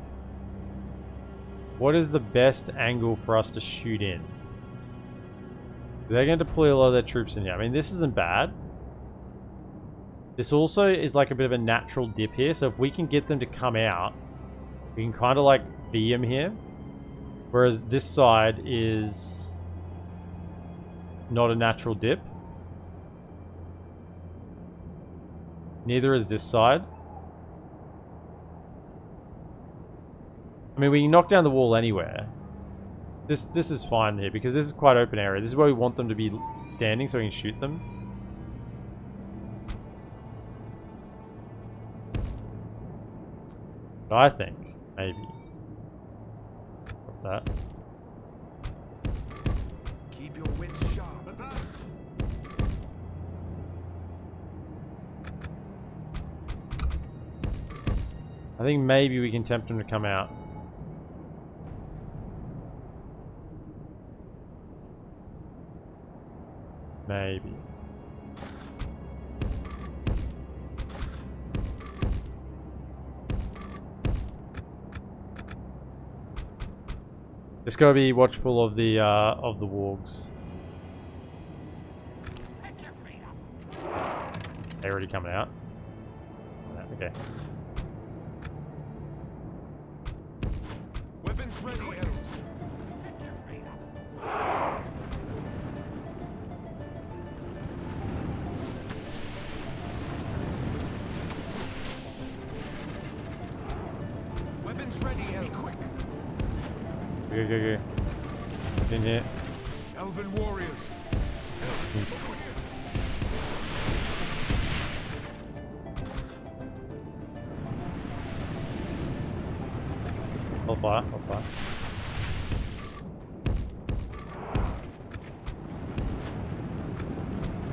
what is the best angle for us to shoot in? They're going to deploy a lot of their troops in here. I mean, this isn't bad. This also is like a bit of a natural dip here. So if we can get them to come out, we can kind of like V them here. Whereas this side is not a natural dip. Neither is this side. I mean, we can knock down the wall anywhere. This is fine here because this is quite open area. This is where we want them to be standing so we can shoot them. But I think maybe that. Keep your wits sharp. Advance! I think maybe we can tempt them to come out. Maybe. Just gotta be watchful of the wargs. They're already coming out. Okay. Weapons ready, Elves. Weapons ready, Elves. Be quick. Go. In here. Elven warriors. Elves, be quick. Hold fire.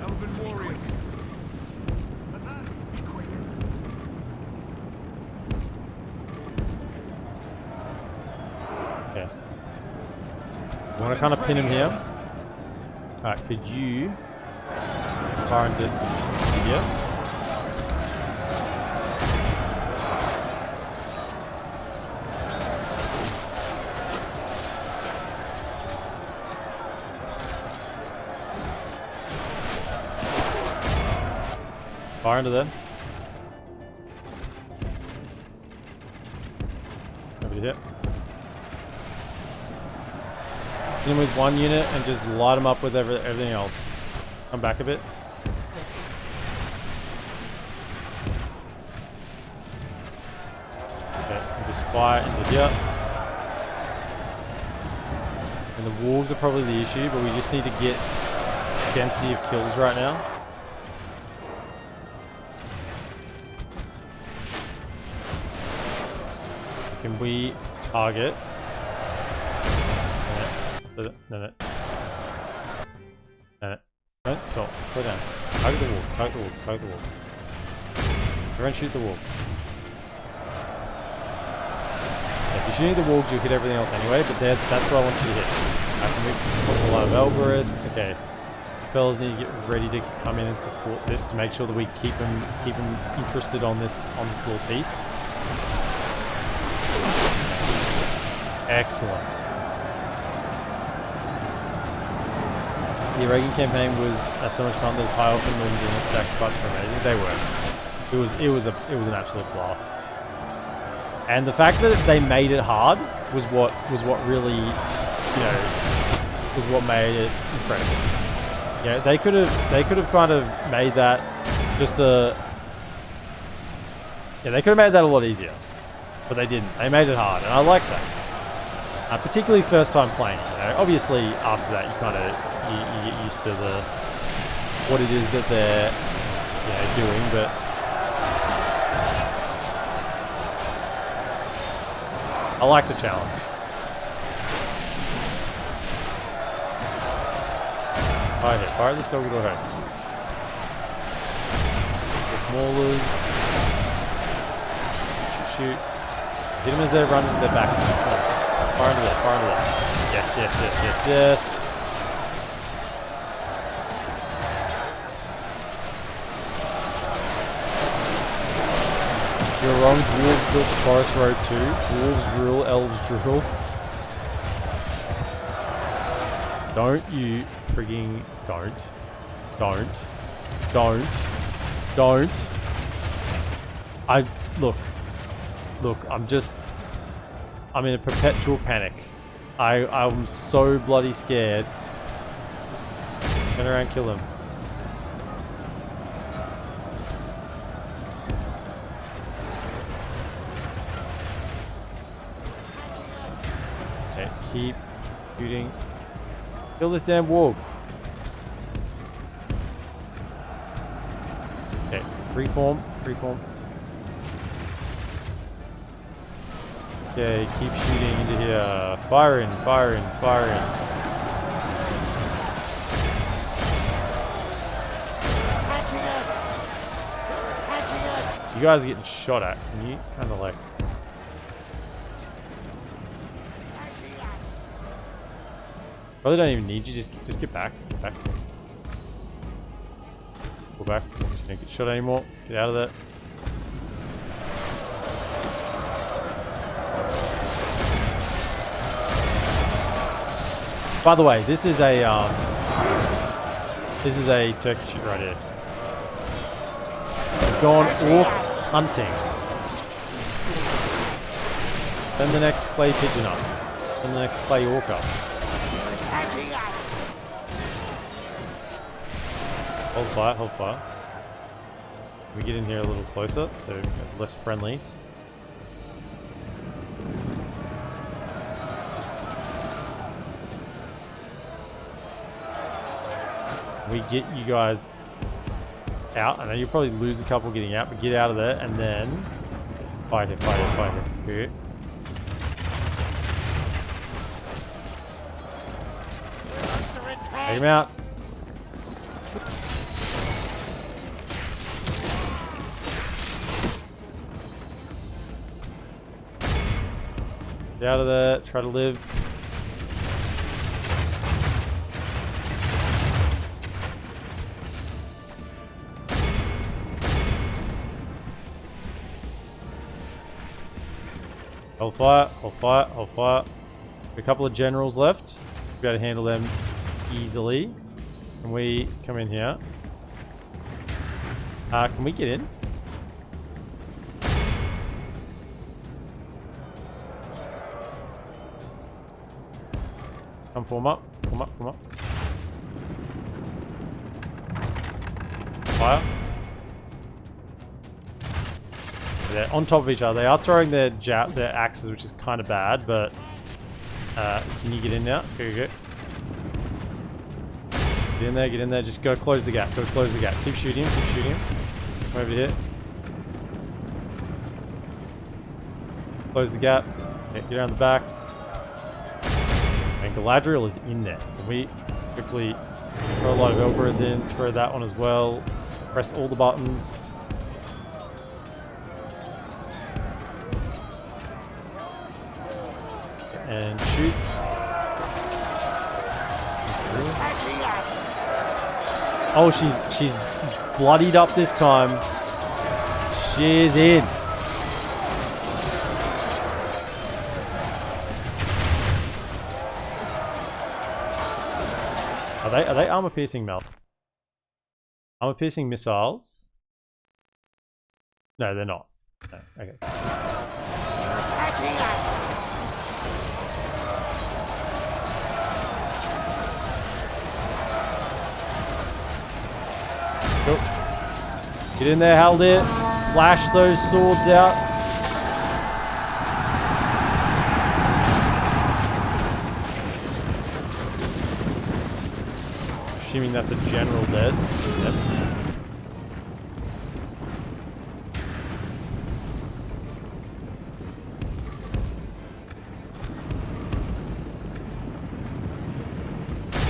Elven warriors. Advance. Be quick. Okay. You want to kind of pin him here? Alright, could you fire into here? Fire into them. Over here. In with one unit and just light them up with everything else. Come back a bit. Okay, and just fire into here. And the wolves are probably the issue, but we just need to get density of kills right now. Can we target? No. Don't stop. Slow down. Target the wolves. Target the wolves. Target the wolves. Everyone shoot the wolves. If you're shooting the wolves, you'll hit everything else anyway, but that's what I want you to hit. I can move a lot of Elbereth. Okay. Fellas need to get ready to come in and support this to make sure that we keep them interested on this little piece. Excellent. The Aragon campaign was so much fun. Those high elfin and stack spots were amazing. They were. It was an absolute blast. And the fact that they made it hard was what really, was what made it incredible. Yeah, they could have kind of made that just they could have made that a lot easier, but they didn't. They made it hard, and I like that. Particularly first time playing. Obviously after that you kind of you get used to what it is that they're doing, but I like the challenge. Fire this doggy door host. With maulers. Shoot. Hit them as they're running their backs. Fire into that, fire into that. Yes. You're wrong, dwarves built the forest road too. Dwarves rule, elves rule. Don't you frigging don't. I'm in a perpetual panic. I'm so bloody scared. Turn around, kill him. Okay, keep shooting. Kill this damn warg. Okay, reform. Okay, keep shooting into here. Fire in. You guys are getting shot at. Can you kind of like... Probably don't even need you. Just get back. Go back. You don't get shot anymore. Get out of there. By the way, this is a turkey shoot right here. We've gone orc hunting. Send the next clay pigeon up. Send the next clay orc up. Hold fire. We get in here a little closer, so we have less friendlies. We get you guys out. I know you'll probably lose a couple getting out, but get out of there and then fight it. Good. Take him out. Get out of there. Try to live. Hold fire. A couple of generals left. Be able to handle them easily. Can we come in here? Can we get in? Come form up. Form up. Form up. Fire. They're on top of each other. They are throwing their axes, which is kind of bad, but can you get in now? Go. Get in there. Just go close the gap. Keep shooting him. Come over here. Close the gap. Okay, get around the back. And Galadriel is in there. Can we quickly throw a lot of Elbers in? Throw that one as well. Press all the buttons. And shoot. Oh, she's bloodied up this time. She's in. Are they armor piercing armor piercing missiles? No, they're not. No, okay. Cool. Get in there, Haldir. Flash those swords out. Assuming that's a general dead. Yes.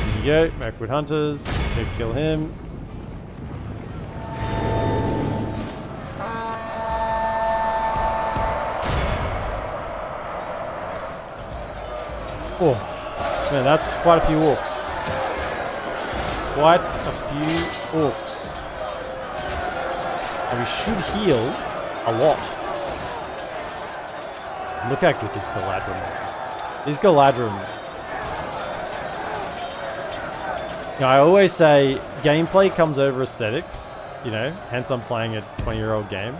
There you go. Mirkwood hunters. Go kill him. Oh, man, that's quite a few orcs. Quite a few orcs. And we should heal a lot. Look how good this Galadriel is. This Galadriel. You know, I always say gameplay comes over aesthetics, you know, hence I'm playing a 20-year-old game.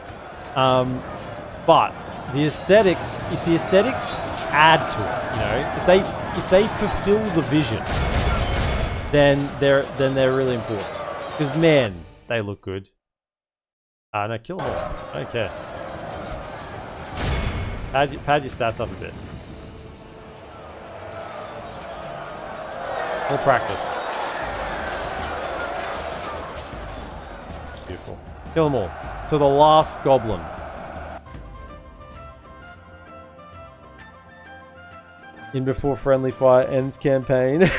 But the aesthetics, if the aesthetics add to it, you know, if they fulfill the vision, then they're really important. Because man, they look good. No, kill them all. I don't care. Pad your stats up a bit. More practice. Beautiful. Kill them all. To the last goblin. In before friendly fire ends campaign.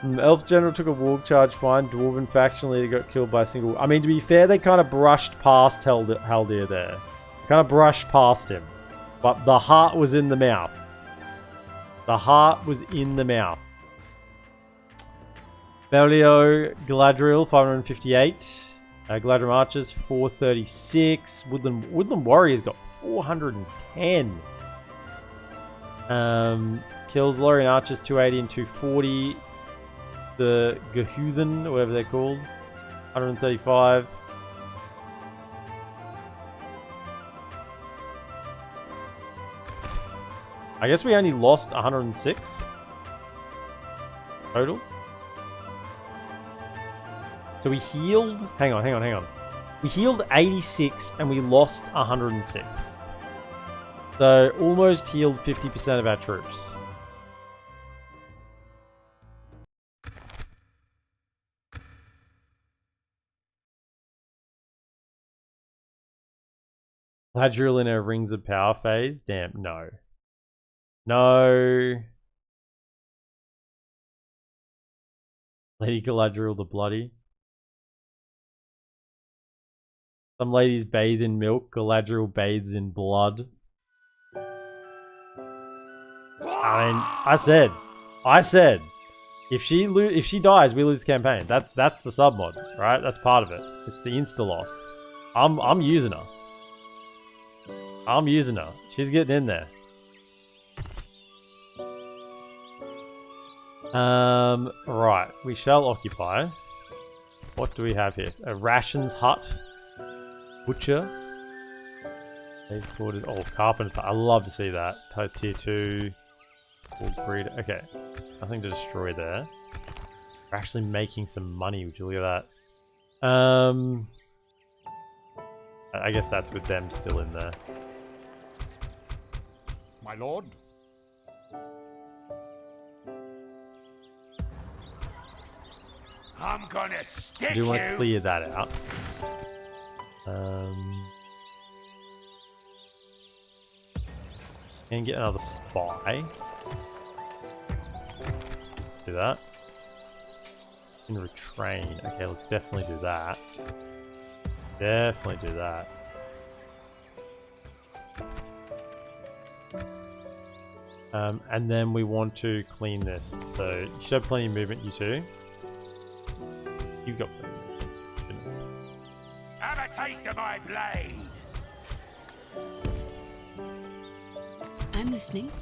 Elf General took a walk charge fine. Dwarven faction leader got killed by a single... I mean, to be fair, they kind of brushed past Haldir there. Kind of brushed past him. But the heart was in the mouth. The heart was in the mouth. Belio, Galadriel, 558. Galadriel Archers, 436. Woodland Warriors got 410. Kills Lothlorien Archers, 280 and 240. The Gehuthen, whatever they're called, 135. I guess we only lost 106 total. So we healed... Hang on. We healed 86 and we lost 106. So almost healed 50% of our troops. Galadriel in her Rings of Power phase? Damn, no. No. Lady Galadriel the Bloody. Some ladies bathe in milk. Galadriel bathes in blood. I mean, I said, if she dies, we lose the campaign. That's the submod, right? That's part of it. It's the insta loss. I'm using her. She's getting in there. Right. We shall occupy. What do we have here? A rations hut. Butcher. Headquarters. Oh, carpenter's hut. I love to see that. Tier 2. Gold breed. Okay, nothing to destroy there. We're actually making some money. Would you look at that? I guess that's with them still in there. My lord. I'm gonna stick I do want to clear that out. And get another spy. Do that. And retrain. Okay, let's definitely do that. Definitely do that. And then we want to clean this. So you should have plenty of movement, you two. You've got plenty. Goodness. Have a taste of my blade. I'm listening.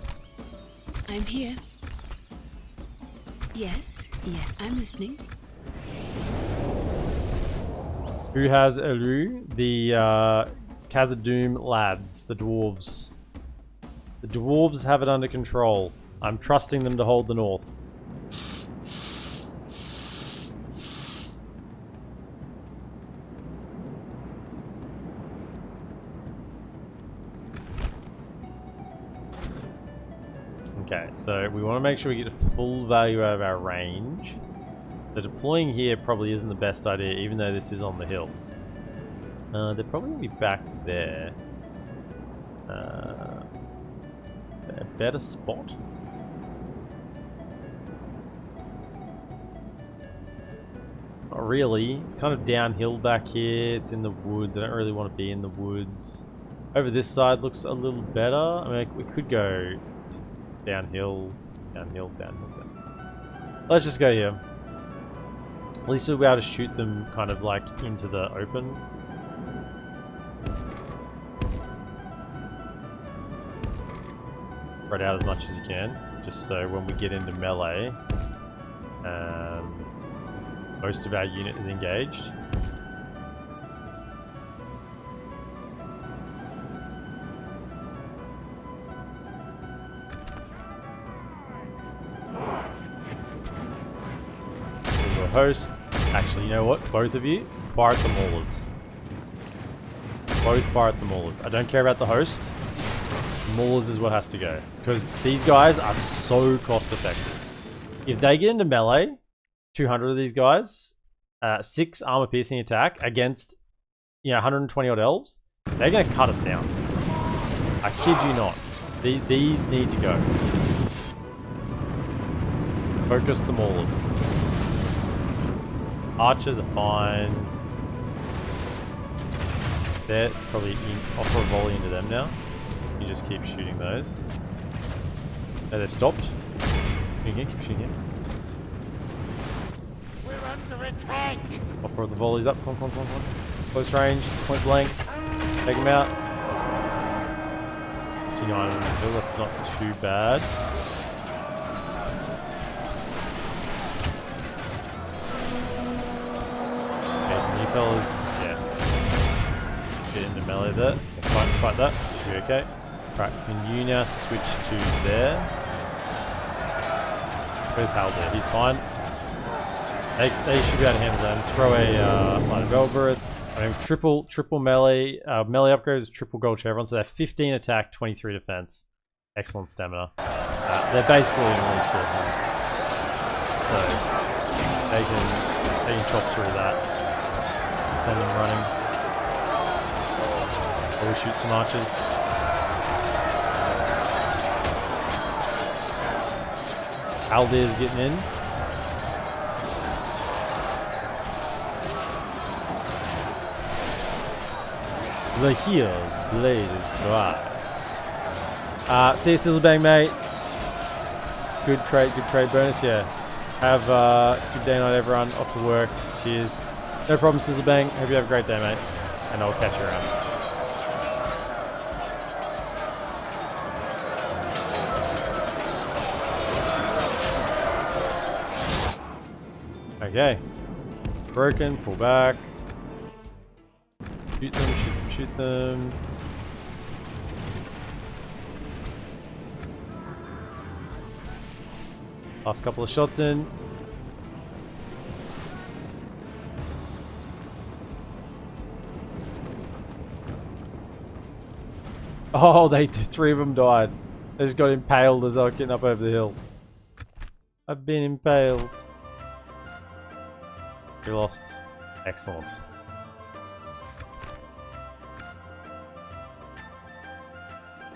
I'm here. Yes. Yeah, I'm listening. Who has Elu? The Khazad-dûm lads, the dwarves. The dwarves have it under control. I'm trusting them to hold the north. Okay, so we want to make sure we get a full value out of our range. So deploying here probably isn't the best idea, even though this is on the hill. They're probably going to be back there. A better spot? Not really. It's kind of downhill back here. It's in the woods. I don't really want to be in the woods. Over this side looks a little better. I mean, we could go downhill, downhill, downhill, downhill. Let's just go here. At least we'll be able to shoot them kind of like into the open. Spread out as much as you can, just so when we get into melee, most of our unit is engaged. Host. Actually, you know what? Both of you, fire at the maulers. Both fire at the maulers. I don't care about the host. Maulers is what has to go. Because these guys are so cost effective. If they get into melee, 200 of these guys, 6 armor piercing attack against 120 odd elves, they're going to cut us down. I kid you not. These need to go. Focus the maulers. Archers are fine. They're probably offer a volley into them now. You just keep shooting those. No, they've stopped. Again, keep shooting it. We're under attack. Offer the volleys up. Come on, come on, come on. Close range, point blank. Take them out. 59 of them still. That's not too bad. Fellas, yeah. Get into melee there. Fight that. Should be okay. Right, can you now switch to there? Where's Hal there? He's fine. They should be able to handle that. And throw a line of Velberith. I mean, triple melee. Melee upgrades, triple gold chevron. So they're 15 attack, 23 defense. Excellent stamina. They're basically in one sort. So they can chop through that. Send them running. Or we shoot some archers. Aldir's getting in. The heel's blade is dry. See you, Sizzlebang, mate. It's good trade bonus, yeah. Have good day night, everyone. Off to work. Cheers. No problem, Sizzlebang. Hope you have a great day, mate. And I'll catch you around. Okay. Broken, pull back. Shoot them, shoot them, shoot them. Last couple of shots in. Oh, three of them died. They just got impaled as I was getting up over the hill. I've been impaled. We lost. Excellent.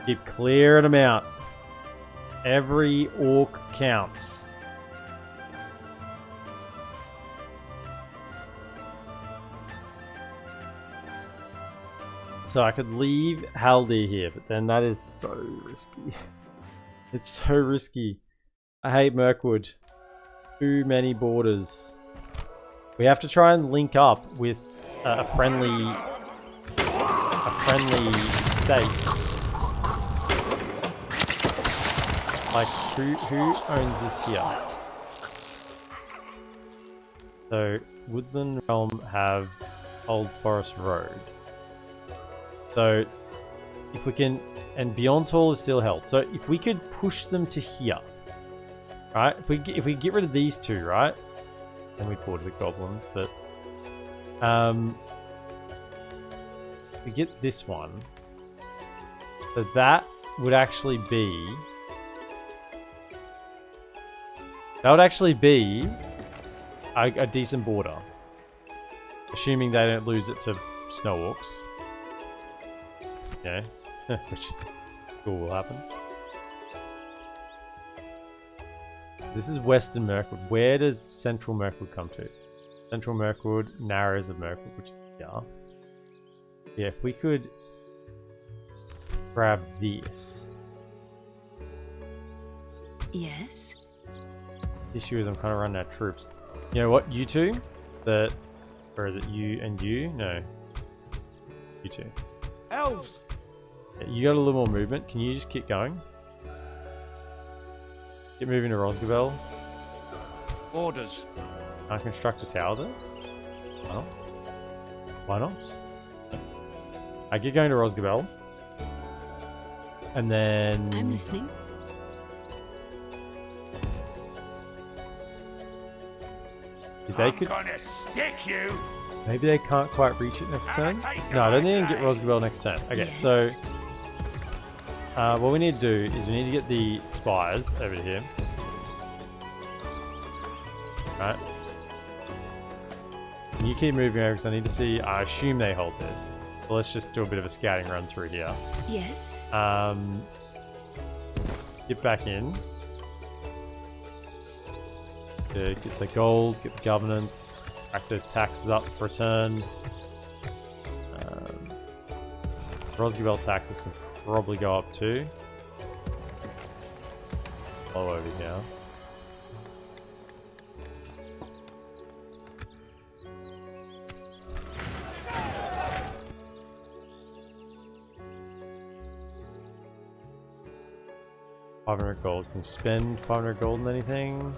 Keep clearing them out. Every orc counts. So I could leave Haldir here, but then that is so risky. It's so risky. I hate Mirkwood. Too many borders. We have to try and link up with a friendly state. Like who owns this here? So Woodland Realm have Old Forest Road. So if we can, and Beyond's Hall is still held. So if we could push them to here, right? If we get rid of these two, right? And we board the goblins, but we get this one. So that would actually be a decent border, assuming they don't lose it to snow orcs. Yeah, which will happen. This is Western Mirkwood. Where does Central Mirkwood come to? Central Mirkwood, Narrows of Mirkwood, which is here. Yeah, if we could grab this. Yes. The issue is I'm kind of running out of troops. You know what? You two? Or is it you and you? No. You two. Elves! Yeah, you got a little more movement. Can you just keep going? Get moving to Rosgabel. Orders. Can I construct a tower there? Oh. Why not? I get going to Rosgabel. And then... I'm listening. They could... gonna stick you! Maybe they can't quite reach it next turn? No, I don't think they can get Rosgabel next turn. Okay, Yes. so... what we need to do is we need to get the spies over here. Right. And you keep moving over because I need to see... I assume they hold this. So let's just do a bit of a scouting run through here. Yes. Get back in. Get the gold, get the governance, back those taxes up for a turn. Rosgabel taxes can probably go up too. All over here. $500 gold. Can you spend 500 gold on anything?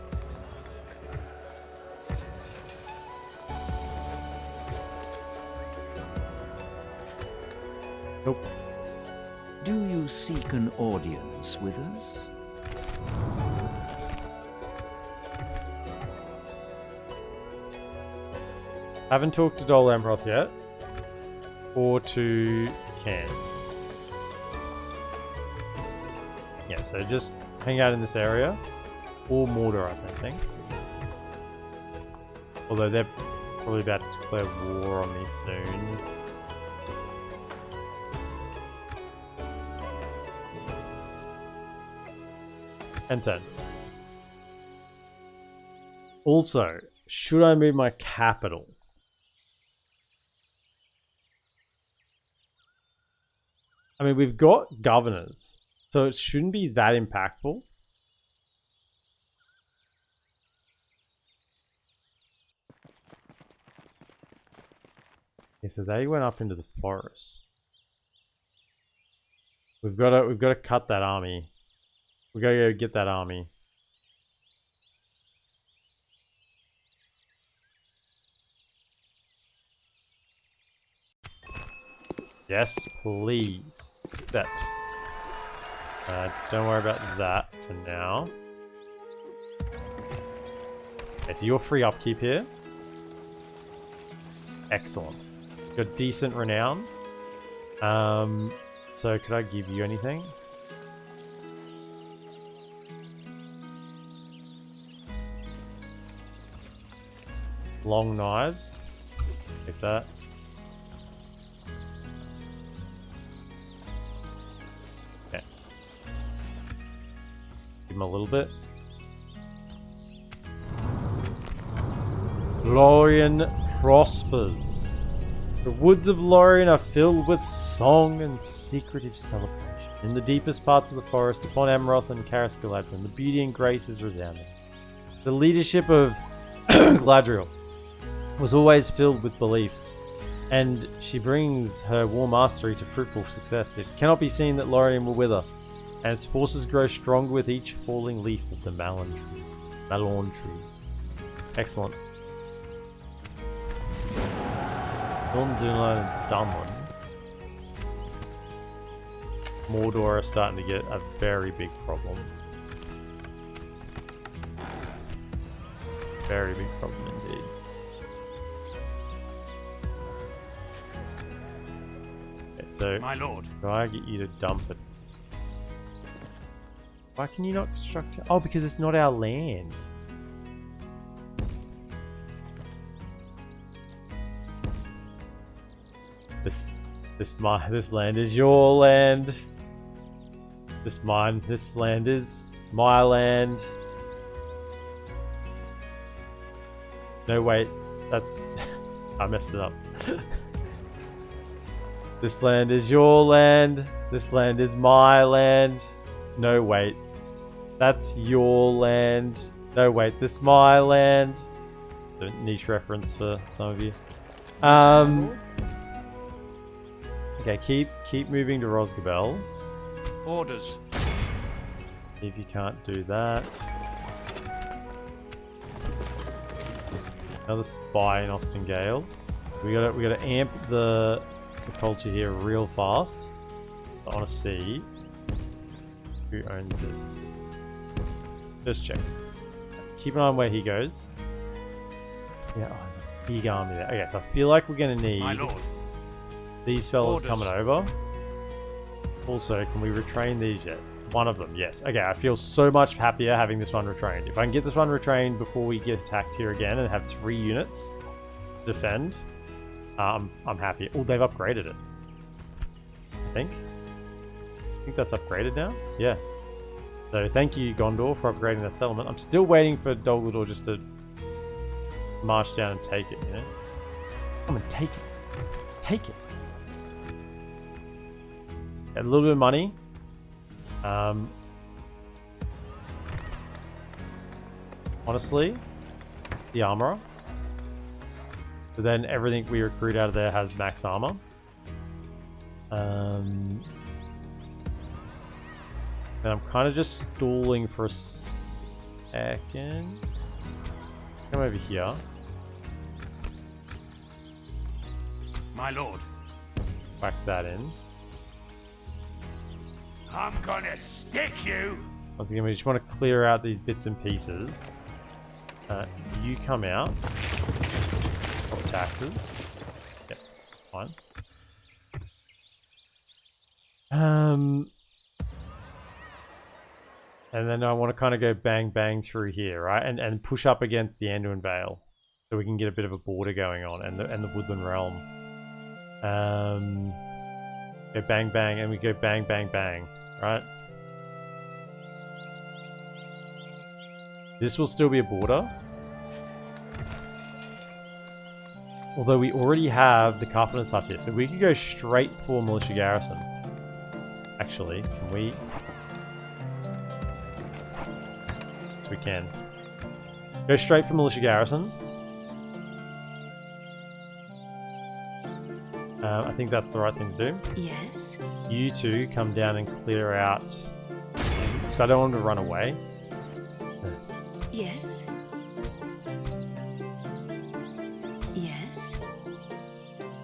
Nope. Do you seek an audience with us? Haven't talked to Dol Amroth yet. Or to Can. Yeah, so just hang out in this area. Or Mordor, I think. Although they're probably about to declare war on me soon. And 10. Also, should I move my capital? I mean, we've got governors, so it shouldn't be that impactful. Okay, so they went up into the forest. We've got to cut that army. We gotta go get that army. Yes, please. That. Don't worry about that for now. Okay, so you're free upkeep here. Excellent. Got decent renown. So could I give you anything? Long knives. Take that. Okay. Give him a little bit. Lorien prospers. The woods of Lorien are filled with song and secretive celebration. In the deepest parts of the forest, upon Amroth and Caris Galadriel, the beauty and grace is resounding. The leadership of Galadriel was always filled with belief, and she brings her war mastery to fruitful success. It cannot be seen that Lorien will wither, and its forces grow stronger with each falling leaf of the Malorn tree. Excellent. Dunlan and Dunlan. Mordor are starting to get a very big problem. Very big problem indeed. Okay, so My lord. do I get you to dump it? Why can you not construct it? Oh, because it's not our land. This land is your land. This land is my land. No, wait. That's... I messed it up. This land is your land. This land is my land. No, wait. That's your land. No, wait. This is my land. A niche reference for some of you. Okay, keep moving to Rosgabel. Orders. If you can't do that. Another spy in Austin Gale. We gotta amp the culture here real fast. I wanna see who owns this. Just check. Keep an eye on where he goes. Yeah, oh, there's a big army there. Okay, so I feel like we're gonna need My lord. these fellas Orders. coming over. Also, can we retrain these yet? One of them, yes. Okay, I feel so much happier having this one retrained. If I can get this one retrained before we get attacked here again and have 3 units to defend, I'm happy. Oh, they've upgraded it. I think that's upgraded now. Yeah. So thank you, Gondor, for upgrading the settlement. I'm still waiting for Dol Guldur just to march down and take it, you know? Come and take it. Take it. A little bit of money. Honestly, the armorer. So then everything we recruit out of there has max armor. And I'm kind of just stalling for a second. Come over here. My lord. Whack that in. I'm gonna stick you. Once again, we just want to clear out these bits and pieces. You come out. Drop taxes. Yep, fine. And then I want to kind of go bang bang through here, right? And push up against the Anduin Vale, so we can get a bit of a border going on, and the Woodland Realm. Go bang bang, and we go bang bang bang, right? This will still be a border. Although we already have the Carpenter's Hut here, so we could go straight for Militia Garrison. Actually, can we? Yes, we can. Go straight for Militia Garrison. I think that's the right thing to do. Yes. You two come down and clear out, because I don't want them to run away. Yes. Yes.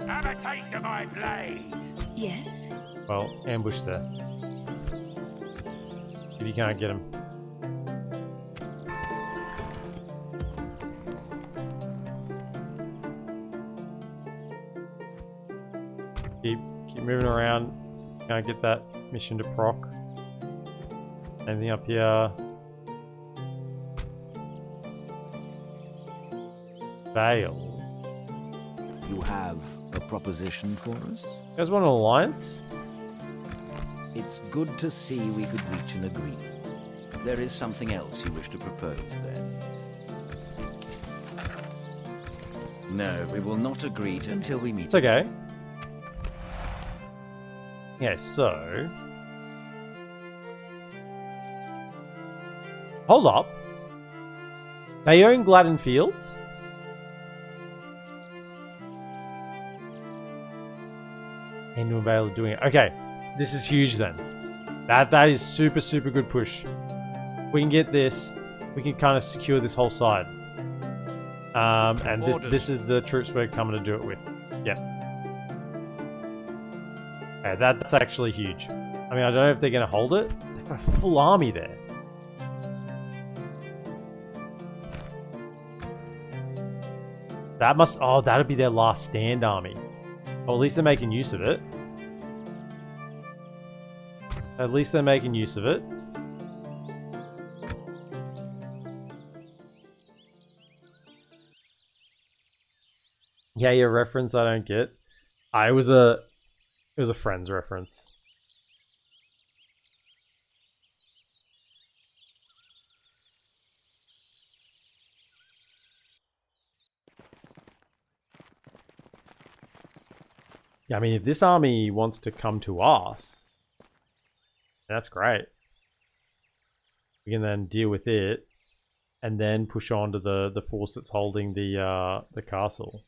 Have a taste of my blade. Yes. Well, ambush there. If you can't get him. moving around. Can't get that mission to proc. Anything up here? Fail. You have a proposition for us? You guys want an alliance? It's good to see we could reach an agreement. There is something else you wish to propose, then? No, we will not agree until we meet. It's okay. Yeah, so... Hold up. They own Gladden Fields? And to avail of doing it. Okay, this is huge then. That is super, super good push. We can get this. We can kind of secure this whole side. And this is the troops we're coming to do it with. Yep. Okay, that's actually huge. I mean, I don't know if they're going to hold it. They've got a full army there. That must... Oh, that'll be their last stand army. Well, at least they're making use of it. At least they're making use of it. Yeah, your reference I don't get. It was a Friends reference. Yeah, I mean, if this army wants to come to us, that's great. We can then deal with it, and then push on to the force that's holding the castle.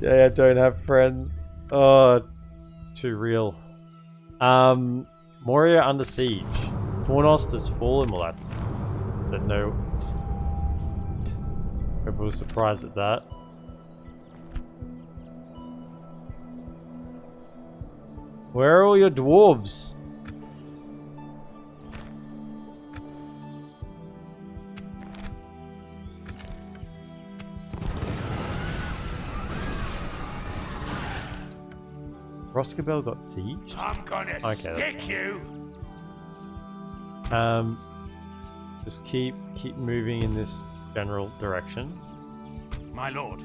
Yeah, I don't have friends. Oh, too real. Moria under siege. Fornost has fallen. Well, that's no. Everyone was surprised at that. Where are all your dwarves? Roskabel got sieged? I'm gonna stick you. Just keep moving in this general direction. My lord.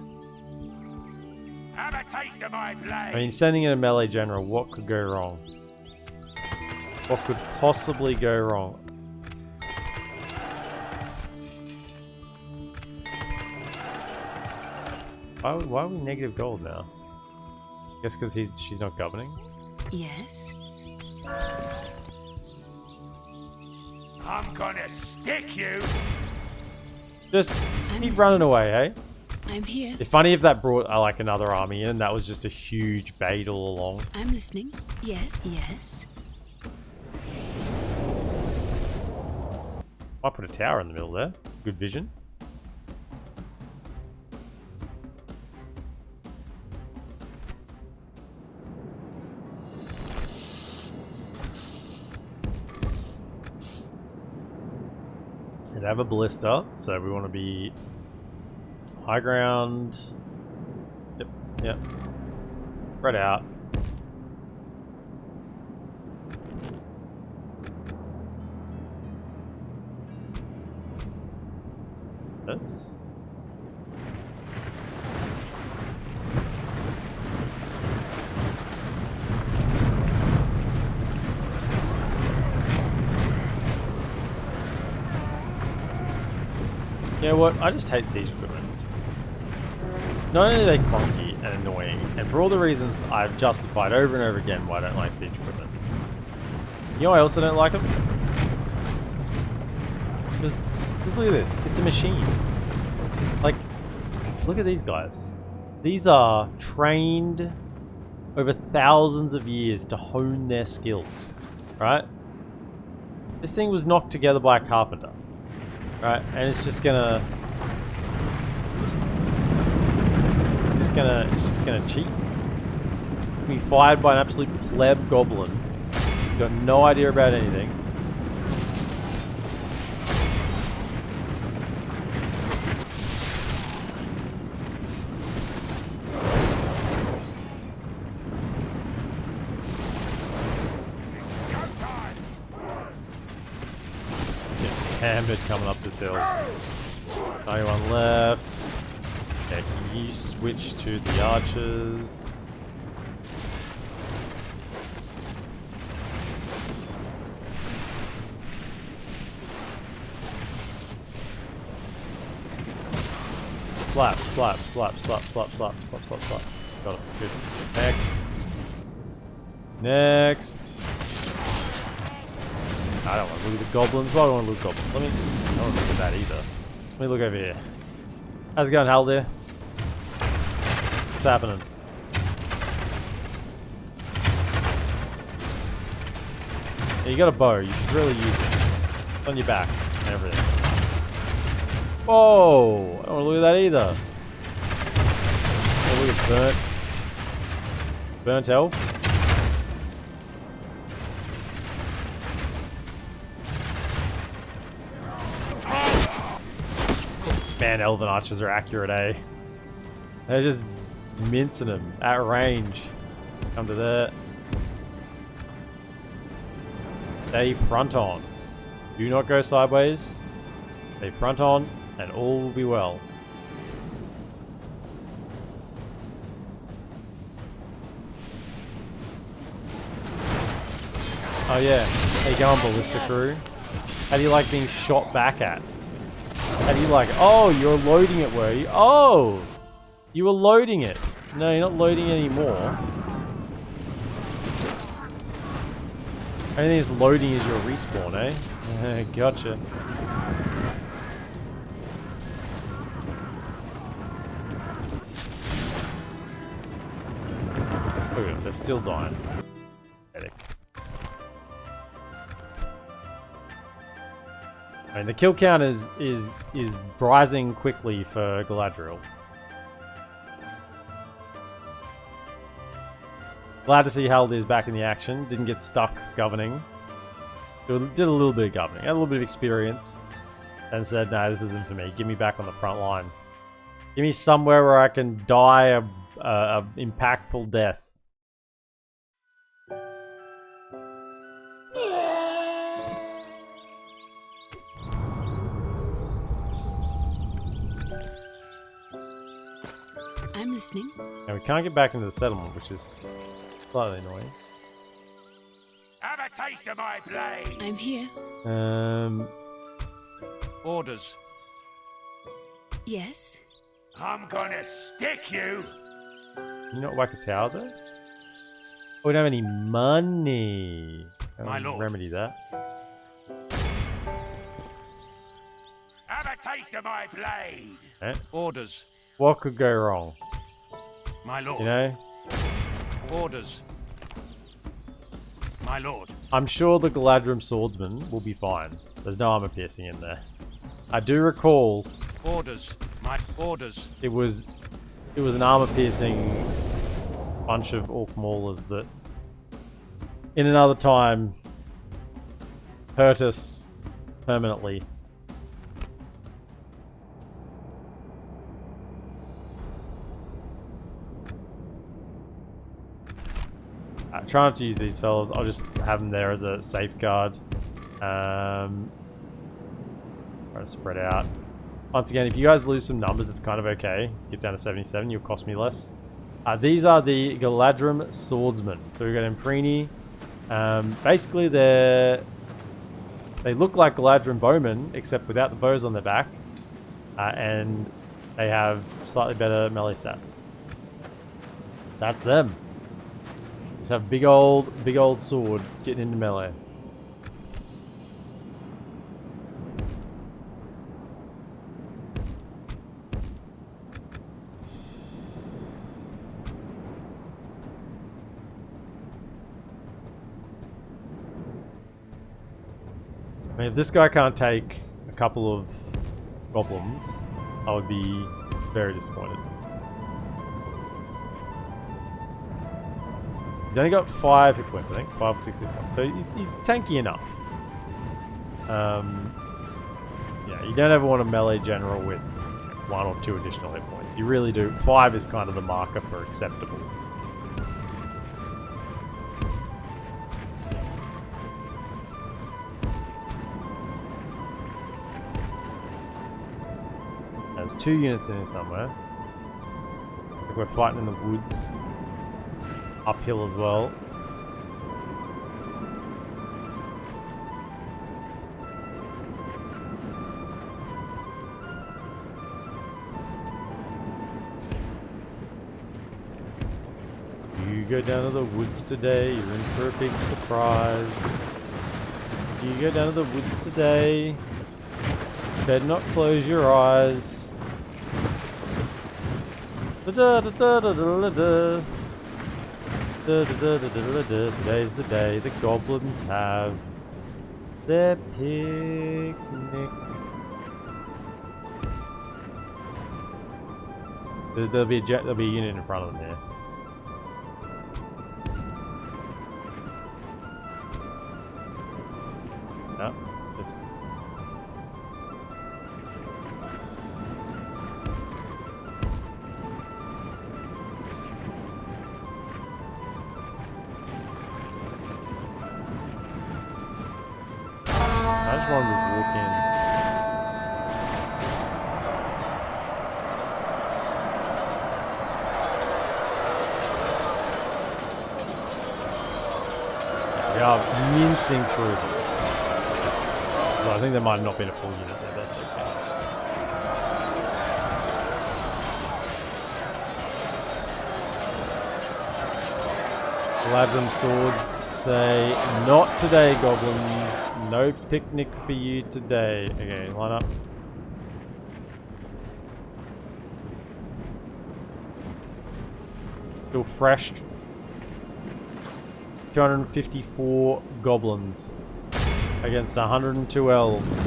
Have a taste of my blade. I mean, sending in a melee general, what could go wrong? What could possibly go wrong? Why are we negative gold now? Guess because she's not governing. Yes. I'm gonna stick you. Just keep running away, eh? I'm here. It'd be funny if that brought like another army in and that was just a huge bait all along. I'm listening. Yes, yes. Might put a tower in the middle there. Good vision. They have a ballista, so we want to be high ground. Yep. Spread out. This. You know what? I just hate siege equipment. Not only are they clunky and annoying, and for all the reasons I've justified over and over again why I don't like siege equipment. You know why else I don't like them? Just look at this. It's a machine. Like, look at these guys. These are trained over thousands of years to hone their skills, right? This thing was knocked together by a carpenter. Right, and it's just gonna cheat. Be fired by an absolute pleb goblin. Got no idea about anything. hammered coming up this hill. 91 left. Okay, you switch to the archers. Slap, slap, slap, slap, slap, slap, slap, slap, slap. Got it. Good. Next. Next. I don't want to look at the goblins. Well, I don't want to look at goblins. I don't want to look at that either. Let me look over here. How's it going, Haldir? What's happening? Yeah, you got a bow. You should really use it. It's on your back and everything. Oh, I don't want to look at that either. Oh, look at burnt elf. Man, elven archers are accurate, eh? They're just mincing them at range. Come to that. They front on. Do not go sideways. They front on, and all will be well. Oh yeah. How you going, Ballista Crew? How do you like being shot back at? How do you like it? Oh, you're loading it, were you? Oh! You were loading it. No, you're not loading it anymore. Only thing is loading is your respawn, eh? Gotcha. Oh, they're still dying. Pathetic. I mean, the kill count is rising quickly for Galadriel. Glad to see Haldir's back in the action. Didn't get stuck governing. Did a little bit of governing. Had a little bit of experience. And said, no, this isn't for me. Give me back on the front line. Give me somewhere where I can die a impactful death. I'm listening. And we can't get back into the settlement, which is slightly annoying. Have a taste of my blade. I'm here. Orders. Yes. I'm gonna stick you. Can you not whack a tower though? Oh, we don't have any money. My lord. Remedy that. Have a taste of my blade. Eh? Orders. What could go wrong? My lord. You know? Orders. My lord. I'm sure the Galadriel swordsman will be fine. There's no armor piercing in there. I do recall Orders. My orders. it was an armor piercing bunch of orc maulers that in another time hurt us permanently. Try not to use these fellas. I'll just have them there as a safeguard. Try to spread out. Once again, if you guys lose some numbers, it's kind of okay. Get down to 77, you'll cost me less. These are the Galadriel swordsmen. So we've got Imprini. Basically, they look like Galadriel bowmen, except without the bows on their back. And they have slightly better melee stats. That's them. Just have big old sword getting into melee. I mean, if this guy can't take a couple of goblins, I would be very disappointed. He's only got 5 hit points, I think. 5 or 6 hit points. So he's tanky enough. Yeah, you don't ever want a melee general with 1 or 2 additional hit points. You really do. 5 is kind of the marker for acceptable. 2 units in here somewhere. Like we're fighting in the woods. Uphill as well. You go down to the woods today, you're in for a big surprise. You go down to the woods today. Better not close your eyes. Today's the day the goblins have their picnic. There'll be a unit in front of them there. No, it's just... I just wanted to walk in. We are mincing through them. Well, I think there might not have been a full unit there, that's okay. Gladram swords say, not today, goblins. No picnic for you today. Okay, line up. Still fresh. 254 goblins against 102 elves.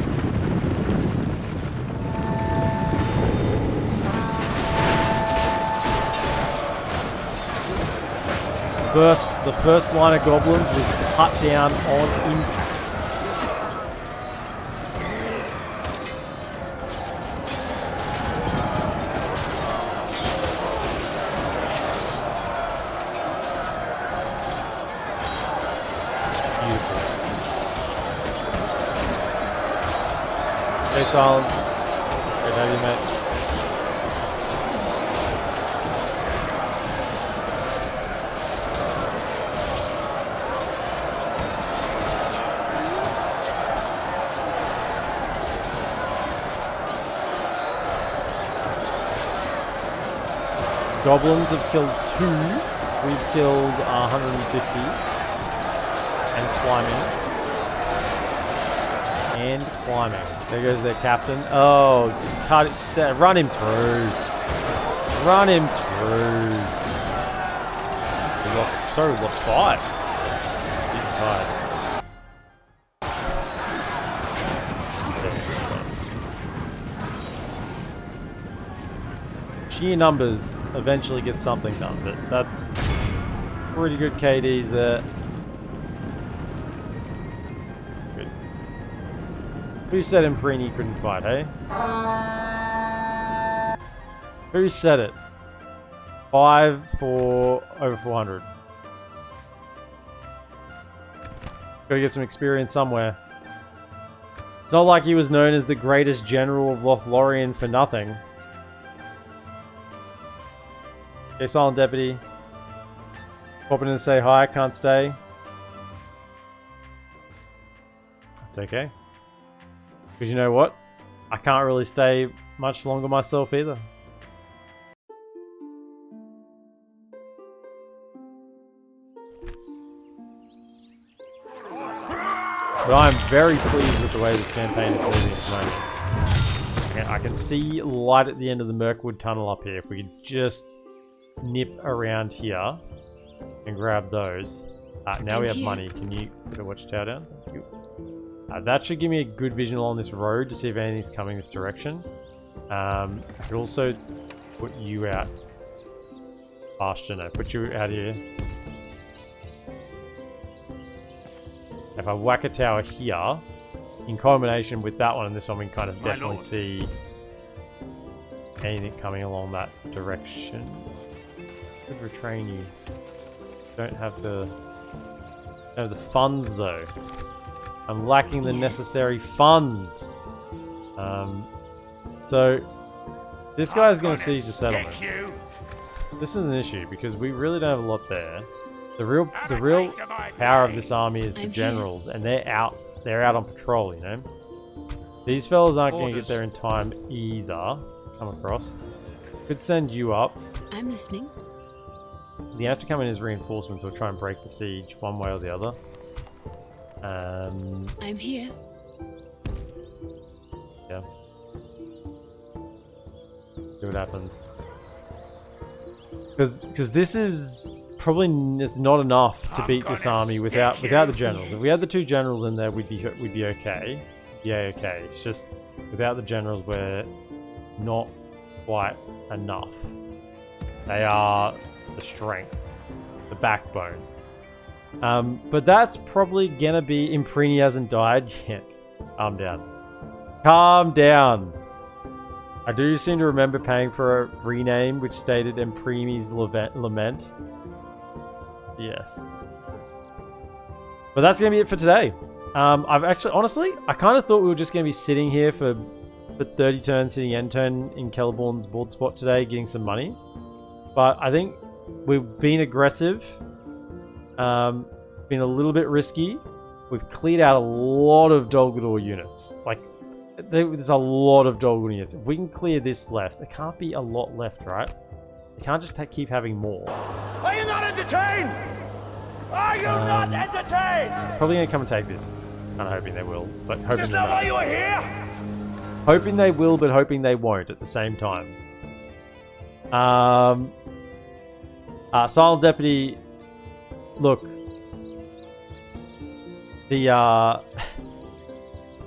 The first line of goblins was cut down on impact. Silence. Good to have you, mate. Goblins have killed 2. We've killed 150. And climbing. And climbing. There goes their captain. Oh, run him through. Run him through. We lost 5. Getting tired. Sheer numbers eventually get something done, but that's pretty good KDs there. Who said Imprini couldn't fight, hey? Who said it? 5 for over 400. Gotta get some experience somewhere. It's not like he was known as the greatest general of Lothlorien for nothing. Okay, Silent Deputy. Popping in to say hi, can't stay. It's okay. Because you know what? I can't really stay much longer myself either. But I am very pleased with the way this campaign is moving at the moment. Okay, I can see light at the end of the Mirkwood tunnel up here. If we could just nip around here and grab those. Now we have money. Can you put a watchtower down? Thank you. That should give me a good visual on this road to see if anything's coming this direction. I could also put you out. Bastion, no, put you out here. If I whack a tower here, in combination with that one and this one, we can kind of definitely see anything coming along that direction. Could retrain you. Don't have the funds though. I'm lacking the necessary funds. So This guy's I'm going to siege the stick settlement. you. This is an issue because we really don't have a lot there. The real Have a taste of my power of blade. this army is the I'm here. generals, and they're out on patrol, you know. These fellas aren't going to get Orders. there in time either. Come across. Could send you up. I'm listening. You have to come in as reinforcements or try and break the siege one way or the other. I'm here. Yeah. See what happens. Because this is probably it's not enough to I'm beat this gonna army stick without you. the generals. If we had the two generals in there, we'd be okay. Yeah, okay. It's just without the generals, we're not quite enough. They are the strength, the backbone. But that's probably gonna be. Imprini hasn't died yet. Calm down. Calm down. I do seem to remember paying for a rename which stated Imprimi's Lament. Yes. But that's gonna be it for today. I've actually, honestly, I kind of thought we were just gonna be sitting here for 30 turns, hitting end turn in Kelliborn's board spot today, getting some money. But I think we've been aggressive. Been a little bit risky. We've cleared out a lot of Dol Guldur units. Like, there's a lot of Dol Guldur units. If we can clear this left, there can't be a lot left, right? We can't just keep having more. Are you not entertained? Are you not entertained? Probably gonna come and take this. Kind of hoping they will, but hoping Is they're that why not. you are here? Hoping they will, but hoping they won't at the same time. Silent Deputy, look. The,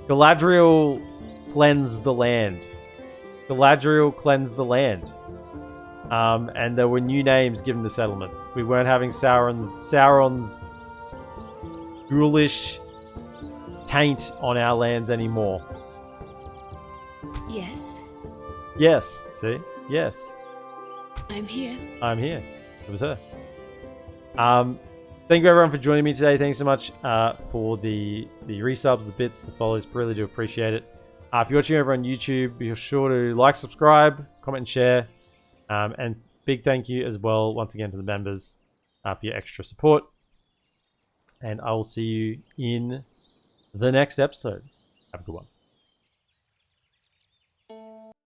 Galadriel cleansed the land. Galadriel cleansed the land. And there were new names given to settlements. We weren't having Sauron's ghoulish taint on our lands anymore. Yes. Yes, see? Yes. I'm here. I'm here. It was her. Thank you everyone for joining me today. Thanks so much for the resubs, the bits, the follows. Really do appreciate it. If you're watching over on YouTube, be sure to like, subscribe, comment, and share. And big thank you as well, once again, to the members for your extra support. And I will see you in the next episode. Have a good one.